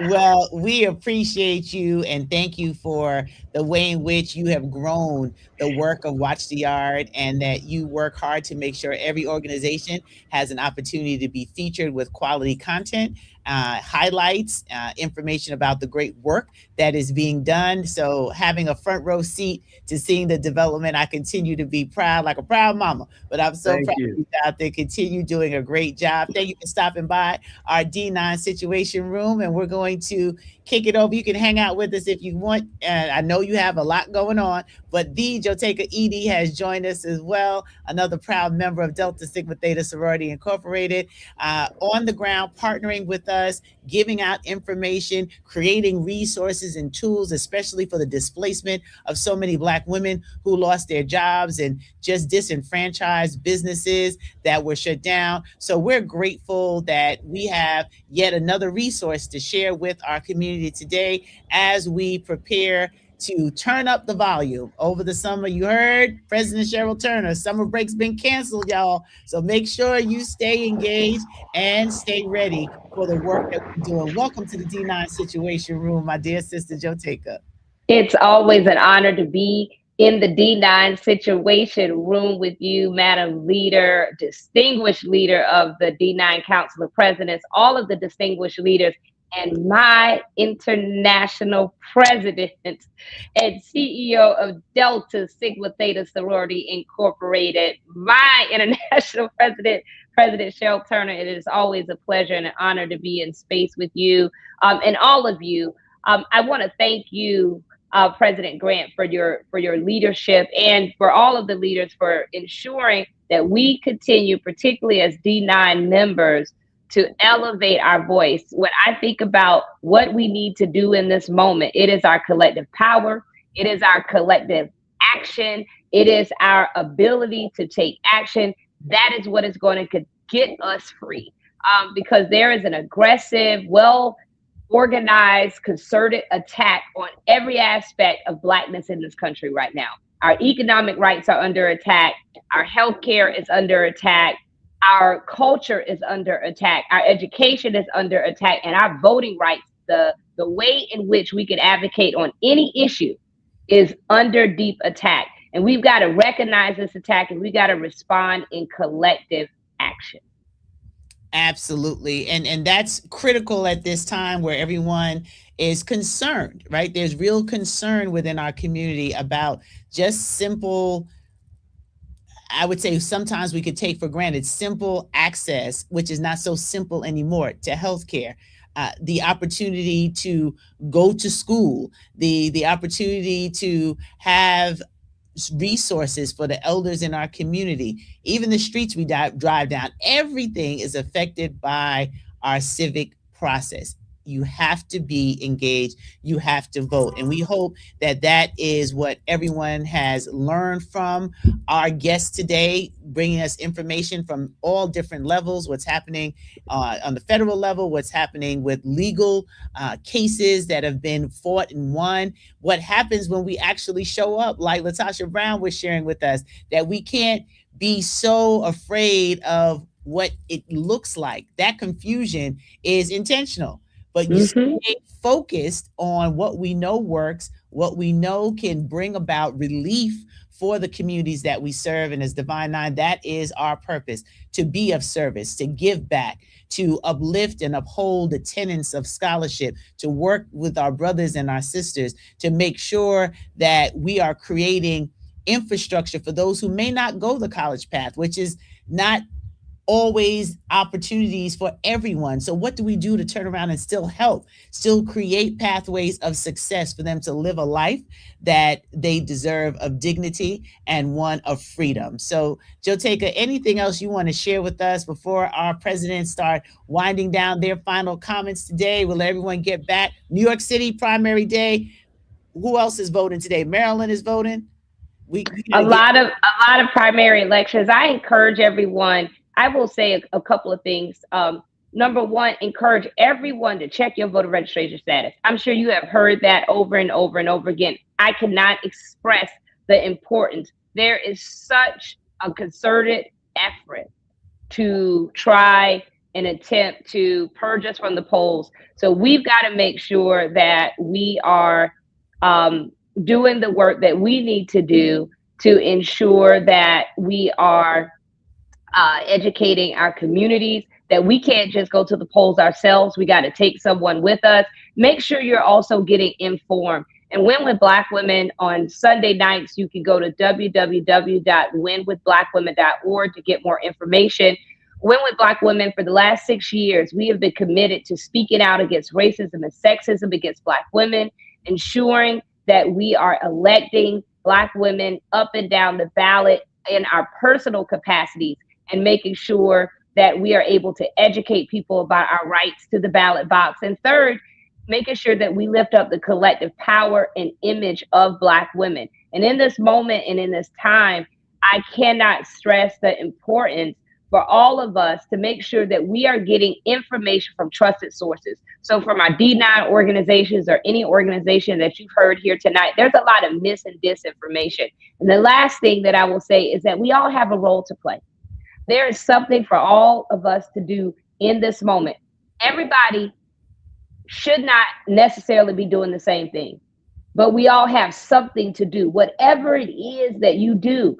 Well, we appreciate you and thank you for the way in which you have grown the work of Watch the Yard, and that you work hard to make sure every organization has an opportunity to be featured with quality content, highlights, information about the great work that is being done. So having a front row seat to seeing the development, I continue to be proud, like a proud mama. But I'm so proud of you out there. Continue doing a great job. Thank you for stopping by our D9 Situation Room, and we're going going to kick it over. You can hang out with us if you want. I know you have a lot going on, but the Joteka Edie has joined us as well, another proud member of Delta Sigma Theta Sorority Incorporated, on the ground, partnering with us, giving out information, creating resources and tools, especially for the displacement of so many Black women who lost their jobs and just disenfranchised businesses that were shut down. So we're grateful that we have yet another resource to share with our community today as we prepare to turn up the volume over the summer. You heard President Cheryl Turner, summer break's been canceled, y'all. So make sure you stay engaged and stay ready for the work that we're doing. Welcome to the D9 Situation Room, my dear sister Joteka. It's always an honor to be in the D9 Situation Room with you, Madam Leader, distinguished leader of the D9 Council of Presidents, all of the distinguished leaders, and my international president and CEO of Delta Sigma Theta Sorority Incorporated, my international president, President Cheryl Turner. It is always a pleasure and an honor to be in space with you and all of you. I want to thank you, President Grant, for your leadership, and for all of the leaders for ensuring that we continue, particularly as D9 members, to elevate our voice. When I think about what we need to do in this moment, it is our collective power, it is our collective action, it is our ability to take action. That is what is going to get us free, because there is an aggressive, organized, concerted attack on every aspect of Blackness in this country right now. Our economic rights are under attack. Our healthcare is under attack. Our culture is under attack. Our education is under attack, and our voting rights, the way in which we can advocate on any issue, is under deep attack. And we've got to recognize this attack, and we've got to respond in collective action. Absolutely. And that's critical at this time where everyone is concerned, right? There's real concern within our community about just simple, I would say sometimes we could take for granted, simple access, which is not so simple anymore, to healthcare. The opportunity to go to school, the opportunity to have resources for the elders in our community, even the streets we drive down, everything is affected by our civic process. You have to be engaged. You have to vote. And we hope that that is what everyone has learned from our guests today, bringing us information from all different levels, what's happening on the federal level, what's happening with legal cases that have been fought and won, what happens when we actually show up, like Latasha Brown was sharing with us, that we can't be so afraid of what it looks like. That confusion is intentional. But you stay focused on what we know works, what we know can bring about relief for the communities that we serve. And as Divine Nine, that is our purpose, to be of service, to give back, to uplift and uphold the tenets of scholarship, to work with our brothers and our sisters, to make sure that we are creating infrastructure for those who may not go the college path, which is not always opportunities for everyone. So what do we do to turn around and still help, still create pathways of success for them to live a life that they deserve, of dignity and one of freedom? So Joteka, anything else you want to share with us before our presidents start winding down their final comments today? We'll let everyone get back. New York City primary day. Who else is voting today? Maryland is voting. A lot of primary elections. I encourage everyone. I will say a couple of things. Number one, encourage everyone to check your voter registration status. I'm sure you have heard that over and over and over again. I cannot express the importance. There is such a concerted effort to try and attempt to purge us from the polls. So we've got to make sure that we are doing the work that we need to do to ensure that we are educating our communities, that we can't just go to the polls ourselves. We got to take someone with us. Make sure you're also getting informed. And Win with Black Women on Sunday nights, you can go to www.winwithblackwomen.org to get more information. Win with Black women, for the last 6 years, we have been committed to speaking out against racism and sexism against Black women, ensuring that we are electing Black women up and down the ballot in our personal capacities, and making sure that we are able to educate people about our rights to the ballot box. And third, making sure that we lift up the collective power and image of Black women. And in this moment and in this time, I cannot stress the importance for all of us to make sure that we are getting information from trusted sources. So from our D9 organizations or any organization that you've heard here tonight, there's a lot of mis and disinformation. And the last thing that I will say is that we all have a role to play. There is something for all of us to do in this moment. Everybody should not necessarily be doing the same thing, but we all have something to do. Whatever it is that you do,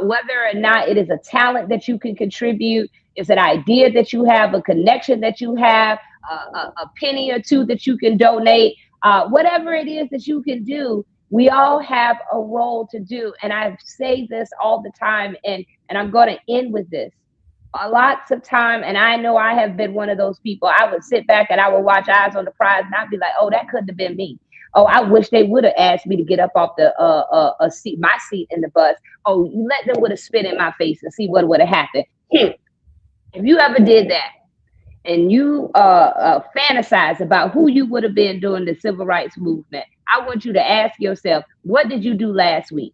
whether or not it is a talent that you can contribute, it's an idea that you have, a connection that you have, a penny or two that you can donate, whatever it is that you can do, we all have a role to do. And I say this all the time, and I'm going to end with this. Lots of time, and I know I have been one of those people, I would sit back and I would watch Eyes on the Prize, and I'd be like, oh, that couldn't have been me. Oh, I wish they would have asked me to get up off the my seat in the bus. Oh, you let them would have spit in my face and see what would have happened. If you ever did that, and you fantasize about who you would have been during the civil rights movement, I want you to ask yourself, what did you do last week?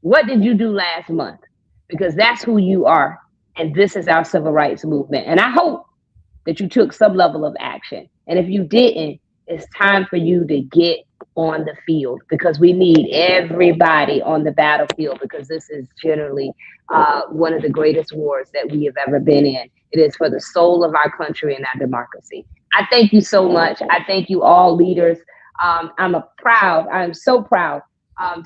What did you do last month? Because that's who you are. And this is our civil rights movement. And I hope that you took some level of action. And if you didn't, it's time for you to get on the field, because we need everybody on the battlefield, because this is generally one of the greatest wars that we have ever been in. It is for the soul of our country and our democracy. I thank you so much. I thank you all leaders. I'm so proud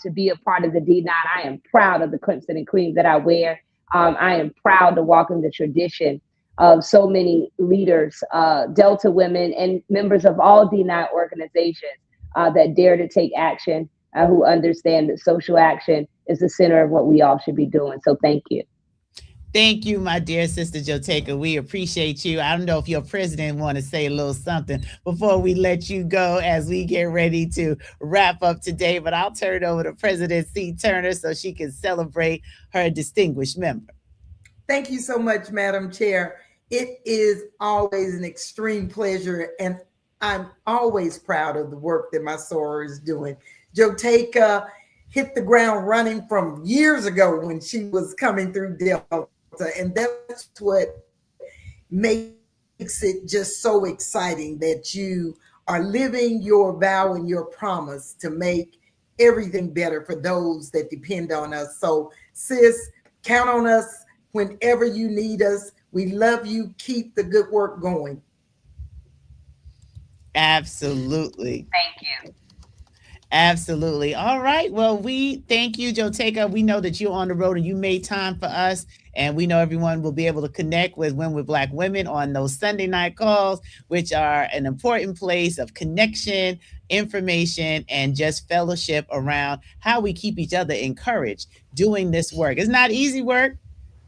to be a part of the D9. I am proud of the crimson and cream that I wear. I am proud to walk in the tradition of so many leaders, Delta women, and members of all D9 organizations that dare to take action, who understand that social action is the center of what we all should be doing. So thank you. Thank you, my dear sister Joteka. We appreciate you. I don't know if your president want to say a little something before we let you go as we get ready to wrap up today, but I'll turn it over to President C. Turner so she can celebrate her distinguished member. Thank you so much, Madam Chair. It is always an extreme pleasure, and I'm always proud of the work that my soror is doing. Joteka hit the ground running from years ago when she was coming through Delta, and that's what makes it just so exciting, that you are living your vow and your promise to make everything better for those that depend on us. So, sis, count on us whenever you need us. We love you. Keep the good work going. Absolutely. Thank you. Absolutely. All right. Well, we thank you, Joteka. We know that you're on the road and you made time for us. And we know everyone will be able to connect with Win with Black Women on those Sunday night calls, which are an important place of connection, information, and just fellowship around how we keep each other encouraged doing this work. It's not easy work,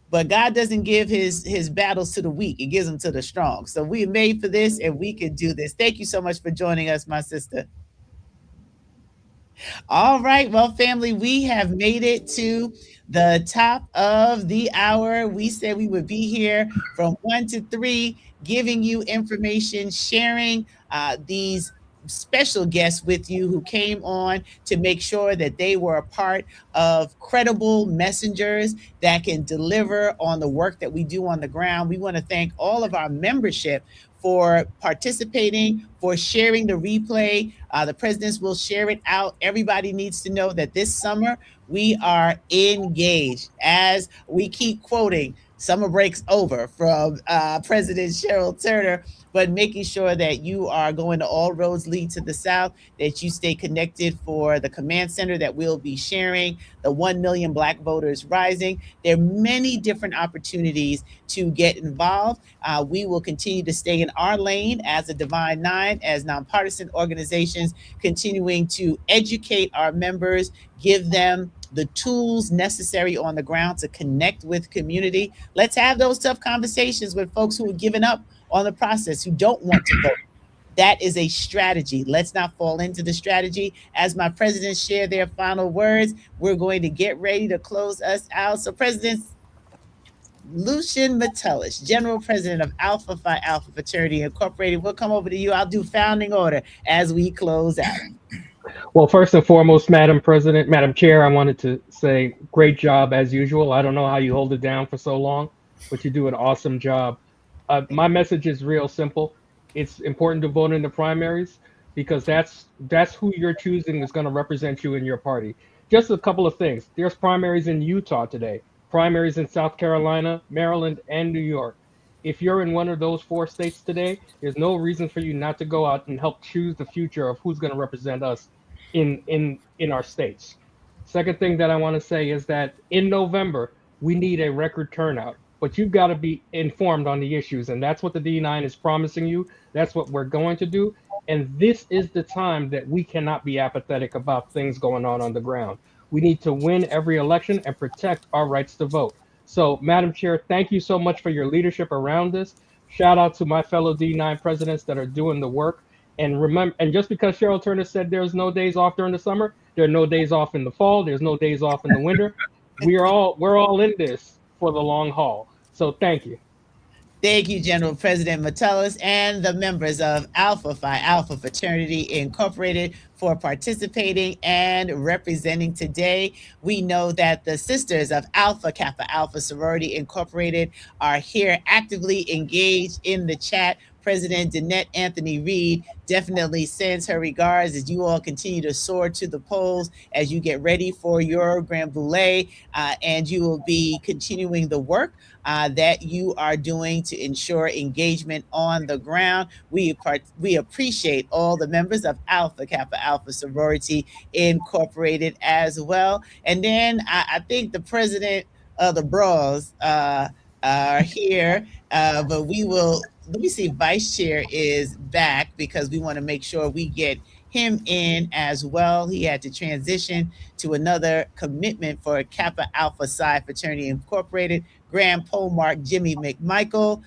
but God doesn't give his battles to the weak. He gives them to the strong. So we're made for this, and we can do this. Thank you so much for joining us, my sister. All right. Well, family, we have made it to the top of the hour. We said we would be here from 1 to 3, giving you information, sharing these special guests with you who came on to make sure that they were a part of credible messengers that can deliver on the work that we do on the ground. We want to thank all of our membership for participating, for sharing the replay. The presidents will share it out. Everybody needs to know that this summer we are engaged. As we keep quoting, summer break's over, from President Cheryl Turner, but making sure that you are going to All Roads Lead to the South, that you stay connected for the command center that we'll be sharing, the 1 million Black voters rising. There are many different opportunities to get involved. We will continue to stay in our lane as a Divine Nine, as nonpartisan organizations, continuing to educate our members, give them the tools necessary on the ground to connect with community. Let's have those tough conversations with folks who are giving up on the process, who don't want to vote. That is a strategy. Let's not fall into the strategy. As my presidents share their final words, we're going to get ready to close us out. So, President Lucian Metellus, General President of Alpha Phi Alpha Fraternity Incorporated, we'll come over to you. I'll do founding order as we close out. Well, first and foremost, Madam President, Madam Chair, I wanted to say great job as usual. I don't know how you hold it down for so long, but you do an awesome job. My message is real simple. It's important to vote in the primaries because that's who you're choosing is going to represent you in your party. Just a couple of things. There's primaries in Utah today, primaries in South Carolina, Maryland, and New York. If you're in one of those 4 states today, there's no reason for you not to go out and help choose the future of who's going to represent us in our states. Second thing that I want to say is that in November we need a record turnout, but you've got to be informed on the issues, and that's what the D9 is promising you. That's what we're going to do, and this is the time that we cannot be apathetic about things going on the ground. We need to win every election and protect our rights to vote. So, Madam Chair, thank you so much for your leadership around this. Shout out to my fellow D9 presidents that are doing the work. And remember, and just because Cheryl Turner said there's no days off during the summer, there are no days off in the fall. There's no days off in the winter. We're all in this for the long haul. So thank you. Thank you, General President Metellus, and the members of Alpha Phi Alpha Fraternity Incorporated for participating and representing today. We know that the sisters of Alpha Kappa Alpha Sorority Incorporated are here actively engaged in the chat. President Danette Anthony Reed definitely sends her regards as you all continue to soar to the polls as you get ready for your Grand Boulay, and you will be continuing the work that you are doing to ensure engagement on the ground. We appreciate all the members of Alpha Kappa Alpha Sorority Incorporated as well. And then I think the president of the Bras are here, but we will. Let me see if Vice Chair is back because we want to make sure we get him in as well. He had to transition to another commitment for Kappa Alpha Psi Fraternity Incorporated. Grand Polemark Jimmy McMichael.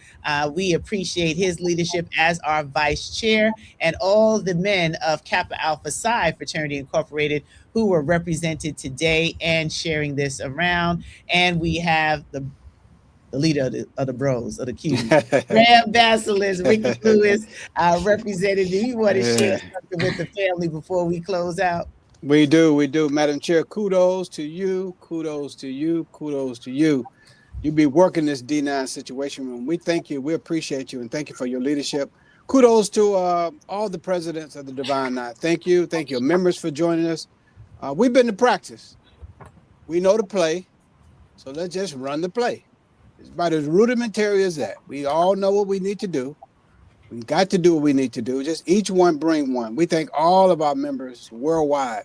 We appreciate his leadership as our vice chair, and all the men of Kappa Alpha Psi Fraternity Incorporated who were represented today and sharing this around. And we have the leader of the bros, of the Qs, Graham Basilisk, Ricky Lewis, our representative. You want to share something with the family before we close out? We do. Madam Chair, kudos to you, kudos to you, kudos to you. You be working this D9 situation room. We thank you. We appreciate you, and thank you for your leadership. Kudos to all the presidents of the Divine Nine. Thank you. Thank you, members, for joining us. We've been to practice. We know the play, so let's just run the play. It's about as rudimentary as that. We all know what we need to do. We got to do what we need to do. Just each one bring one. We thank all of our members worldwide.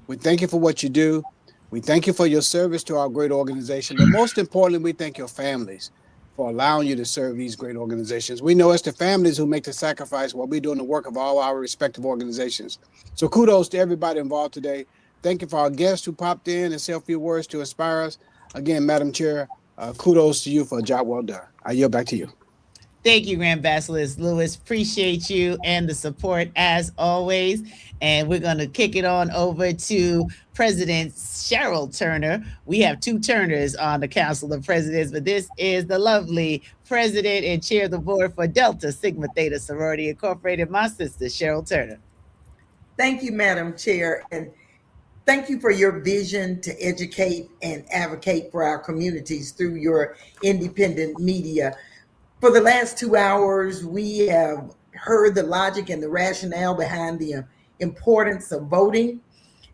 We thank you for what you do. We thank you for your service to our great organization. But most importantly, we thank your families for allowing you to serve these great organizations. We know it's the families who make the sacrifice while we're doing the work of all our respective organizations. So kudos to everybody involved today. Thank you for our guests who popped in and said a few words to inspire us. Again, Madam Chair, kudos to you for a job well done. I yield back to you. Thank you, Grand Basilisk Lewis. Appreciate you and the support as always. And we're going to kick it on over to President Cheryl Turner. We have two Turners on the Council of Presidents, but this is the lovely President and Chair of the Board for Delta Sigma Theta Sorority Incorporated, my sister, Cheryl Turner. Thank you, Madam Chair. And thank you for your vision to educate and advocate for our communities through your independent media. For the last 2 hours, we have heard the logic and the rationale behind the importance of voting.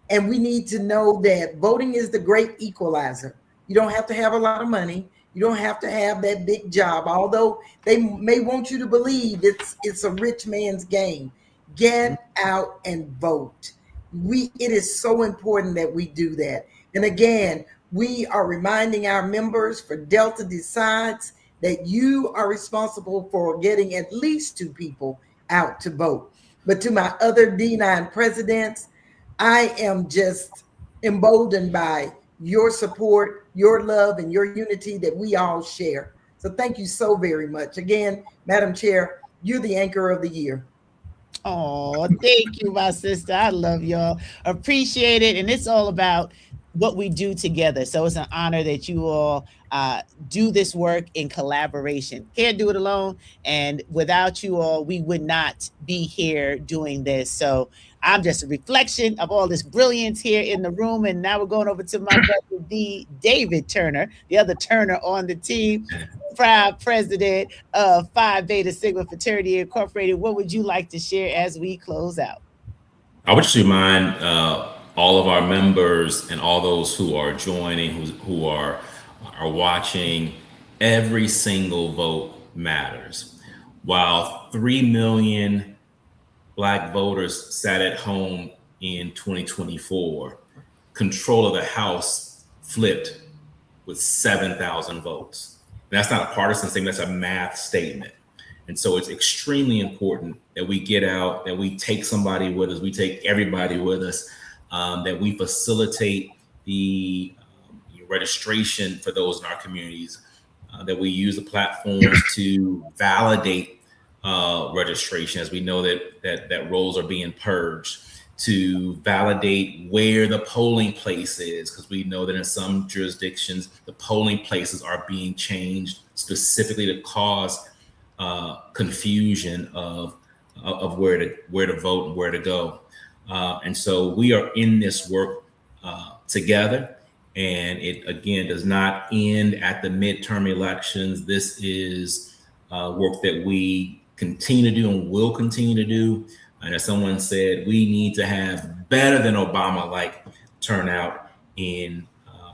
And we need to know that voting is the great equalizer. You don't have to have a lot of money. You don't have to have that big job, although they may want you to believe it's a rich man's game. Get out and vote. It is so important that we do that. And again, we are reminding our members for Delta Decides that you are responsible for getting at least 2 people out to vote. But to my other D9 presidents, I am just emboldened by your support, your love, and your unity that we all share. So thank you so very much. Again, Madam Chair, you're the anchor of the year. Oh, thank you, my sister. I love y'all. Appreciate it. And it's all about what we do together. So it's an honor that you all do this work in collaboration. Can't do it alone. And without you all, we would not be here doing this. So I'm just a reflection of all this brilliance here in the room. And now we're going over to my brother, David Turner, the other Turner on the team, proud president of Phi Beta Sigma Fraternity Incorporated. What would you like to share as we close out? I would just remind all of our members and all those who are joining, who are watching, every single vote matters. While 3 million Black voters sat at home in 2024, control of the House flipped with 7,000 votes. And that's not a partisan thing, that's a math statement. And so it's extremely important that we get out, that we take somebody with us, we take everybody with us, that we facilitate the registration for those in our communities, that we use the platforms to validate registration, as we know that rolls are being purged, to validate where the polling place is, because we know that in some jurisdictions, the polling places are being changed specifically to cause confusion of where to vote and where to go. And so we are in this work together. And it, again, does not end at the midterm elections. This is work that we continue to do and will continue to do. And as someone said, we need to have better than Obama-like turnout in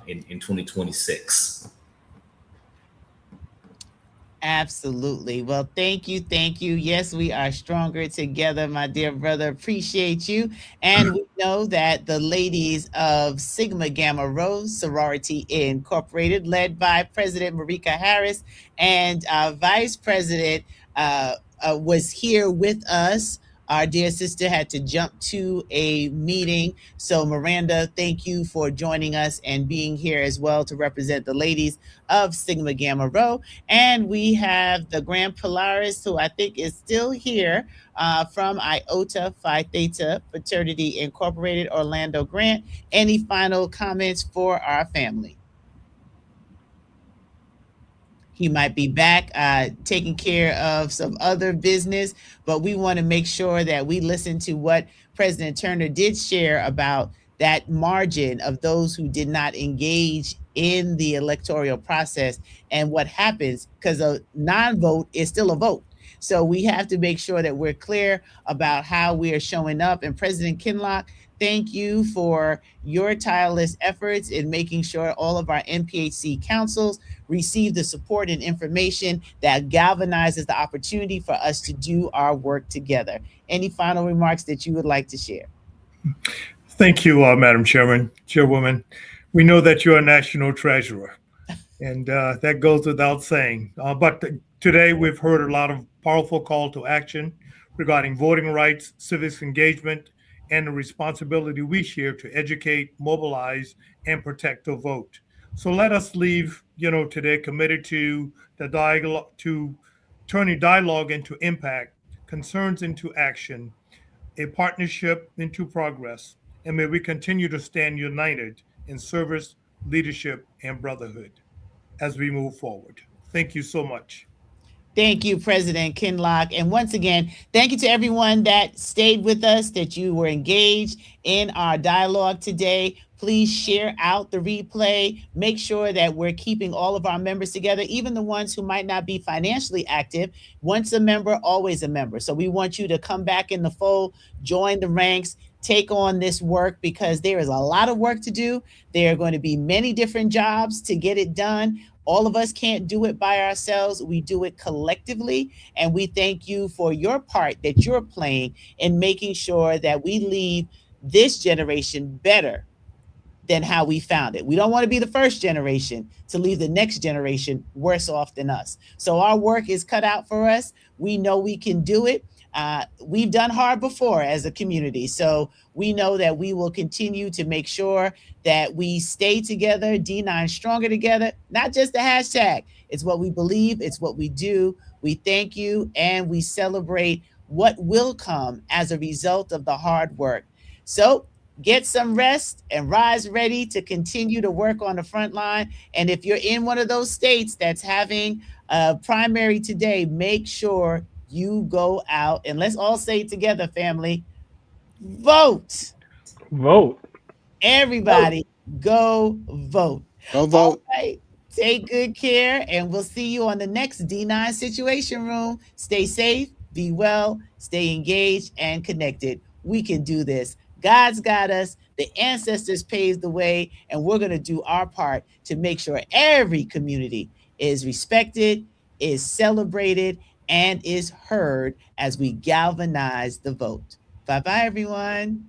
2026. Absolutely. Well, thank you. Thank you. Yes, we are stronger together, my dear brother. Appreciate you. And we know that the ladies of Sigma Gamma Rho Sorority Incorporated, led by President Marika Harris and Vice President was here with us. Our dear sister had to jump to a meeting. So Miranda, thank you for joining us and being here as well to represent the ladies of Sigma Gamma Rho. And we have the Grand Polaris, who I think is still here, from Iota Phi Theta Fraternity Incorporated, Orlando Grant. Any final comments for our family? He might be back taking care of some other business, but we want to make sure that we listen to what President Turner did share about that margin of those who did not engage in the electoral process and what happens, because a non-vote is still a vote. So we have to make sure that we're clear about how we are showing up. And President Kinloch, thank you for your tireless efforts in making sure all of our NPHC councils receive the support and information that galvanizes the opportunity for us to do our work together. Any final remarks that you would like to share? Thank you, Madam Chairwoman. We know that you're a national treasurer, and that goes without saying. But today we've heard a lot of powerful call to action regarding voting rights, civics engagement, and the responsibility we share to educate, mobilize, and protect the vote. So let us leave, today committed to the dialogue, to turning dialogue into impact, concerns into action, a partnership into progress, and may we continue to stand united in service, leadership, and brotherhood as we move forward. Thank you so much. Thank you, President Kinloch. And once again, thank you to everyone that stayed with us, that you were engaged in our dialogue today. Please share out the replay. Make sure that we're keeping all of our members together, even the ones who might not be financially active. Once a member, always a member. So we want you to come back in the fold, join the ranks, take on this work, because there is a lot of work to do. There are going to be many different jobs to get it done. All of us can't do it by ourselves. We do it collectively. And we thank you for your part that you're playing in making sure that we leave this generation better than how we found it. We don't want to be the first generation to leave the next generation worse off than us. So our work is cut out for us. We know we can do it. we've done hard before as a community. So we know that we will continue to make sure that we stay together, D9 stronger together, not just the hashtag. It's what we believe, it's what we do. We thank you and we celebrate what will come as a result of the hard work. So get some rest and rise ready to continue to work on the front line. And if you're in one of those states that's having a primary today, make sure you go out and let's all say it together, family. Vote. Vote. Everybody go vote. Go vote. All right. Take good care, and we'll see you on the next D9 Situation Room. Stay safe, be well, stay engaged and connected. We can do this. God's got us. The ancestors paved the way, and we're going to do our part to make sure every community is respected, is celebrated, and is heard as we galvanize the vote. Bye-bye, everyone.